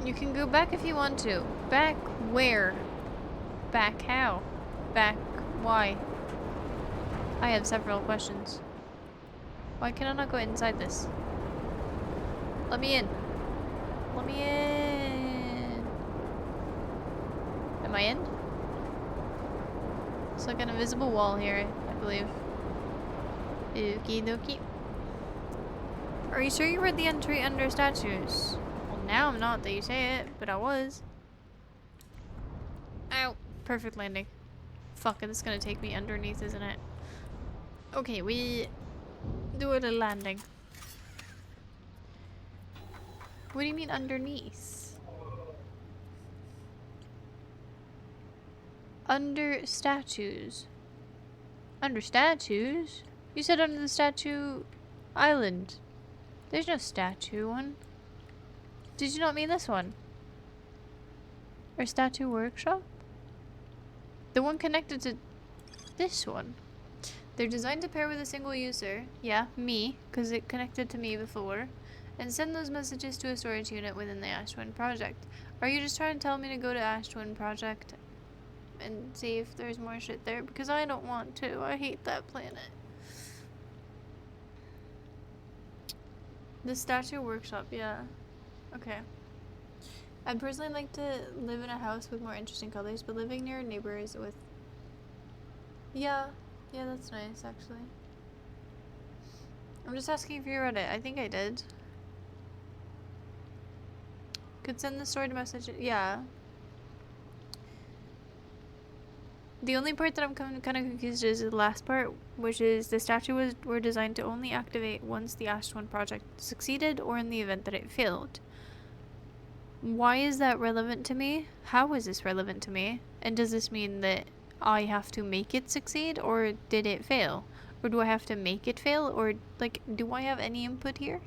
You can go back if you want to. Back where? Back how? Back why? I have several questions. Why can I not go inside this? Let me in. Let me in. Am I in? It's like an invisible wall here, I believe. Okie dokie. Are you sure you read the entry under statues? Well, now I'm not that you say it, but I was. Ow. Perfect landing. Fuck, it's gonna take me underneath, isn't it? Okay, we do a landing. What do you mean underneath? Under statues. Under statues? You said under the statue island. There's no statue one. Did you not mean this one? Or statue workshop? The one connected to this one. They're designed to pair with a single user. Yeah, me, because it connected to me before. And send those messages to a storage unit within the Ash Twin project. Are you just trying to tell me to go to Ash Twin project and see if there's more shit there? Because I don't want to. I hate that planet. The statue workshop, yeah. Okay. I'd personally like to live in a house with more interesting colors, but living near neighbors with... Yeah, that's nice, actually. I'm just asking if you read it. I think I did. Could send the story to message. Yeah. The only part that I'm kind of confused is the last part, which is the statue were designed to only activate once the Ash 1 project succeeded or in the event that it failed. Why is that relevant to me? How is this relevant to me? And does this mean that I have to make it succeed, or did it fail? Or do I have to make it fail? Or, like, do I have any input here?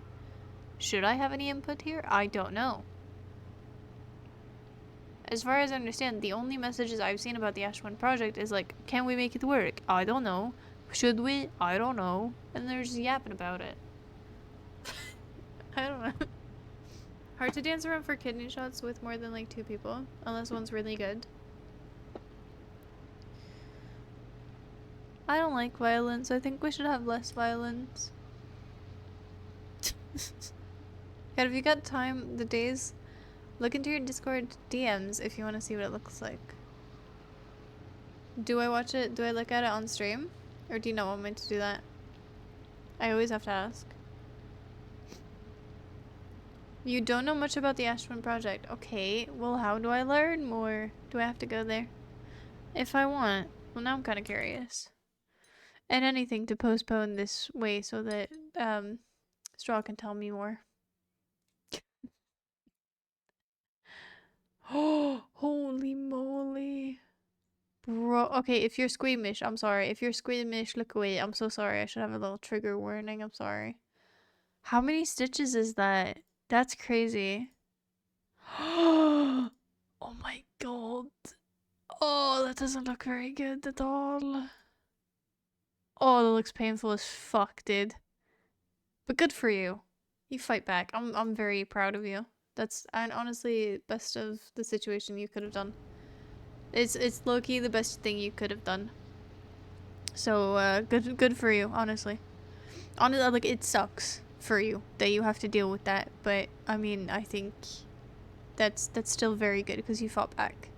Should I have any input here? I don't know. As far as I understand, the only messages I've seen about the Ash 1 project is like, can we make it work? I don't know. Should we? I don't know. And they're just yapping about it. I don't know. Hard to dance around for kidney shots with more than like 2 people, unless one's really good. I don't like violence. I think we should have less violence. God, if you got time, the days, look into your Discord DMs if you want to see what it looks like. Do I watch it? Do I look at it on stream? Or do you not want me to do that? I always have to ask. You don't know much about the Ash 1 project. Okay, well how do I learn more? Do I have to go there? If I want. Well, now I'm kind of curious. And anything to postpone this way so that Straw can tell me more. Oh, holy moly. Bro, okay, if you're squeamish, I'm sorry. If you're squeamish, look away. I'm so sorry. I should have a little trigger warning. I'm sorry. How many stitches is that? That's crazy. Oh my god. Oh, that doesn't look very good at all. Oh, that looks painful as fuck, dude. But good for you. You fight back. I'm very proud of you. That's, and honestly, best of the situation you could have done. It's low-key the best thing you could have done. So, good for you, honestly. Honestly, like, it sucks for you that you have to deal with that, but, I mean, I think that's still very good because you fought back.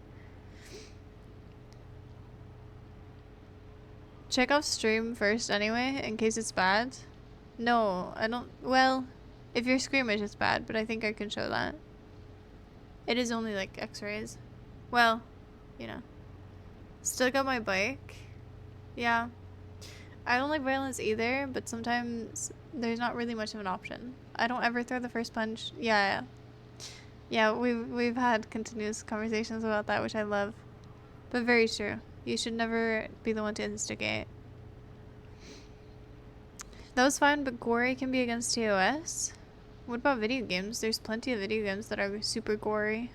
Check off stream first anyway, in case it's bad. No, I don't, well, if you're squeamish it's bad, but I think I can show that. It is only like x-rays. Well, you know. Still got my bike. Yeah. I don't like violence either, but sometimes there's not really much of an option. I don't ever throw the first punch. Yeah. Yeah, we've had continuous conversations about that, which I love. But very true. You should never be the one to instigate. That was fine, but gory can be against TOS? What about video games? There's plenty of video games that are super gory.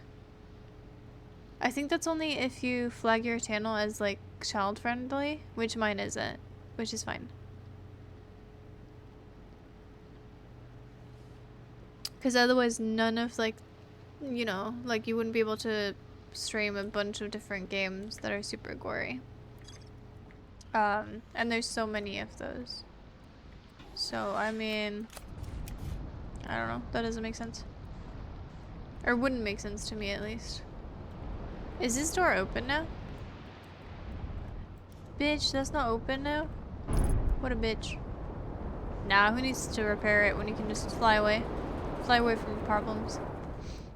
I think that's only if you flag your channel as like child friendly, which mine isn't, which is fine. Because otherwise none of like, you know, like you wouldn't be able to stream a bunch of different games that are super gory. And there's so many of those. So, I mean, I don't know. That doesn't make sense. Or wouldn't make sense to me, at least. Is this door open now? Bitch, that's not open now? What a bitch. Nah, who needs to repair it when you can just fly away? Fly away from problems.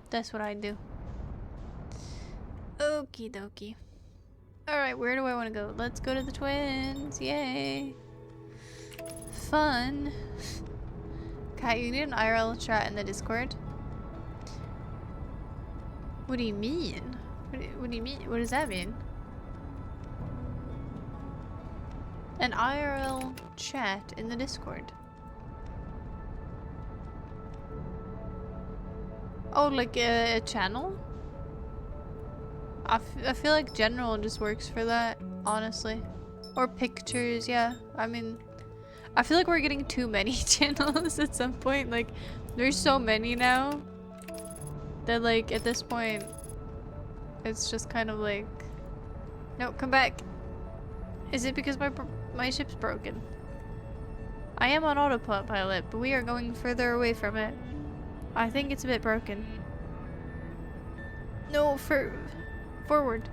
That's what I do. Okie dokie. Alright, where do I want to go? Let's go to the twins. Yay. Fun. Kat, you need an IRL chat in the Discord. What do you mean? What do you mean? What does that mean? An IRL chat in the Discord. Oh, like a channel? I feel like general just works for that, honestly. Or pictures, yeah. I mean, I feel like we're getting too many channels at some point. Like, there's so many now that, like, at this point, it's just kind of like, no, come back. Is it because my ship's broken? I am on autopilot, but we are going further away from it. I think it's a bit broken. No, forward.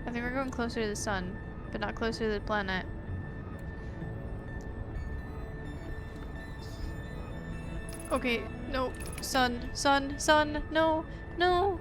I think we're going closer to the sun, but not closer to the planet. Okay, no. Sun, sun, sun, no, no,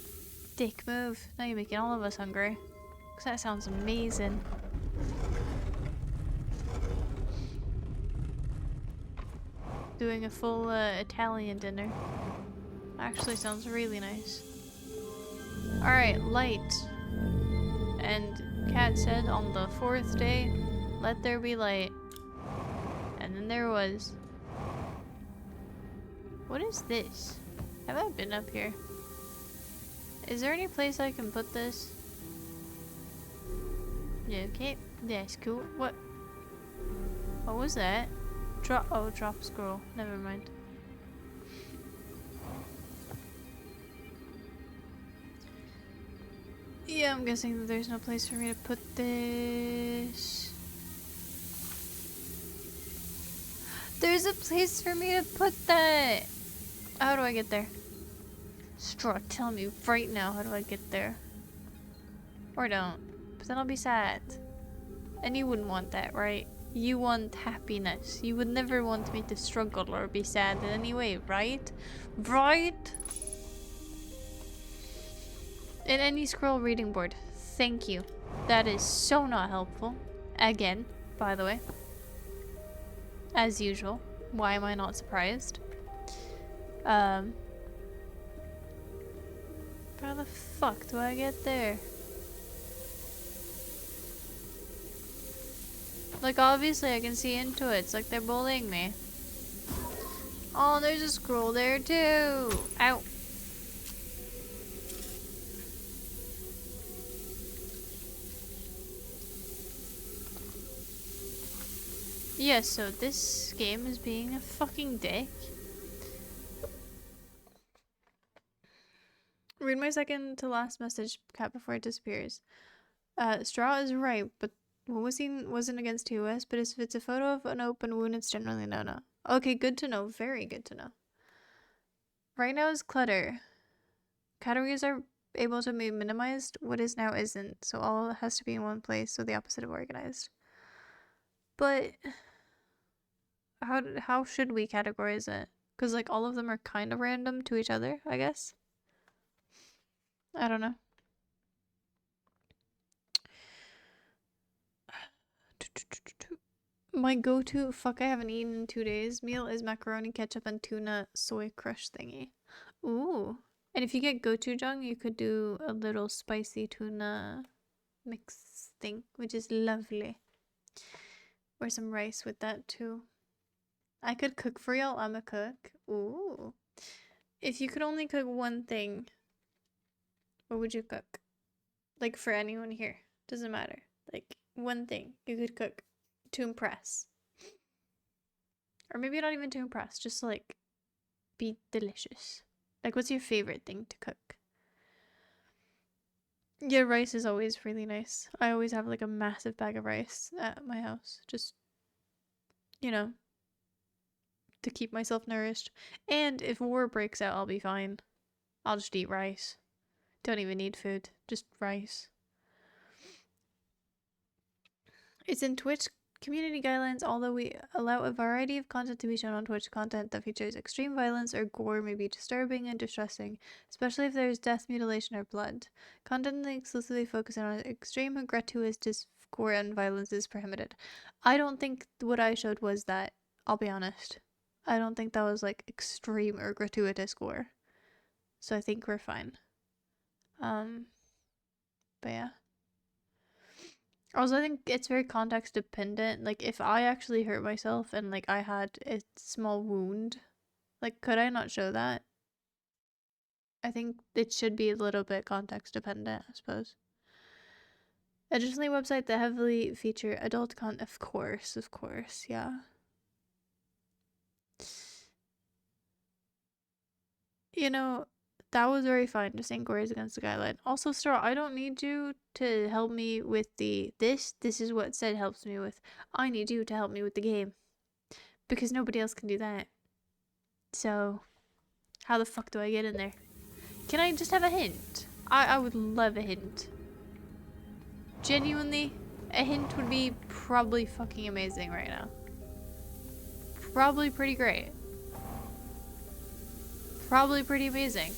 Dick move. Now you're making all of us hungry. Cause that sounds amazing. Doing a full Italian dinner. Actually sounds really nice. Alright, light. And Cat said on the 4th day, let there be light. And then there was. What is this? Have I been up here? Is there any place I can put this? Yeah, okay. That's cool. What was that? Drop scroll. Never mind. Yeah, I'm guessing that there's no place for me to put this. There's a place for me to put that! How do I get there? Straw, tell me right now, how do I get there? Or don't. But then I'll be sad. And you wouldn't want that, right? You want happiness. You would never want me to struggle or be sad in any way, right? Right? In any scroll reading board. Thank you. That is so not helpful. Again, by the way. As usual. Why am I not surprised? How the fuck do I get there? Like, obviously I can see into it. It's like they're bullying me. Oh, there's a scroll there too. Ow. Yeah, so this game is being a fucking dick. Read my second to last message, Cat, before it disappears. Straw is right, but what was seen wasn't against TOS, but if it's a photo of an open wound, it's generally no. Okay, good to know. Very good to know. Right now is clutter. Categories are able to be minimized. What is now isn't. So all has to be in one place, so the opposite of organized. But how should we categorize it? Because like all of them are kind of random to each other, I guess. I don't know. My go-to fuck I haven't eaten in 2 days meal is macaroni, ketchup, and tuna soy crush thingy. Ooh. And if you get gochujang, you could do a little spicy tuna mix thing, which is lovely. Or some rice with that too. I could cook for y'all. I'm a cook. Ooh. If you could only cook one thing, what would you cook? Like for anyone here. Doesn't matter. Like one thing you could cook to impress. Or maybe not even to impress, just to like be delicious. Like what's your favorite thing to cook? Yeah, rice is always really nice. I always have like a massive bag of rice at my house. Just, you know, to keep myself nourished. And if war breaks out, I'll be fine. I'll just eat rice. Don't even need food, just rice. It's in Twitch community guidelines, although we allow a variety of content to be shown on Twitch. Content that features extreme violence or gore may be disturbing and distressing, especially if there is death, mutilation, or blood. Content that exclusively focuses on extreme, gratuitous gore and violence is prohibited. I don't think what I showed was that, I'll be honest. I don't think that was like extreme or gratuitous gore. So I think we're fine. But yeah. Also, I think it's very context dependent. Like, if I actually hurt myself and, like, I had a small wound, like, could I not show that? I think it should be a little bit context dependent, I suppose. Additionally, website that heavily feature adult content. Of course, yeah. You know, that was very fine, just saying gore is against the guideline. Also, Star, I don't need you to help me with this is what said helps me with. I need you to help me with the game. Because nobody else can do that. So, how the fuck do I get in there? Can I just have a hint? I would love a hint. Genuinely, a hint would be probably fucking amazing right now. Probably pretty great. Probably pretty amazing.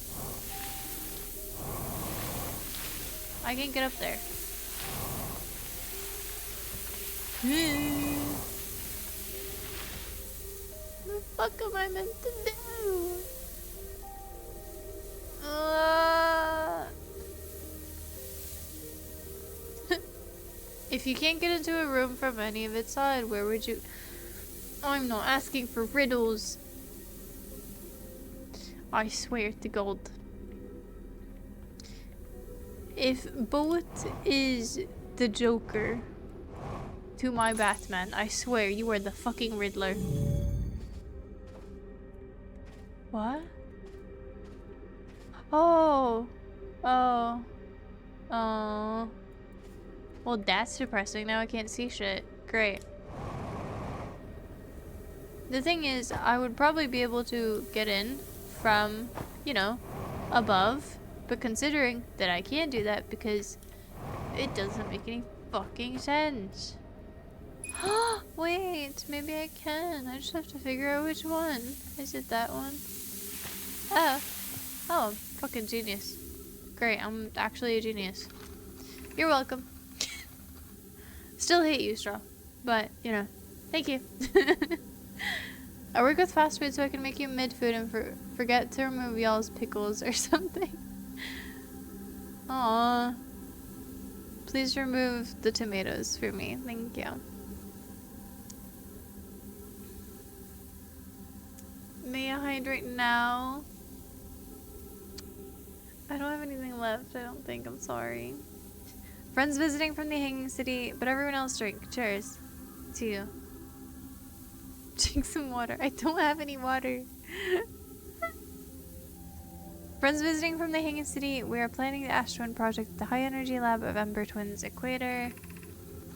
I can't get up there. What the fuck am I meant to do? If you can't get into a room from any of its side, where would you? I'm not asking for riddles. I swear to God. If Boat is the Joker to my Batman, I swear you are the fucking Riddler. What? Oh. Oh. Oh. Well, that's depressing. Now I can't see shit. Great. The thing is, I would probably be able to get in from, you know, above. But considering that I can't do that because it doesn't make any fucking sense. Wait, maybe I can. I just have to figure out which one. Is it that one? Oh. Oh, fucking genius. Great, I'm actually a genius. You're welcome. Still hate you, Straw. But, you know, thank you. I work with fast food so I can make you mid-food and forget to remove y'all's pickles or something. Aww. Please remove the tomatoes for me. Thank you. May I hydrate now? I don't have anything left, I don't think. I'm sorry. Friends visiting from the Hanging City, but everyone else drink. Cheers. To you. Drink some water. I don't have any water. Friends visiting from the Hanging City, we are planning the Astron project at the High Energy Lab of Ember Twins Equator.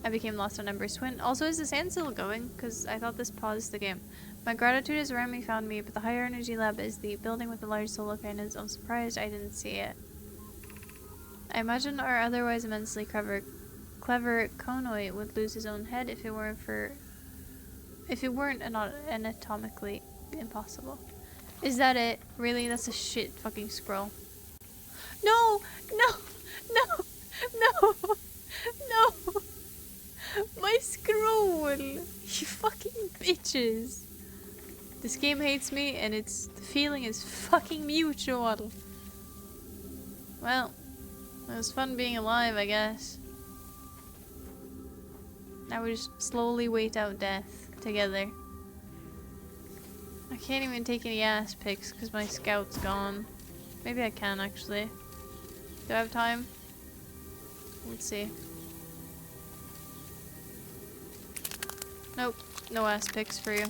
I became lost on Ember's twin. Also, is the sand still going? Because I thought this paused the game. My gratitude is Remy found me, but the Higher Energy Lab is the building with the large solar panels. I'm surprised I didn't see it. I imagine our otherwise immensely clever Konoi would lose his own head if it weren't anatomically impossible. Is that it? Really? That's a shit fucking scroll. No! No! No! No! No! My scroll! You fucking bitches! This game hates me and the feeling is fucking mutual. Well, it was fun being alive, I guess. Now we just slowly wait out death together. I can't even take any ass pics because my scout's gone. Maybe I can actually. Do I have time? Let's see. Nope, no ass pics for you.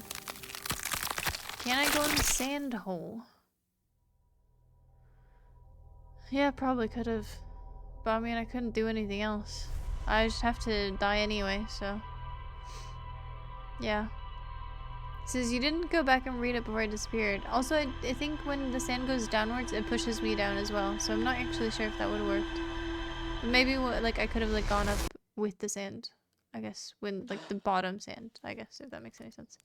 Can I go in the sand hole? Yeah, probably could have. But I mean, I couldn't do anything else. I just have to die anyway, so. Yeah. It says you didn't go back and read it before I disappeared. Also, I think when the sand goes downwards, it pushes me down as well. So I'm not actually sure if that would have worked. But maybe like I could have like gone up with the sand. I guess when like the bottom sand. I guess if that makes any sense.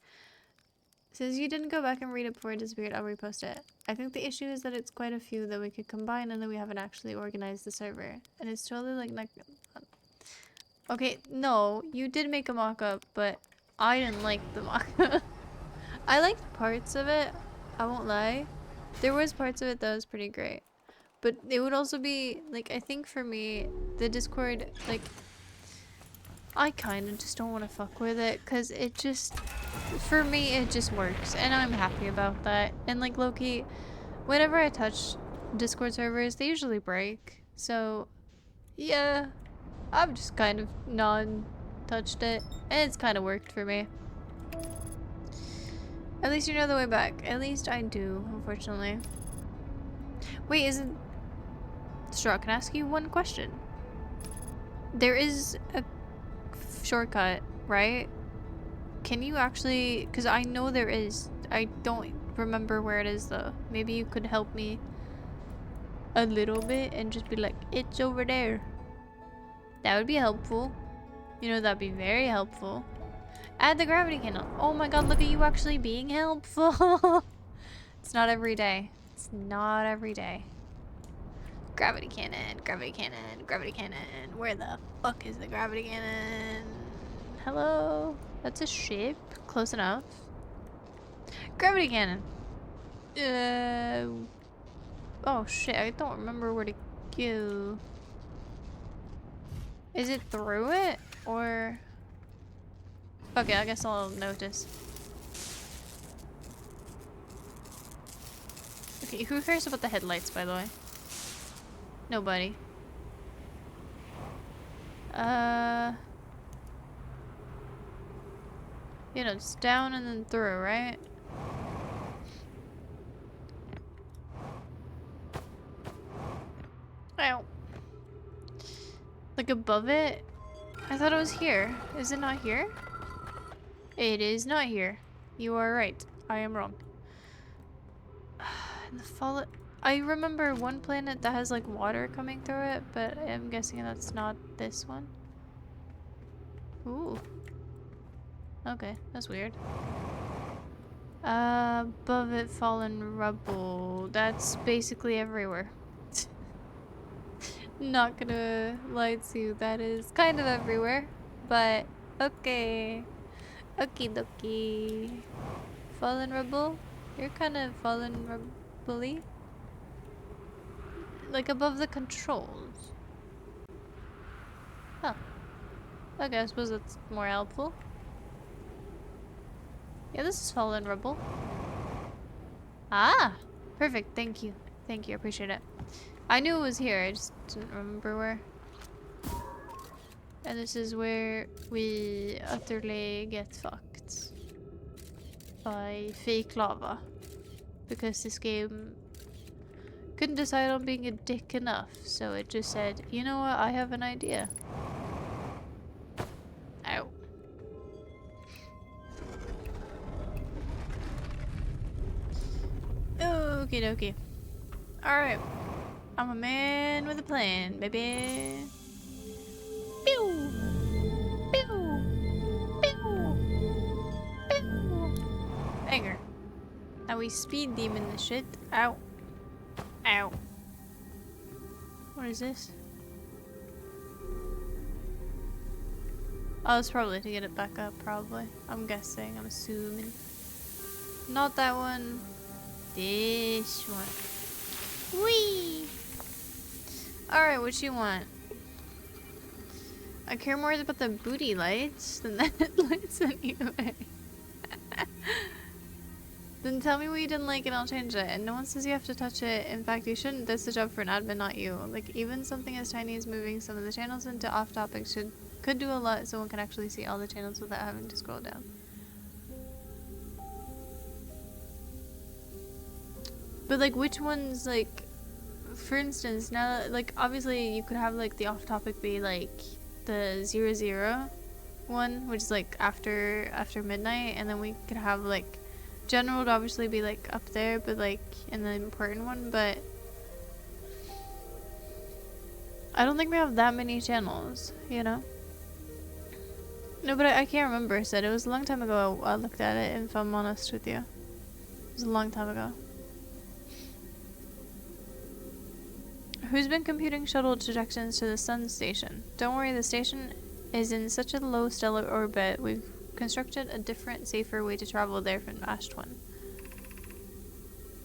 It says you didn't go back and read it before I disappeared. I'll repost it. I think the issue is that it's quite a few that we could combine and that we haven't actually organized the server. And it's totally like okay, no, you did make a mock-up, but I didn't like the mock-up. I liked parts of it, I won't lie. There was parts of it that was pretty great. But it would also be, like, I think for me, the Discord, like, I kind of just don't want to fuck with it, because it just, for me, it just works, and I'm happy about that. And, like, low-key, whenever I touch Discord servers, they usually break. So, yeah, I've just kind of non-touched it, and it's kind of worked for me. At least you know the way back. At least I do, unfortunately. Wait, isn't... Straw, can I ask you one question? There is a shortcut, right? Can you actually... Because I know there is. I don't remember where it is, though. Maybe you could help me a little bit and just be like, it's over there. That would be helpful. You know, that'd be very helpful. Add the gravity candle. Oh my god, look at you actually being helpful. It's not every day. It's not every day. Gravity cannon, gravity cannon, gravity cannon. Where the fuck is the gravity cannon? Hello? That's a ship. Close enough. Gravity cannon. Oh shit, I don't remember where to go. Is it through it? Or... Okay, I guess I'll notice. Okay, who cares about the headlights, by the way? Nobody. You know, it's down and then through, right? Ow. Like above it? I thought it was here. Is it not here? It is not here. You are right. I am wrong. And the fall. I remember one planet that has like water coming through it, but I'm guessing that's not this one. Ooh. Okay, that's weird. Above it, fallen rubble. That's basically everywhere. Not gonna lie to you, that is kind of everywhere, but okay. Okie dokie. Fallen rubble? You're kind of fallen rubble-y. Like above the controls. Huh. Okay, I suppose that's more helpful. Yeah, this is fallen rubble. Ah! Perfect, thank you. Thank you, I appreciate it. I knew it was here, I just didn't remember where. And this is where we utterly get fucked. By fake lava. Because this game couldn't decide on being a dick enough, so it just said, you know what, I have an idea. Ow. Okie dokie. Alright. I'm a man with a plan, baby. Pew! Pew! Pew! Pew! Banger. Now we speed demon this shit. Ow. Ow. What is this? Oh, it's probably to get it back up, probably. I'm guessing, I'm assuming. Not that one. This one. Whee! Alright, what you want? I care more about the booty lights than the headlights anyway. Then tell me what you didn't like and I'll change it. And no one says you have to touch it. In fact, you shouldn't. That's the job for an admin, not you. Like, even something as tiny as moving some of the channels into off topics could do a lot so one can actually see all the channels without having to scroll down. But like, which ones, like, for instance, now, like, obviously you could have like the off topic be like the 00 one, which is like after midnight, and then we could have like general would obviously be like up there, but like in the important one. But I don't think we have that many channels, you know. No, but I can't remember. I said it was a long time ago I looked at it, if I'm honest with you. It was a long time ago. Who's been computing shuttle trajectories to the sun station? Don't worry, the station is in such a low stellar orbit, we've constructed a different, safer way to travel there from Ashtwan.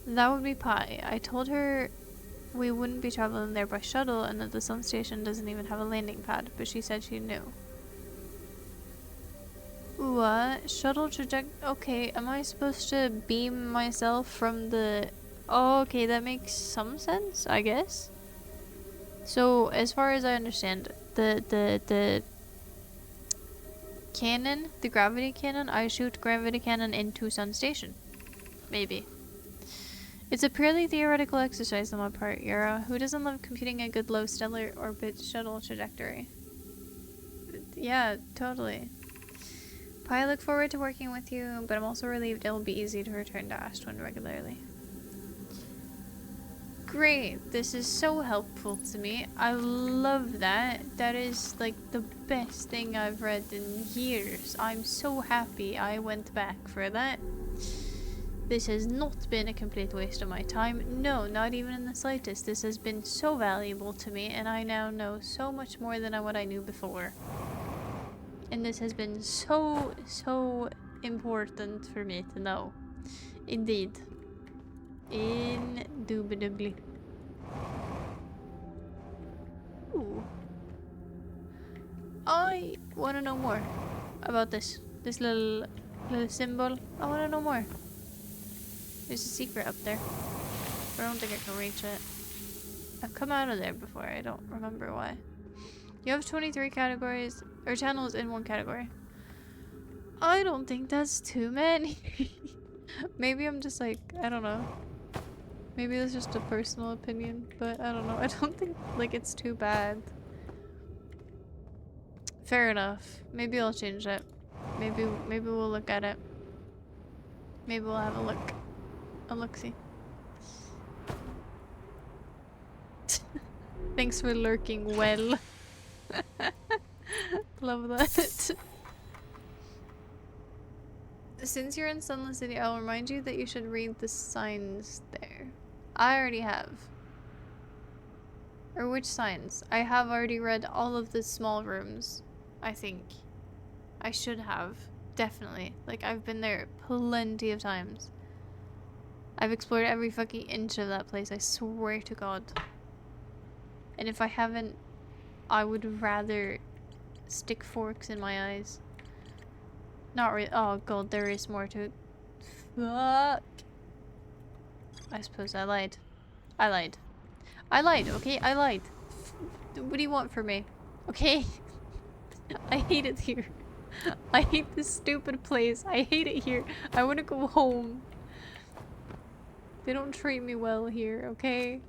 That would be Pi. I told her we wouldn't be traveling there by shuttle and that the sun station doesn't even have a landing pad, but she said she knew. What? Shuttle okay, am I supposed to beam myself from the... Oh, okay, that makes some sense, I guess. So, as far as I understand, the cannon, the gravity cannon, I shoot gravity cannon into sun station. Maybe. It's a purely theoretical exercise on my part, Yura. Who doesn't love computing a good low stellar orbit shuttle trajectory? Yeah, totally. I look forward to working with you, but I'm also relieved it'll be easy to return to Ashtwan regularly. Great, this is so helpful to me. I love that. That is like the best thing I've read in years. I'm so happy I went back for that. This has not been a complete waste of my time. No, not even in the slightest. This has been so valuable to me, and I now know so much more than what I knew before. And this has been so important for me to know. Indeed. Indubitably. Ooh. I want to know more about this little symbol. I want to know more. There's a secret up there, but I don't think I can reach it. I've come out of there before. I don't remember why. You have 23 categories or channels in one category. I don't think that's too many. Maybe I'm just like, I don't know. Maybe that's just a personal opinion, but I don't know. I don't think like it's too bad. Fair enough. Maybe I'll change it. Maybe we'll look at it. Maybe we'll have a look. A look-see. Thanks for lurking well. Love that. Since you're in Sunless City, I'll remind you that you should read the signs there. I already have. Or which signs? I have already read all of the small rooms, I think. I should have. Definitely. Like, I've been there plenty of times. I've explored every fucking inch of that place, I swear to God. And if I haven't, I would rather stick forks in my eyes. Not really. Oh God, there is more to it. Fuck. I suppose I lied. I lied. I lied, okay? I lied. What do you want from me? Okay? I hate it here. I hate this stupid place. I hate it here. I want to go home. They don't treat me well here, okay?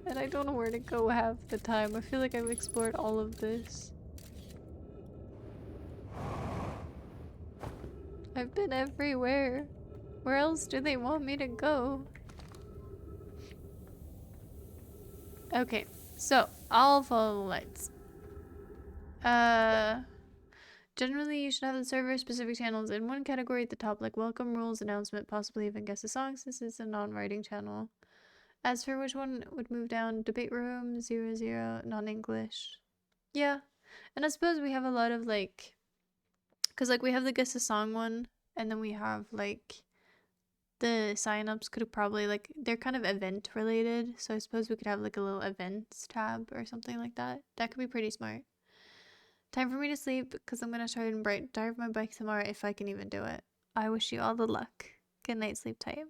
And I don't know where to go half the time. I feel like I've explored all of this. I've been everywhere. Where else do they want me to go? Okay, so I'll follow the lights. Generally you should have the server-specific channels in one category at the top, like welcome, rules, announcement, possibly even guess a song, since it's a non-writing channel. As for which one would move down, debate room, 00, non-English. Yeah, and I suppose we have a lot of like, because like we have the guess a song one, and then we have like the sign-ups could probably like, they're kind of event related, so I suppose we could have like a little events tab or something like that. That could be pretty smart. Time for me to sleep because I'm gonna try and drive my bike tomorrow if I can even do it. I wish you all the luck. Good night, sleep tight.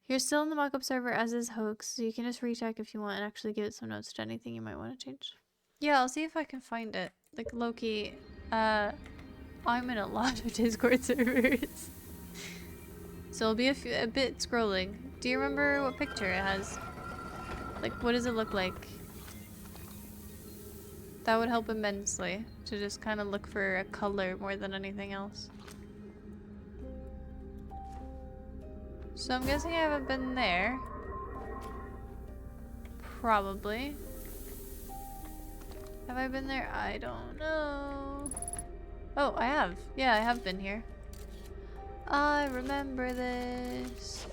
You're still in the mock-up server as is Hoax, so you can just recheck if you want and actually give it some notes to anything you might want to change. Yeah, I'll see if I can find it. Like, low-key, I'm in a lot of Discord servers. So it'll be a bit scrolling. Do you remember what picture it has? Like, what does it look like? That would help immensely to just kind of look for a color more than anything else. So I'm guessing I haven't been there. Probably. Have I been there? I don't know. Oh, I have. Yeah, I have been here. I remember this.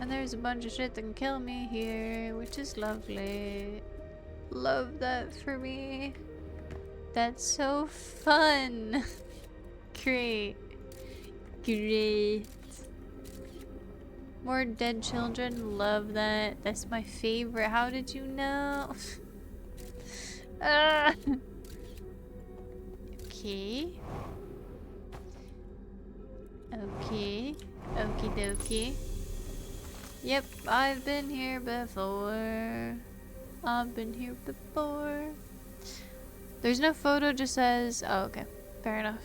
And there's a bunch of shit that can kill me here, which is lovely. Love that for me. That's so fun. Great. Great. More dead children. Love that. That's my favorite. How did you know? Okay. Okay. Okie dokie. Yep, I've been here before. I've been here before. There's no photo, just says... Oh, okay. Fair enough.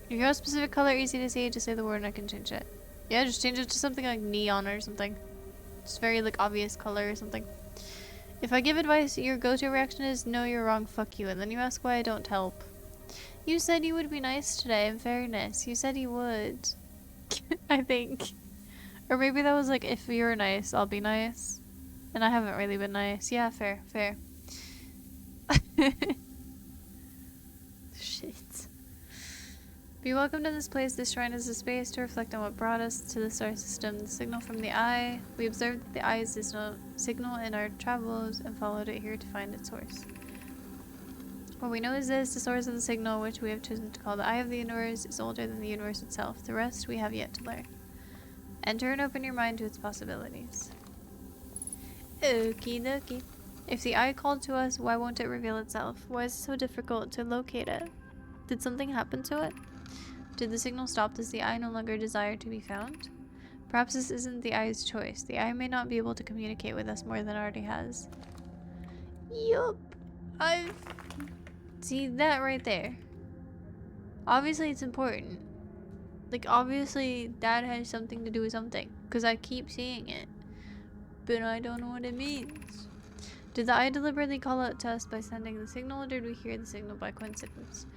If you have a specific color, easy to see, just say the word and I can change it. Yeah, just change it to something like neon or something. Just very, like, obvious color or something. If I give advice, your go-to reaction is, no, you're wrong, fuck you. And then you ask why I don't help. You said you would be nice today. I'm very nice. You said you would. I think. Or maybe that was like, if you're nice, I'll be nice. And I haven't really been nice. Yeah, fair, fair. Shit. Be welcome to this place. This shrine is a space to reflect on what brought us to the star system. The signal from the eye. We observed that the eye is the signal in our travels and followed it here to find its source. What we know is this: the source of the signal, which we have chosen to call the eye of the universe, is older than the universe itself. The rest we have yet to learn. Enter and open your mind to its possibilities. Okie dokie. If the eye called to us, why won't it reveal itself? Why is it so difficult to locate it? Did something happen to it? Did the signal stop? Does the eye no longer desire to be found? Perhaps this isn't the eye's choice. The eye may not be able to communicate with us more than it already has. Yup. See that right there? Obviously it's important. Like, obviously that has something to do with something. Because I keep seeing it. But I don't know what it means. Did the eye deliberately call out to us by sending the signal, or did we hear the signal by coincidence?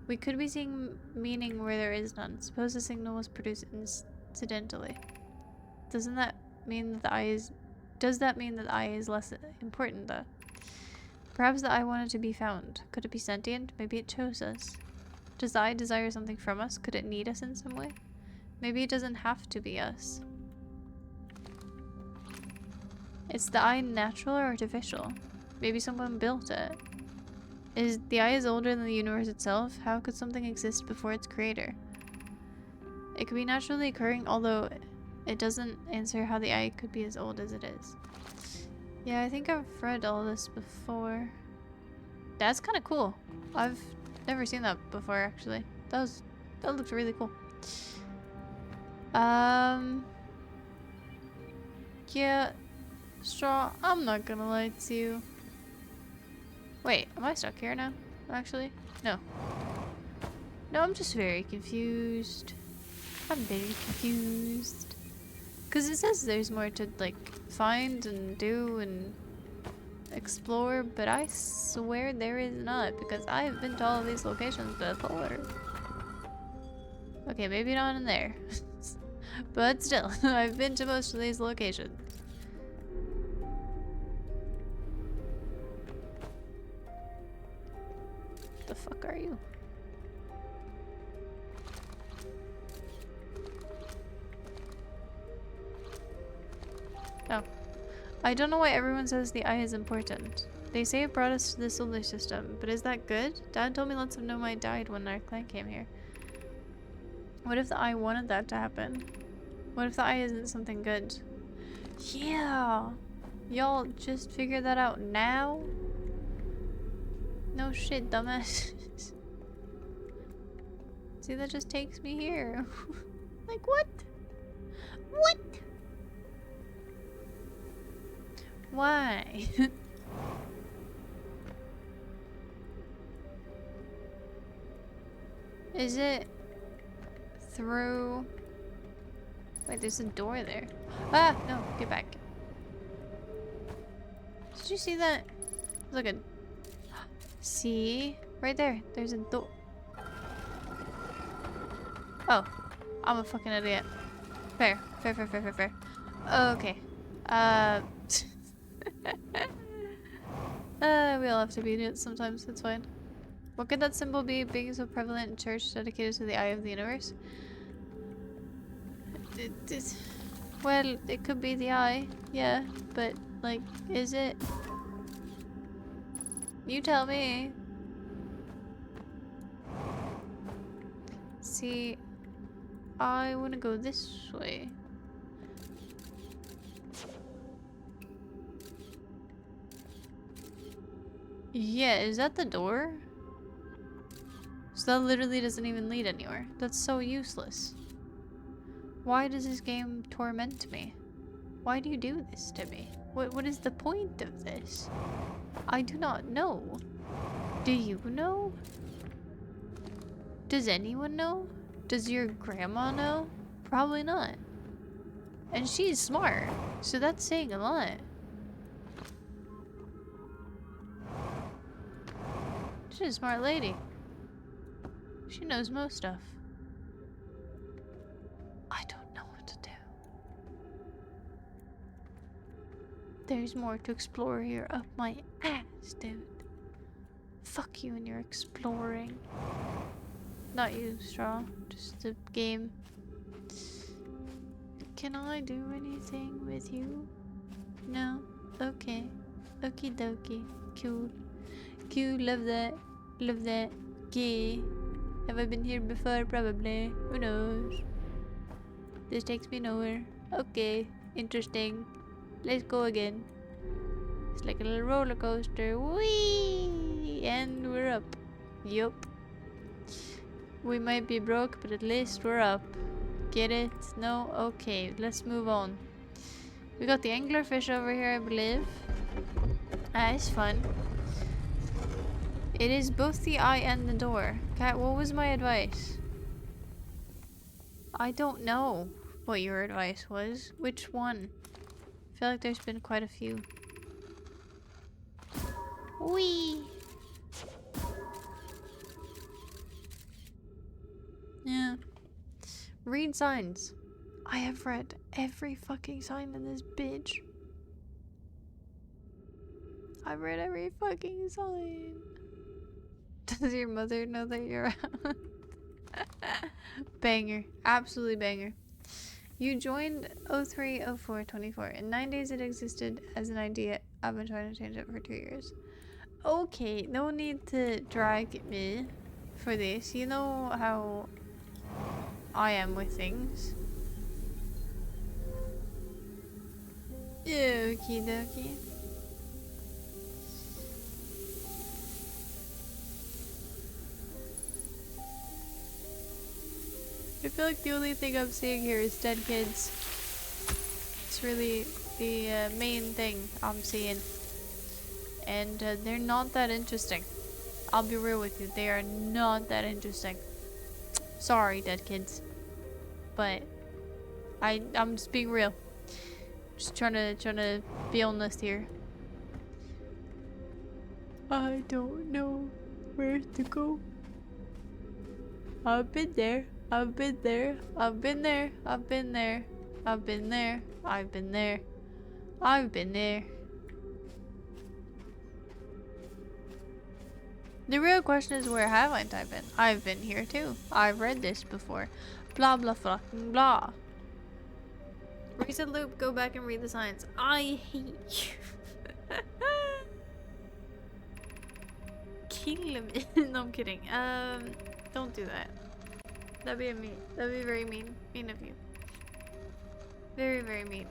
We could be seeing meaning where there is none. Suppose the signal was produced incidentally. Doesn't that mean that the eye is... Does that mean that the eye is less important, though? Perhaps the eye wanted to be found. Could it be sentient? Maybe it chose us. Does the eye desire something from us? Could it need us in some way? Maybe it doesn't have to be us. Is the eye natural or artificial? Maybe someone built it. Is the eye is older than the universe itself? How could something exist before its creator? It could be naturally occurring, although it doesn't answer how the eye could be as old as it is. Yeah, I think I've read all this before. That's kind of cool. I've never seen that before, actually. That looked really cool. Yeah, Straw, I'm not gonna lie to you. Wait, am I stuck here now? Actually? No. No, I'm just very confused. I'm very confused. Because it says there's more to, like, find and do and explore, but I swear there is not, because I've been to all of these locations before. Okay, maybe not in there. But still, I've been to most of these locations. The fuck are you? Oh. I don't know why everyone says the eye is important. They say it brought us to the solar system, but is that good? Dad told me lots of Nomai died when our clan came here. What if the eye wanted that to happen? What if the eye isn't something good? Yeah! Y'all just figured that out now? No shit, dumbass. See, that just takes me here. Like, what? What? Why? Is it through... Wait, there's a door there. Ah! No, get back. Did you see that? Look at... See? Right there. There's a door. Oh. I'm a fucking idiot. Fair. Fair, fair, fair, fair, fair. Okay. We all have to be idiots sometimes. It's fine. What could that symbol be, being so prevalent in church dedicated to the eye of the universe? Well, it could be the eye. Yeah, but, like, is it? You tell me. See, I want to go this way. Yeah, is that the door? So that literally doesn't even lead anywhere. That's so useless. Why does this game torment me? Why do you do this to me? What is the point of this? I do not know. Do you know? Does anyone know? Does your grandma know? Probably not. And she's smart, so that's saying a lot. She's a smart lady. She knows most stuff. I don't know what to do. There's more to explore here up my ass, dude. Fuck you and your exploring. Not you, Straw. Just a game. Can I do anything with you? No? Okay. Okie dokie. Cool. Cool, love that. Love that. Okay. Have I been here before? Probably. Who knows? This takes me nowhere. Okay. Interesting. Let's go again. It's like a little roller coaster. Whee! And we're up. Yup. We might be broke, but at least we're up. Get it? No? Okay, let's move on. We got the anglerfish over here, I believe. Ah, it's fun. It is both the eye and the door. Cat, what was my advice? I don't know what your advice was. Which one? I feel like there's been quite a few. Whee! Yeah. Read signs. I have read every fucking sign in this bitch. I've read every fucking sign. Does your mother know that you're out? Banger. Absolutely banger. You joined 030424. In 9 days it existed as an idea. I've been trying to change it for 2 years. Okay, no need to drag me for this. You know how I am with things. Okie dokie. I feel like the only thing I'm seeing here is dead kids. It's really the main thing I'm seeing. And they're not that interesting. I'll be real with you, they are not that interesting. Sorry, dead kids. But I'm just being real. Just trying to be honest here. I don't know where to go. I've been there. I've been there. I've been there. I've been there. I've been there. I've been there. I've been there. The real question is, where haven't I been? I've been here too. I've read this before. Blah blah fucking blah. Reset loop, go back and read the signs. I hate you. Kill me. No, I'm kidding. Don't do that. That'd be mean. That'd be very mean. Mean of you. Very, very mean.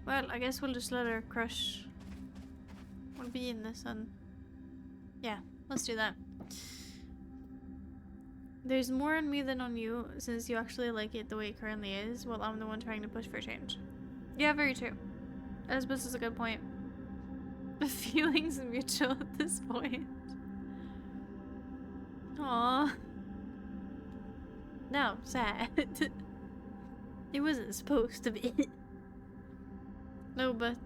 Well, I guess we'll just let our crush be in the sun. Yeah, let's do that. There's more on me than on you, since you actually like it the way it currently is, while I'm the one trying to push for change. Yeah, very true. I suppose it's a good point. The feelings mutual at this point. Aww. No, sad. It wasn't supposed to be. No, but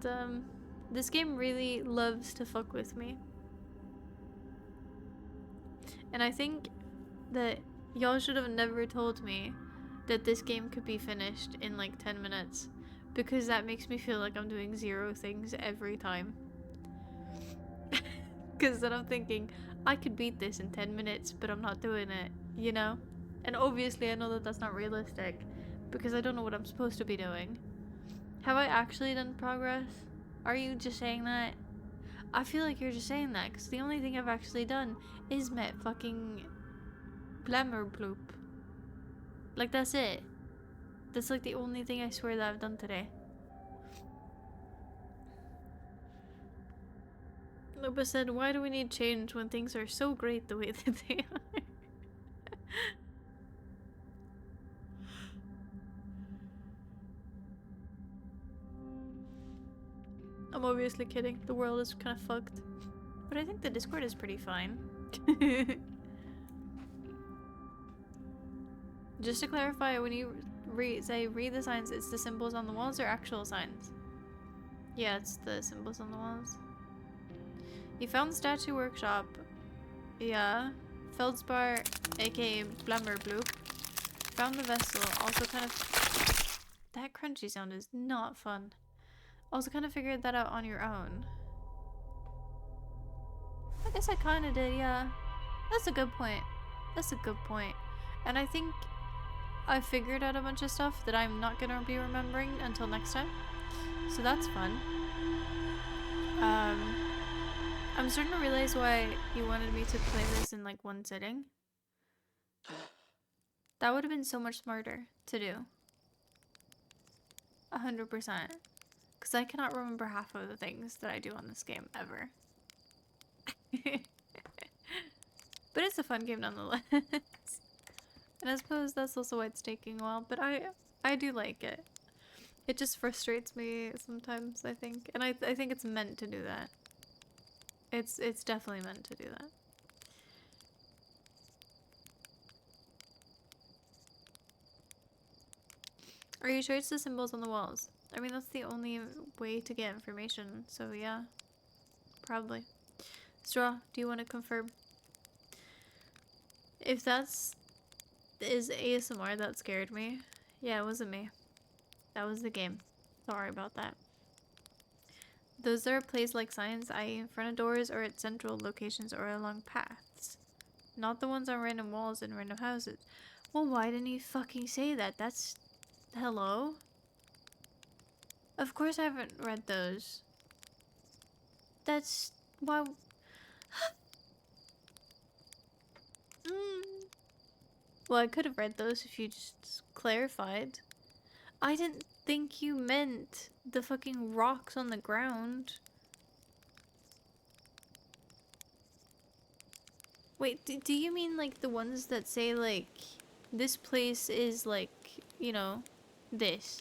this game really loves to fuck with me. And I think that y'all should have never told me that this game could be finished in like 10 minutes. Because that makes me feel like I'm doing 0 things every time. Because then I'm thinking, I could beat this in 10 minutes, but I'm not doing it, you know? And obviously I know that that's not realistic, because I don't know what I'm supposed to be doing. Have I actually done progress? Are you just saying that? I feel like you're just saying that, because the only thing I've actually done is met fucking Glamour Bloop. Like, that's it. That's like the only thing I swear that I've done today. Loba said, why do we need change when things are so great the way that they are? I'm obviously kidding. The world is kind of fucked. But I think the Discord is pretty fine. Just to clarify, when you say read the signs, it's the symbols on the walls or actual signs? Yeah, it's the symbols on the walls. You found the statue workshop. Yeah. Feldspar, aka Blammer Bloop. Found the vessel. Also kind of... That crunchy sound is not fun. Also kind of figured that out on your own. I guess I kind of did, yeah. That's a good point. That's a good point. And I think I figured out a bunch of stuff that I'm not gonna be remembering until next time. So that's fun. I'm starting to realize why you wanted me to play this in like one sitting. That would have been so much smarter to do. 100%. Because I cannot remember half of the things that I do on this game, ever. But it's a fun game nonetheless. And I suppose that's also why it's taking a while, but I do like it. It just frustrates me sometimes, I think. And I think it's meant to do that. It's definitely meant to do that. Are you sure it's the symbols on the walls? I mean, that's the only way to get information, so yeah. Probably. Straw, do you want to confirm? If that's is ASMR, that scared me. Yeah, it wasn't me. That was the game. Sorry about that. Those are placed like signs, i.e. in front of doors or at central locations or along paths. Not the ones on random walls in random houses. Well, why didn't you fucking say that? That's... Hello? Of course I haven't read those. That's... Why... Well, I could have read those if you just clarified. I didn't think you meant the fucking rocks on the ground. Wait, do you mean like the ones that say like, this place is like, you know, this?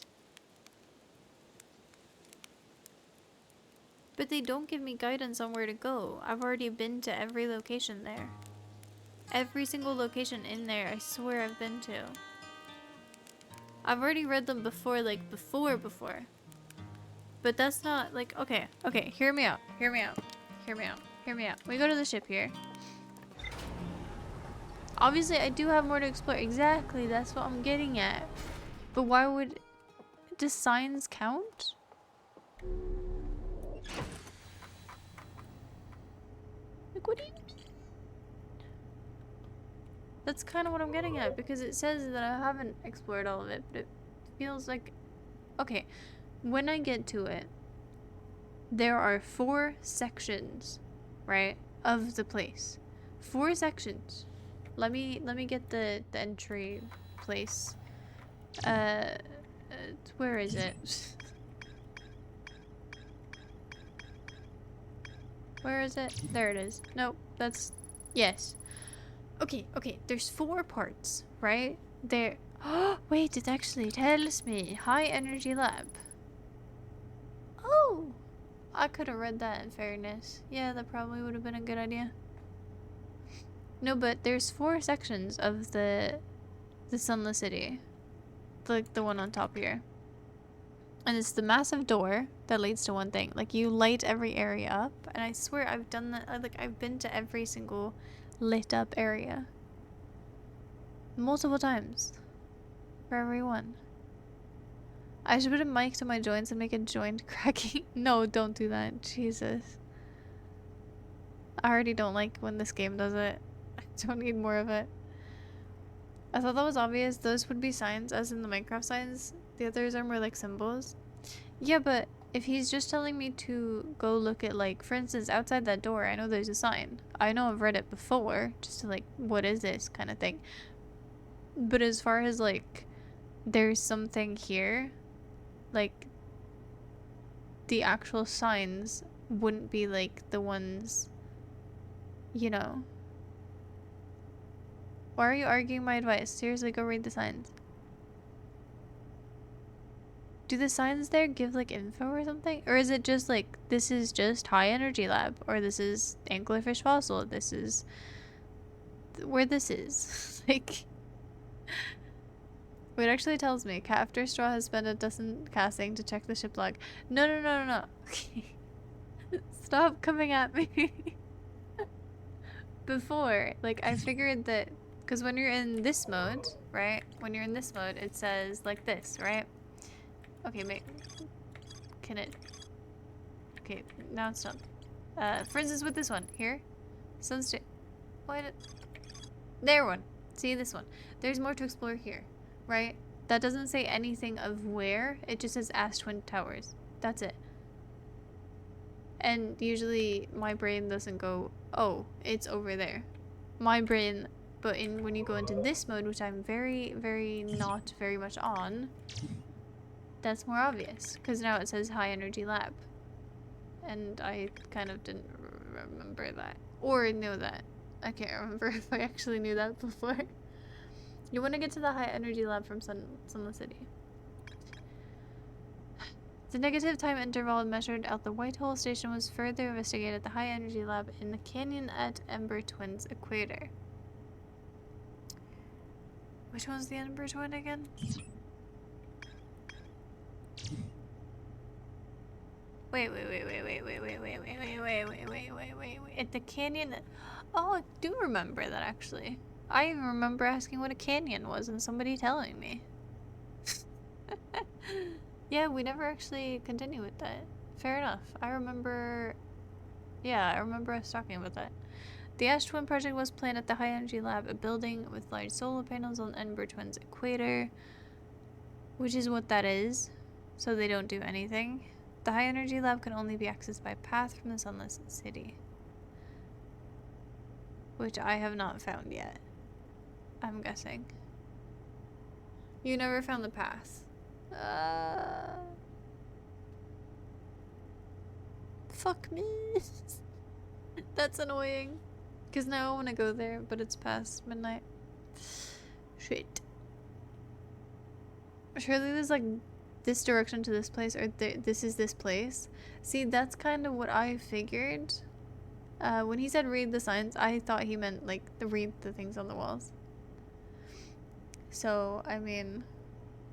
But they don't give me guidance on where to go. I've already been to every location there. Every single location in there, I swear I've been to. I've already read them before, like before. But that's not like, okay, hear me out. We go to the ship here. Obviously, I do have more to explore. Exactly, that's what I'm getting at. But why would... Does signs count? Like, what do you... That's kind of what I'm getting at, because it says that I haven't explored all of it, but it feels like... Okay, when I get to it, there are 4 sections, right, of the place. 4 sections. Let me get the entry place. Where is it? Where is it? There it is. Nope, that's... Yes. Okay, there's 4 parts, right? There... Oh, wait, it actually tells me. High energy lab. Oh! I could have read that in fairness. Yeah, that probably would have been a good idea. No, but there's 4 sections of the Sunless City. Like the one on top here. And it's the massive door that leads to one thing. Like, you light every area up. And I swear I've done that. Like, I've been to every single lit up area. Multiple times. For every one. I should put a mic to my joints and make a joint cracking. No, don't do that. Jesus. I already don't like when this game does it. I don't need more of it. I thought that was obvious. Those would be signs, as in the Minecraft signs. The others are more like symbols. Yeah, but if he's just telling me to go look at, like, for instance, outside that door, I know there's a sign. I know I've read it before, just to, like, what is this kind of thing. But as far as, like, there's something here, like, the actual signs wouldn't be, like, the ones, you know. Why are you arguing my advice? Seriously, go read the signs. Do the signs there give, like, info or something? Or is it just, like, this is just high energy lab? Or this is anglerfish fossil? This is... where this is? Like... It actually tells me, after Straw has spent a dozen casting to check the ship log. No. Okay. Stop coming at me. Before, like, I figured that... Because when you're in this mode, right? When you're in this mode, it says like this, right? Okay, can it... Okay, now it's done. For instance, with this one, here. Sunstone. Why did... There one. See this one. There's more to explore here, right? That doesn't say anything of where. It just says Ash Twin Towers. That's it. And usually my brain doesn't go, oh, it's over there. My brain, but when you go into this mode, which I'm very, very not very much on, that's more obvious. Because now it says High Energy Lab. And I kind of didn't remember that. Or know that. I can't remember if I actually knew that before. You want to get to the High Energy Lab from Sunless City. The negative time interval measured at the Whitehall station was further investigated at the High Energy Lab in the canyon at Ember Twin's equator. Which one's the Ember Twin again? Wait. At the canyon. Oh, I do remember that actually. I even remember asking what a canyon was and somebody telling me. Yeah, we never actually continue with that. Fair enough. I remember us talking about that. The Ash Twin project was planned at the High Energy Lab, a building with large solar panels on Ember Twin's equator, which is what that is, so they don't do anything. The High Energy Lab can only be accessed by path from the Sunless City, which I have not found yet, I'm guessing. You never found the path. Fuck me. That's annoying. Because now I want to go there, but it's past midnight. Shit. Surely there's like this direction to this place, or this is this place. See, that's kind of what I figured. When he said read the signs, I thought he meant like read the things on the walls. So, I mean,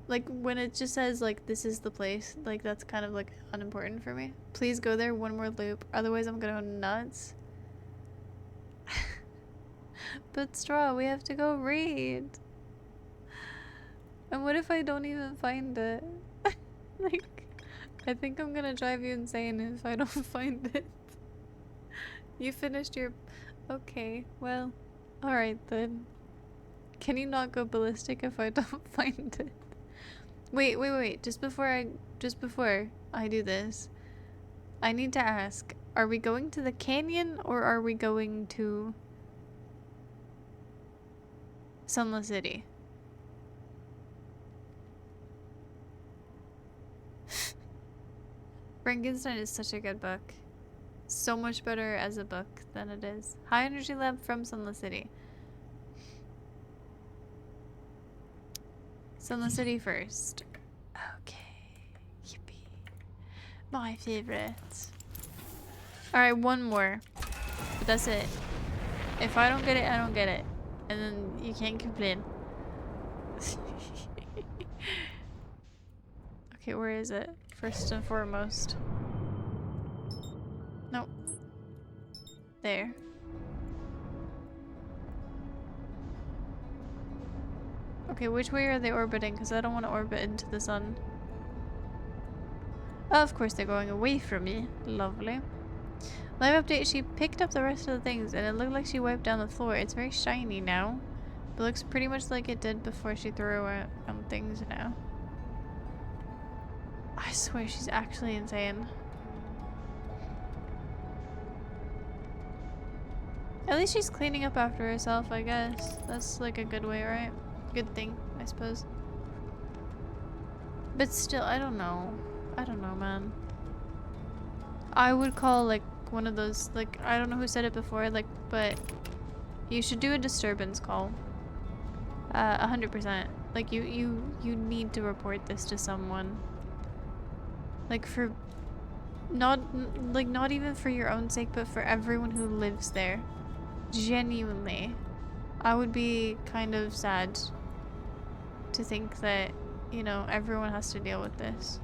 like when it just says like this is the place, like that's kind of like unimportant for me. Please go there one more loop, otherwise I'm gonna go nuts. But Straw, we have to go read. And what if I don't even find it? Like, I think I'm gonna drive you insane if I don't find it. You finished your... Okay, well, alright then. Can you not go ballistic if I don't find it? Wait. Just before I do this, I need to ask, are we going to the canyon or are we going to Sunless City? Frankenstein is such a good book. So much better as a book than it is. High Energy Lab from Sunless City. Sunless City first. Okay. Yippee. My favorite. Alright, one more. But that's it. If I don't get it, I don't get it. And then you can't complain. Okay, where is it? First and foremost. Nope. There. Okay, which way are they orbiting? Because I don't want to orbit into the sun. Oh, of course they're going away from me. Lovely. Live update, she picked up the rest of the things and it looked like she wiped down the floor. It's very shiny now. But looks pretty much like it did before she threw it on things now. I swear she's actually insane. At least she's cleaning up after herself, I guess. That's like a good way, right? Good thing, I suppose. But still, I don't know. I don't know, man. I would call like one of those, like, I don't know who said it before, like, but you should do a disturbance call. 100%. Like you need to report this to someone. Like for not even for your own sake, but for everyone who lives there. Genuinely. I would be kind of sad to think that, you know, everyone has to deal with this.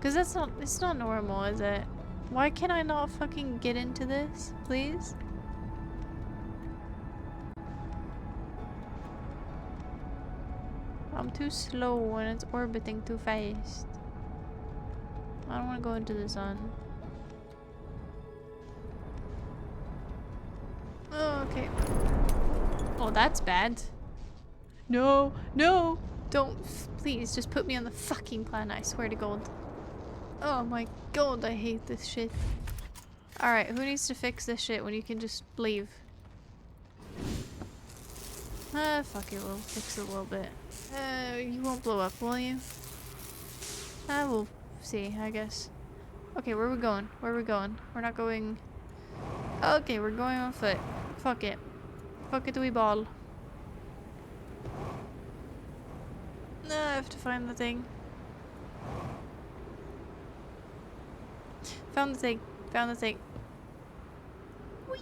Cause it's not normal, is it? Why can I not fucking get into this, please? I'm too slow when it's orbiting too fast. I don't want to go into the sun. Oh, okay. Oh, that's bad. No, no! Don't, please, just put me on the fucking planet, I swear to God. Oh my God, I hate this shit. Alright, who needs to fix this shit when you can just leave? Ah, fuck it, we'll fix it a little bit. You won't blow up, will you? We'll see, I guess. Okay, where are we going? Where are we going? We're not going... Okay, we're going on foot. Fuck it. Fuck it, we ball. No, I have to find the thing. Found the thing. Found the thing. Whee!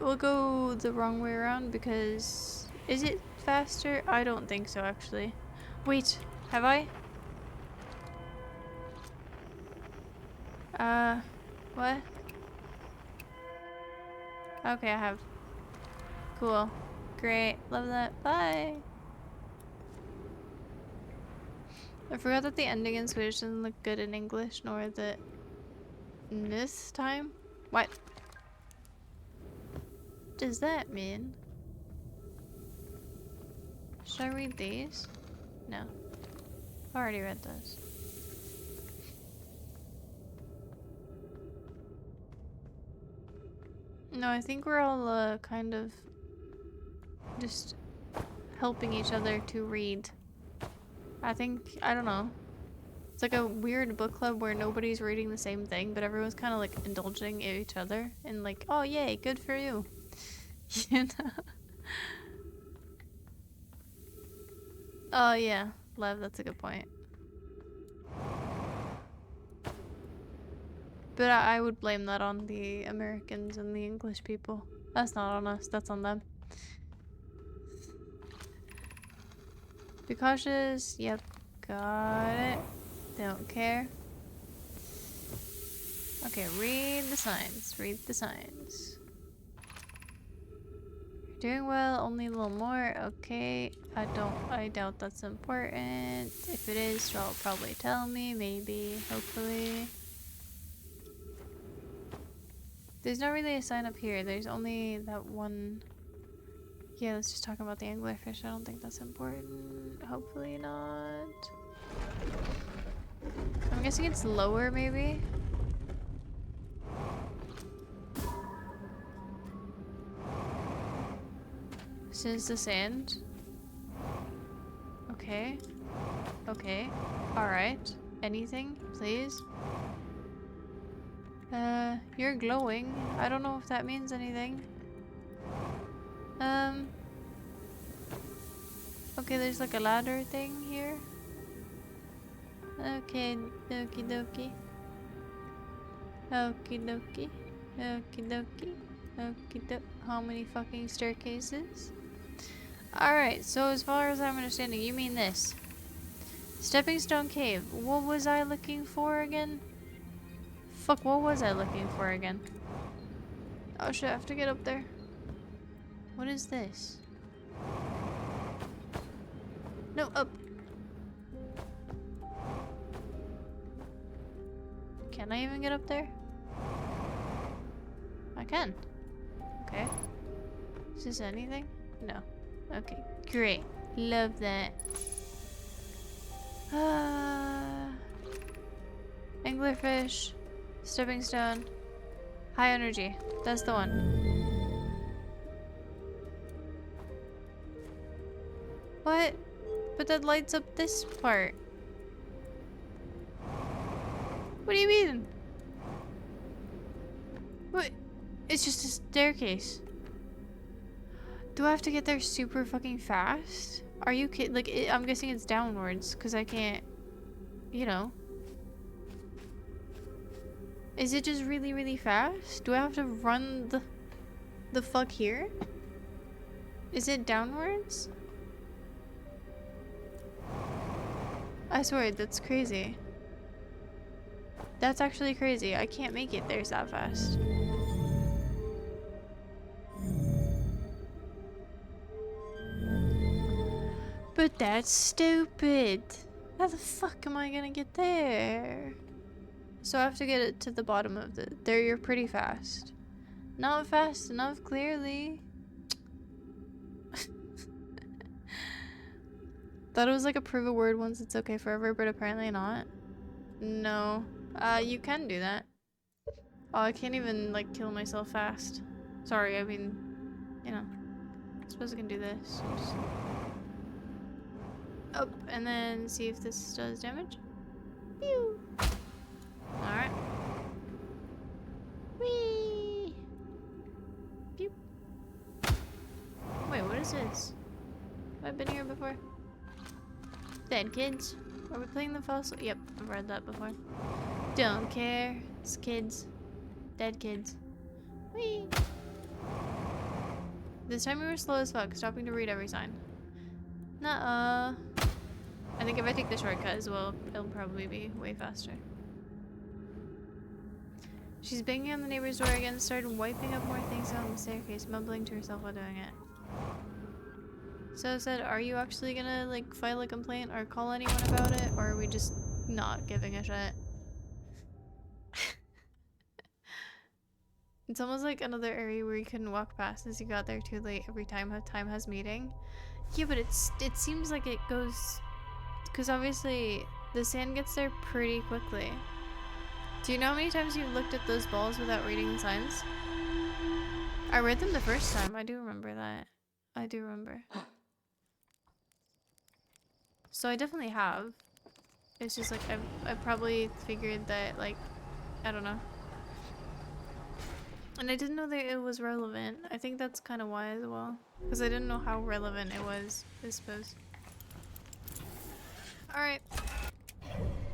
We'll go the wrong way around because... Is it faster? I don't think so, actually. Wait, have I? What? Okay, I have. Cool. Great. Love that. Bye! I forgot that the ending in Swedish doesn't look good in English, nor the... this time? What? Does that mean? Should I read these? No. I already read those. No, I think we're all kind of just helping each other to read. I think, I don't know. It's like a weird book club where nobody's reading the same thing, but everyone's kind of like indulging each other and like, oh yay, good for you. You know? Oh yeah, Lev, that's a good point. But I would blame that on the Americans and the English people. That's not on us, that's on them. Be cautious. Yep, got it. Don't care. Okay, read the signs. Read the signs. You're doing well, only a little more. Okay, I doubt that's important. If it is, you'll probably tell me, maybe, hopefully. There's not really a sign up here. There's only that one. Yeah, let's just talk about the anglerfish. I don't think that's important. Hopefully not. I'm guessing it's lower, maybe? Since the sand? Okay. Okay. Alright. Anything, please? You're glowing. I don't know if that means anything. Okay, there's like a ladder thing here. Okay, okie dokie. Okie dokie. Okie dokie. Okie dokie. How many fucking staircases? Alright, so as far as I'm understanding, you mean this. Stepping Stone Cave. What was I looking for again? Fuck, what was I looking for again? Oh shit, I have to get up there. What is this? No, up. Can I even get up there? I can. Okay. Is this anything? No. Okay, great. Love that. Anglerfish. Stepping stone. High energy. That's the one. What? But that lights up this part. What do you mean? What? It's just a staircase. Do I have to get there super fucking fast? Are you kidding? Like, I'm guessing it's downwards because I can't, you know. Is it just really, really fast? Do I have to run the fuck here? Is it downwards? I swear, that's crazy. That's actually crazy. I can't make it there that fast. But that's stupid. How the fuck am I gonna get there? So I have to get it to the bottom of the... There, you're pretty fast. Not fast enough, clearly. Thought it was like approve a word once it's okay forever, but apparently not. No. You can do that. Oh, I can't even, like, kill myself fast. Sorry, I mean, you know. I suppose I can do this. Just... up, and then see if this does damage. Pew! Alright. Whee! Pew! Wait, what is this? Have I been here before? Dead kids. Are we playing the fossil? Yep, I've read that before. Don't care. It's kids. Dead kids. Whee! This time we were slow as fuck, stopping to read every sign. Nuh-uh. I think if I take the shortcut as well, it'll probably be way faster. She's banging on the neighbor's door again, started wiping up more things on the staircase, mumbling to herself while doing it. So I said, are you actually gonna, like, file a complaint or call anyone about it, or are we just not giving a shit? It's almost like another area where you couldn't walk past as you got there too late every time time has meeting. Yeah, but it seems like it goes... because obviously the sand gets there pretty quickly. Do you know how many times you've looked at those balls without reading the signs? I read them the first time. I do remember that. I do remember. So I definitely have. It's just like I probably figured that, like, I don't know. And I didn't know that it was relevant. I think that's kind of why as well. Because I didn't know how relevant it was, I suppose. Alright.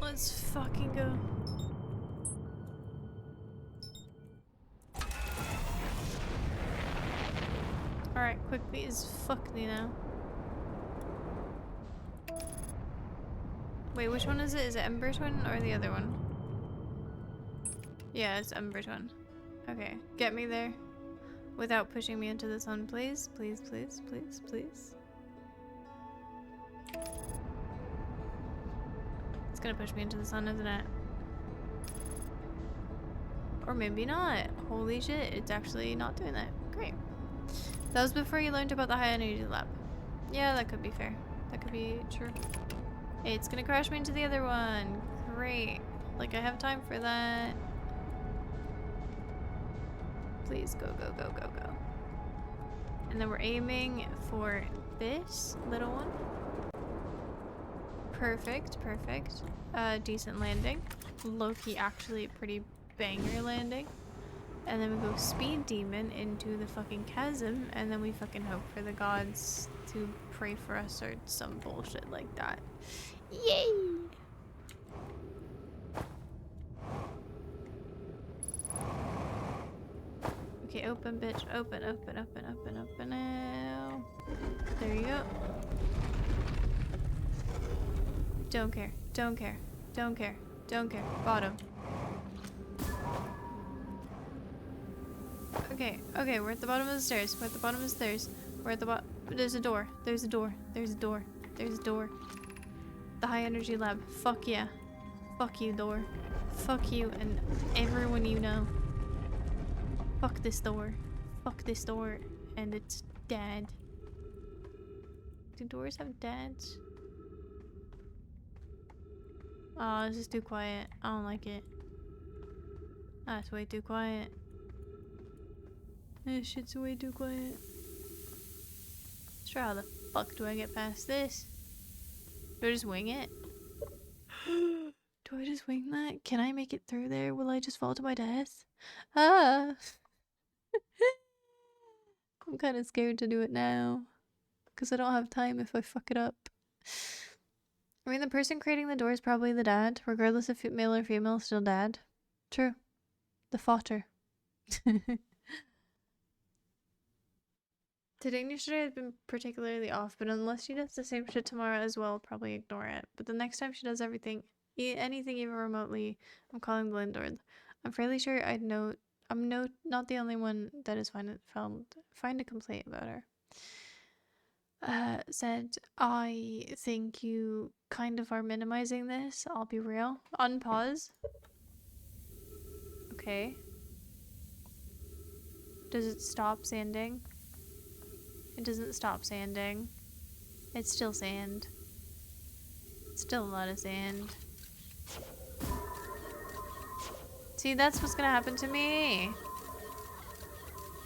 Let's fucking go. Alright, quickly as fuck me now. Wait, which one is it? Is it Ember Twin or the other one? Yeah, it's Ember Twin. Okay, get me there. Without pushing me into the sun, please. Please, please, please, please. It's gonna push me into the sun, isn't it? Or maybe not. Holy shit, it's actually not doing that. Great. That was before you learned about the high energy lab. Yeah, that could be fair. That could be true. Hey, it's gonna crash me into the other one. Great. Like, I have time for that. Please go, go, go, go, go. And then we're aiming for this little one. Perfect, perfect. Decent landing. Low-key actually pretty banger landing. And then we go speed demon into the fucking chasm, and then we fucking hope for the gods to pray for us or some bullshit like that. Yay! Okay, open, bitch. Open, open, open, open, open now. There you go. Don't care. Don't care. Don't care. Don't care. Bottom. Okay, okay, we're at the bottom of the stairs. We're at the bottom of the stairs. We're at the bottom. There's a door. There's a door. There's a door. There's a door. The high energy lab. Fuck yeah. Fuck you, door. Fuck you and everyone you know. Fuck this door. Fuck this door. And its dad. Do doors have dads? Oh, this is too quiet. I don't like it. That's way too quiet. This shit's way too quiet. Sure, how the fuck do I get past this? Do I just wing it? Do I just wing that? Can I make it through there? Will I just fall to my death? Ah! I'm kind of scared to do it now. Because I don't have time if I fuck it up. I mean, the person creating the door is probably the dad. Regardless if male or female, still dad. True. The fodder. Today and yesterday has been particularly off, but unless she does the same shit tomorrow as well, I'll probably ignore it. But the next time she does anything even remotely, I'm calling the landlord. I'm fairly sure I'm not the only one that has find a complaint about her. Said, I think you kind of are minimizing this, I'll be real. Unpause. Okay. Does it stop sanding? It doesn't stop sanding. It's still sand. Still a lot of sand. See, that's what's gonna happen to me.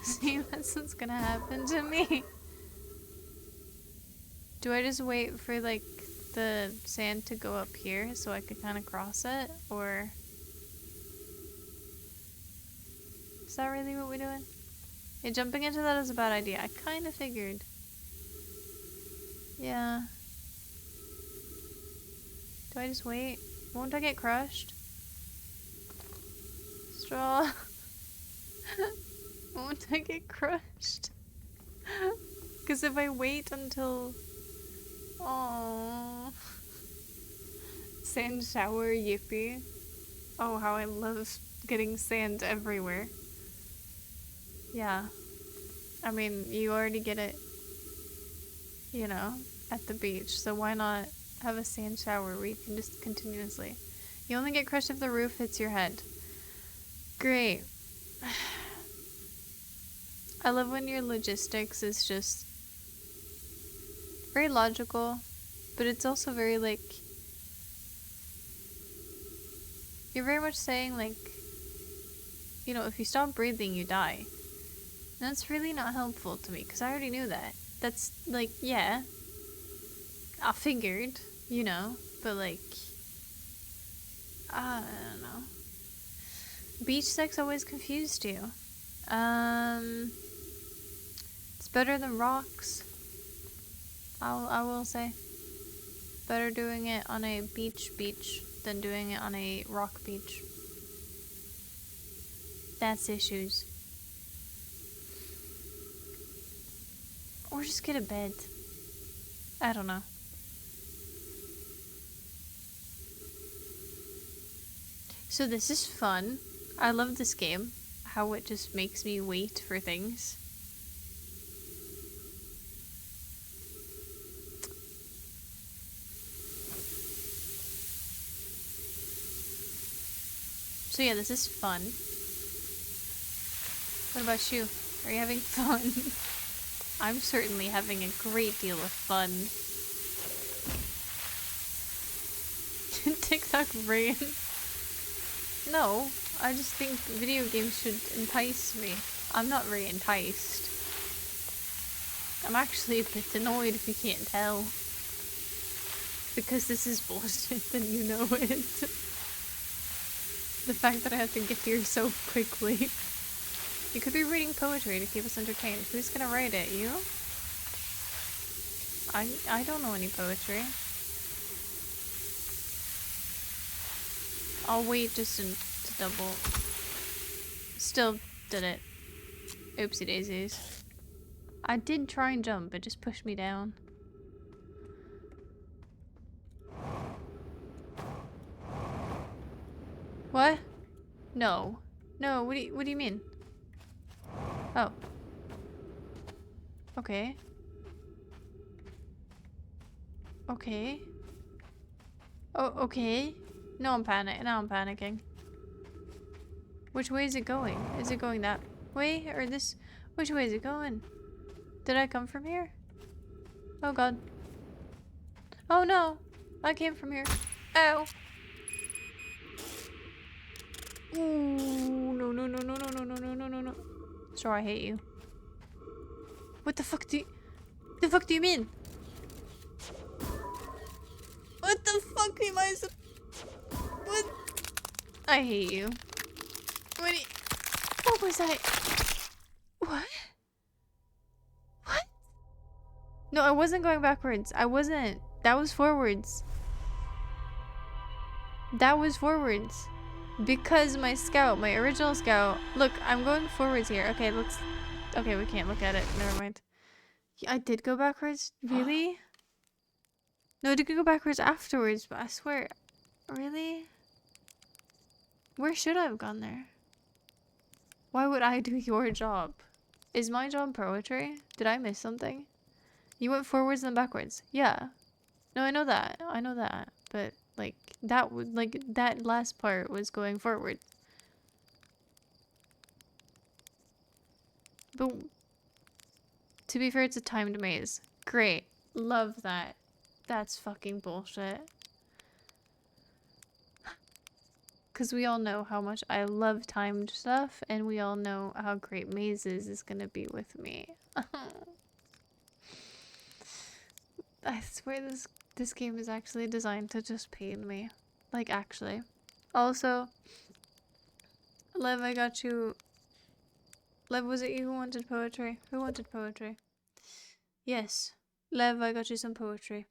See, that's what's gonna happen to me. Do I just wait for, like, the sand to go up here so I could kind of cross it? Or... is that really what we're doing? Yeah, jumping into that is a bad idea. I kind of figured. Yeah. Do I just wait? Won't I get crushed? Straw. Won't I get crushed? Because if I wait until... oh, sand shower, yippee. Oh, how I love getting sand everywhere. Yeah. I mean, you already get it, you know, at the beach. So why not have a sand shower where you can just continuously... you only get crushed if the roof hits your head. Great. I love when your logistics is just very logical, but it's also very, like, you're very much saying, like, you know, if you stop breathing, you die. And that's really not helpful to me, because I already knew that. That's, like, yeah, I figured, you know, but, like, I don't know. Beach sex always confused you. It's better than rocks. I will say. Better doing it on a beach than doing it on a rock beach. That's issues. Or just get a bed. I don't know. So this is fun. I love this game. How it just makes me wait for things. So yeah, this is fun. What about you? Are you having fun? I'm certainly having a great deal of fun. TikTok brain. No, I just think video games should entice me. I'm not very enticed. I'm actually a bit annoyed if you can't tell. Because this is bullshit and you know it. The fact that I have to get here so quickly. You could be reading poetry to keep us entertained. Who's gonna write it? You? I don't know any poetry. I'll wait just to double. Still did it. Oopsie daisies. I did try and jump, it just pushed me down. What? No. No, what do you mean? Oh. Okay. Okay. Oh, okay. No, I'm panicking. Which way is it going? Is it going that way or this? Which way is it going? Did I come from here? Oh god. Oh no! I came from here. Ow! Ooh, no, no, no, no, no, no, no, no, no, no, no. Sure, I hate you. What the fuck do you mean? What the fuck am I so... what? I hate you. What was I? What? What? No, I wasn't going backwards. I wasn't. That was forwards. That was forwards. Because my scout, my original scout... Look, I'm going forwards here. Okay, let's... okay, we can't look at it. Never mind. I did go backwards? Really? No, I did go backwards afterwards, but I swear... really? Where should I have gone there? Why would I do your job? Is my job poetry? Did I miss something? You went forwards and backwards. Yeah. No, I know that. I know that. But, like, that would, like, that last part was going forward. But to be fair, it's a timed maze. Great. Love that. That's fucking bullshit. Because we all know how much I love timed stuff, and we all know how great mazes is gonna be with me. I swear this game is actually designed to just pain me. Like, actually. Also, Lev, I got you. Lev, was it you who wanted poetry? Who wanted poetry? Yes. Lev, I got you some poetry.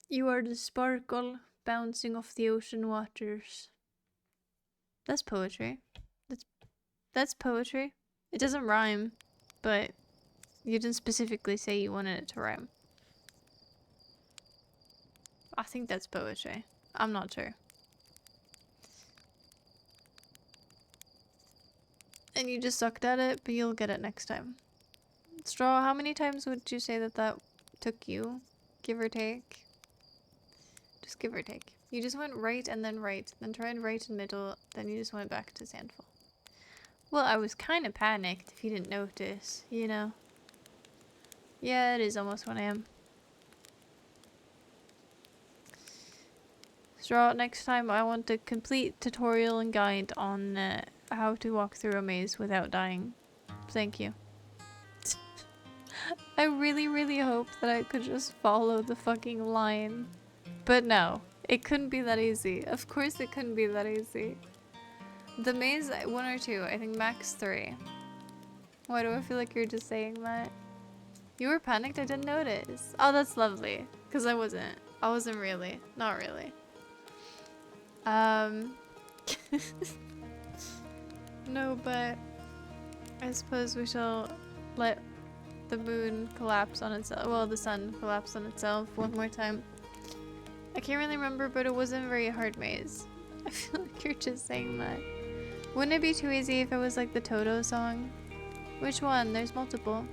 You are the sparkle bouncing off the ocean waters. That's poetry. That's poetry. It doesn't rhyme, but you didn't specifically say you wanted it to rhyme. I think that's poetry. I'm not sure. And you just sucked at it, but you'll get it next time. Straw, how many times would you say that took you? Give or take? Just give or take. You just went right and then tried right in middle, then you just went back to Sandful. Well, I was kind of panicked if you didn't notice, you know? Yeah, it is almost 1 AM. Straw, next time I want a complete tutorial and guide on how to walk through a maze without dying. Thank you. I really, really hope that I could just follow the fucking line. But no, it couldn't be that easy. Of course it couldn't be that easy. The maze, 1 or 2, I think max 3. Why do I feel like you're just saying that? You were panicked? I didn't notice. Oh, that's lovely. Because I wasn't. I wasn't really. Not really. No, but I suppose we shall let the moon collapse on itself. Well, the sun collapse on itself 1 more time. I can't really remember, but it wasn't a very hard maze. I feel like you're just saying that. Wouldn't it be too easy if it was like the Toto song? Which one? There's multiple.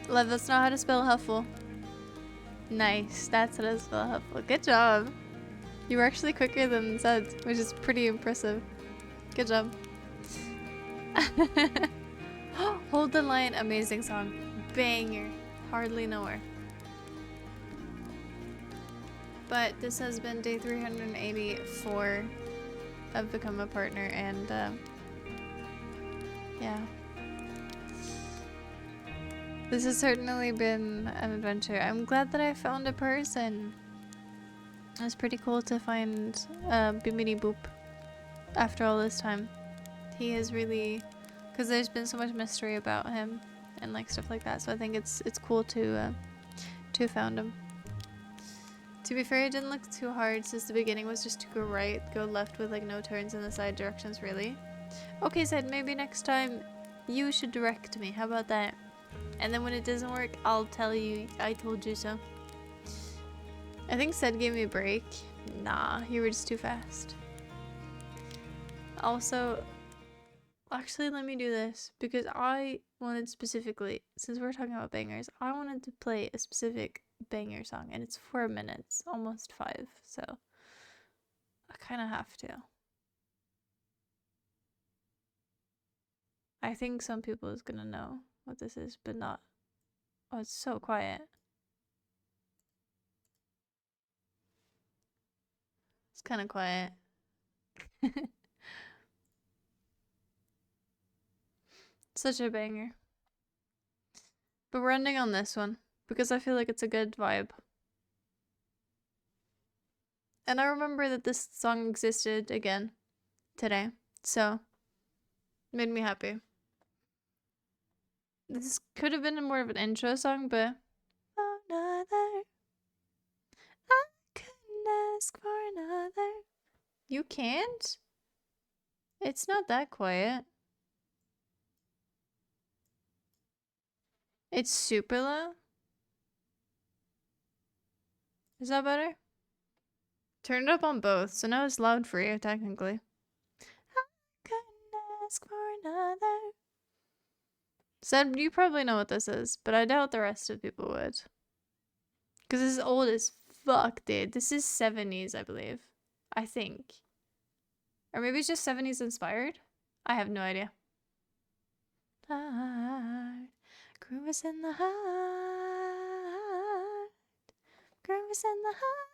Lev, that's not how to spell helpful. Nice, that's how to spell helpful. Good job. You were actually quicker than said, which is pretty impressive. Good job. Hold the Line, amazing song. Banger. Hardly know her. But this has been day 384 of Become a Partner, and yeah. This has certainly been an adventure. I'm glad that I found a person. It was pretty cool to find Bimini Boop after all this time. He is really, because there's been so much mystery about him and like stuff like that. So I think it's cool to have found him. To be fair, it didn't look too hard since the beginning was just to go right, go left with like no turns in the side directions really. Okay, Sid, maybe next time you should direct me. How about that? And then when it doesn't work, I'll tell you I told you so. I think Sid gave me a break. Nah, you were just too fast. Also, actually let me do this because I wanted specifically, since we're talking about bangers, I wanted to play a specific banger song and it's 4 minutes, almost 5, so I kind of have to. I think some people is gonna know what this is, but not. Oh, it's so quiet. It's kind of quiet. Such a banger. But we're ending on this one because I feel like it's a good vibe. And I remember that this song existed again today, so made me happy. This could have been more of an intro song, but another, I couldn't ask for another. You can't? It's not that quiet. It's super low. Is that better? Turn it up on both, so now it's loud for you, technically. I couldn't ask for another. Seb, you probably know what this is, but I doubt the rest of people would. Because this is old as fuck, dude. This is 70s, I believe. I think. Or maybe it's just 70s inspired? I have no idea. Heart, groove is in the heart. Groove is in the heart.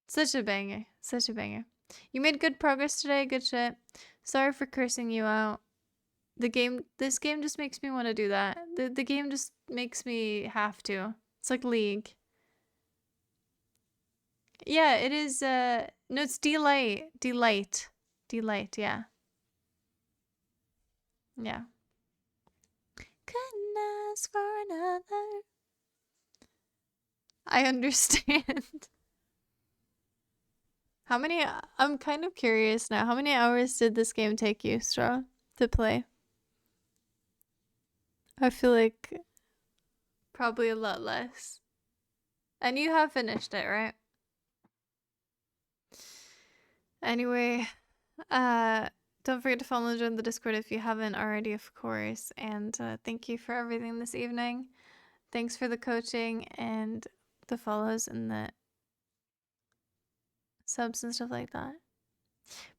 Such a banger. Such a banger. You made good progress today. Good shit. Sorry for cursing you out. This game just makes me want to do that. The game just makes me have to. It's like League. Yeah, it is, no, it's Delight. Delight. Delight, yeah. Yeah. Couldn't ask for another. I understand. How many, I'm kind of curious now. How many hours did this game take you, Straw, to play? I feel like probably a lot less. And you have finished it, right? Anyway, don't forget to follow and join the Discord if you haven't already, of course. And thank you for everything this evening. Thanks for the coaching and the follows and the subs and stuff like that.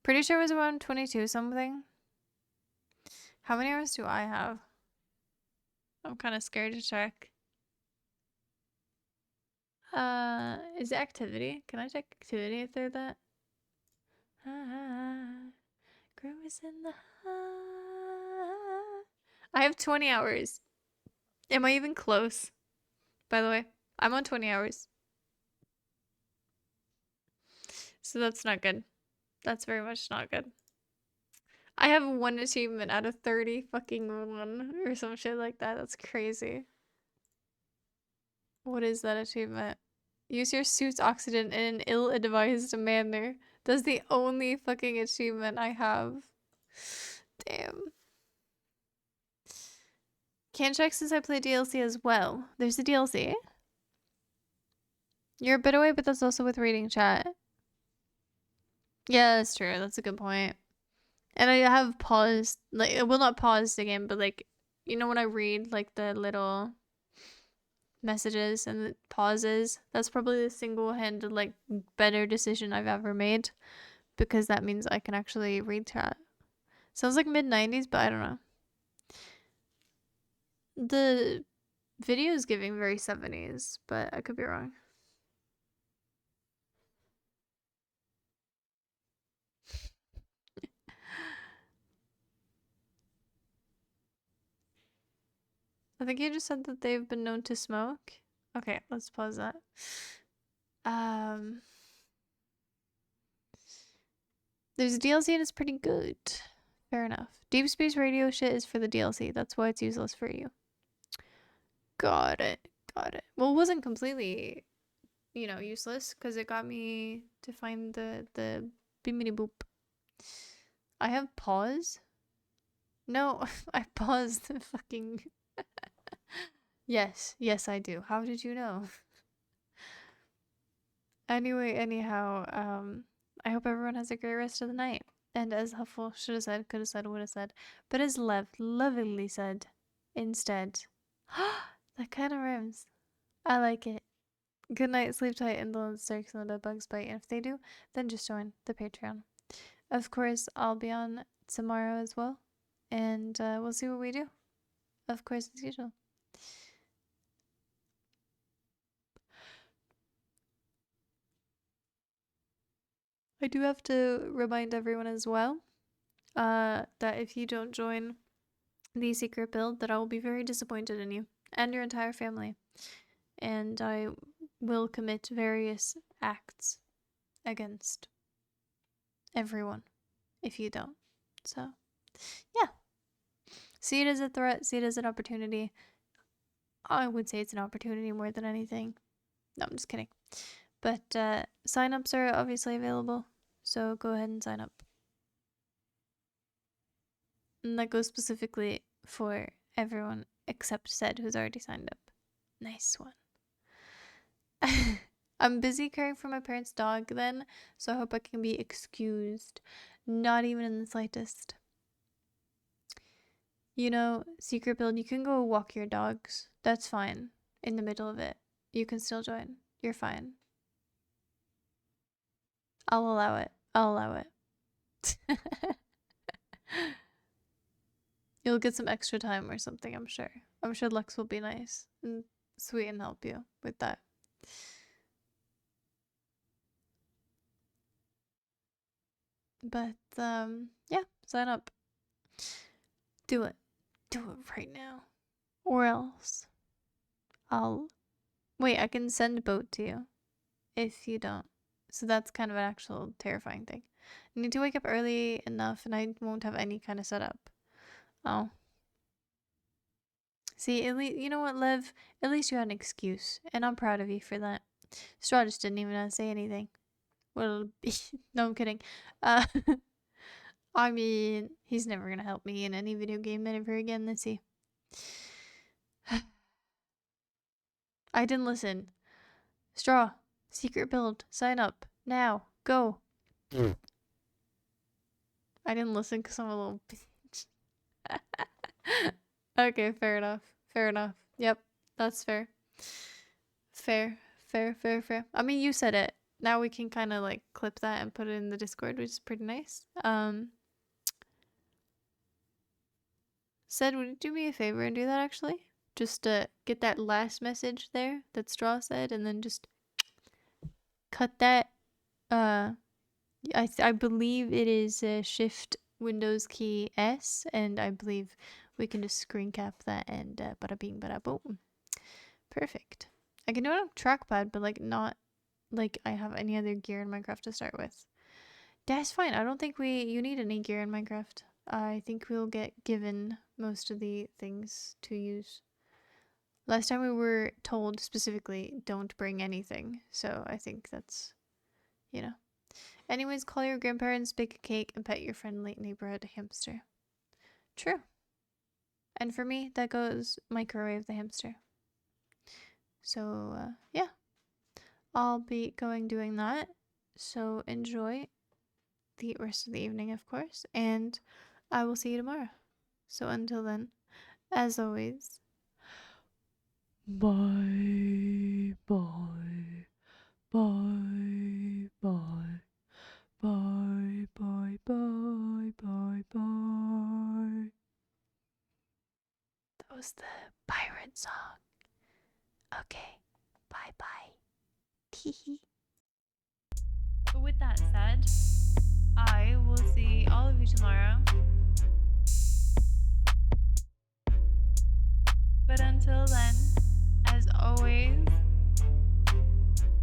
Pretty sure it was around 22 something. How many hours do I have? I'm kind of scared to check. Is it activity? Can I check activity if they're that? Groove is in the heart. I have 20 hours. Am I even close? By the way, I'm on 20 hours. So that's not good. That's very much not good. I have 1 achievement out of 30 fucking 1 or some shit like that. That's crazy. What is that achievement? Use your suit's oxygen in an ill-advised manner. That's the only fucking achievement I have. Damn. Can't check since I play DLC as well. There's a DLC. You're a bit away, but that's also with reading chat. Yeah, that's true. That's a good point. And I have paused, like, well, not paused the game, but like, you know, when I read like the little messages and the pauses, that's probably the single-handed like better decision I've ever made, because that means I can actually read chat. Sounds like mid-90s, but I don't know. The video is giving very 70s, but I could be wrong. I think you just said that they've been known to smoke. Okay, let's pause that. There's a DLC and it's pretty good. Fair enough. Deep Space Radio shit is for the DLC. That's why it's useless for you. Got it. Got it. Well, it wasn't completely, you know, useless because it got me to find the bimini boop. I have pause. No, I paused the fucking. Yes, I do. How did you know? Anyway, anyhow, I hope everyone has a great rest of the night. And as helpful, should have said, could have said, would have said, but as lovingly said, instead. That kind of rhymes. I like it. Good night, sleep tight, and don't let the snakes and the bed bugs bite. And if they do, then just join the Patreon. Of course, I'll be on tomorrow as well, and we'll see what we do. Of course, as usual. I do have to remind everyone as well that if you don't join the secret build, that I will be very disappointed in you and your entire family, and I will commit various acts against everyone if you don't. So, yeah. See it as a threat, see it as an opportunity. I would say it's an opportunity more than anything. No, I'm just kidding. But sign-ups are obviously available, so go ahead and sign up. And that goes specifically for everyone except Sed, who's already signed up. Nice one. I'm busy caring for my parents' dog then, so I hope I can be excused. Not even in the slightest. You know, secret build, you can go walk your dogs. That's fine. In the middle of it. You can still join. You're fine. I'll allow it. I'll allow it. You'll get some extra time or something, I'm sure. I'm sure Lex will be nice and sweet and help you with that. But, yeah, sign up. Do it. Do it right now. Or else I'll... Wait, I can send a boat to you if you don't. So that's kind of an actual terrifying thing. I need to wake up early enough and I won't have any kind of setup. Oh. See, at least, you know what, Liv? At least you had an excuse, and I'm proud of you for that. Straw just didn't even say anything. Well, no, I'm kidding. I mean, he's never gonna help me in any video game ever again, is he? I didn't listen. Straw, secret build, sign up, now, go. I didn't listen because I'm a little bitch. Okay, fair enough. Fair enough. Yep, that's fair. Fair. I mean, you said it. Now we can kind of like clip that and put it in the Discord, which is pretty nice. Said, would you do me a favor and do that actually? Just get that last message there that Straw said, and then just cut that. I believe it is Shift Windows key S, and I believe we can just screen cap that and bada bing bada boom. Perfect. I can do it on trackpad, but like not like I have any other gear in Minecraft to start with. That's fine. I don't think you need any gear in Minecraft. I think we'll get given most of the things to use. Last time we were told specifically, don't bring anything. So I think that's, you know. Anyways, call your grandparents, bake a cake, and pet your friendly neighborhood hamster. True. And for me, that goes microwave the hamster. So, yeah. I'll be doing that. So enjoy the rest of the evening, of course. And I will see you tomorrow. So until then, as always, bye, bye, bye, bye, bye, bye, bye, bye, bye. That was the pirate song. Okay, bye, bye. Teehee. But with that said, I will see all of you tomorrow. But until then, as always,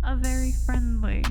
a very friendly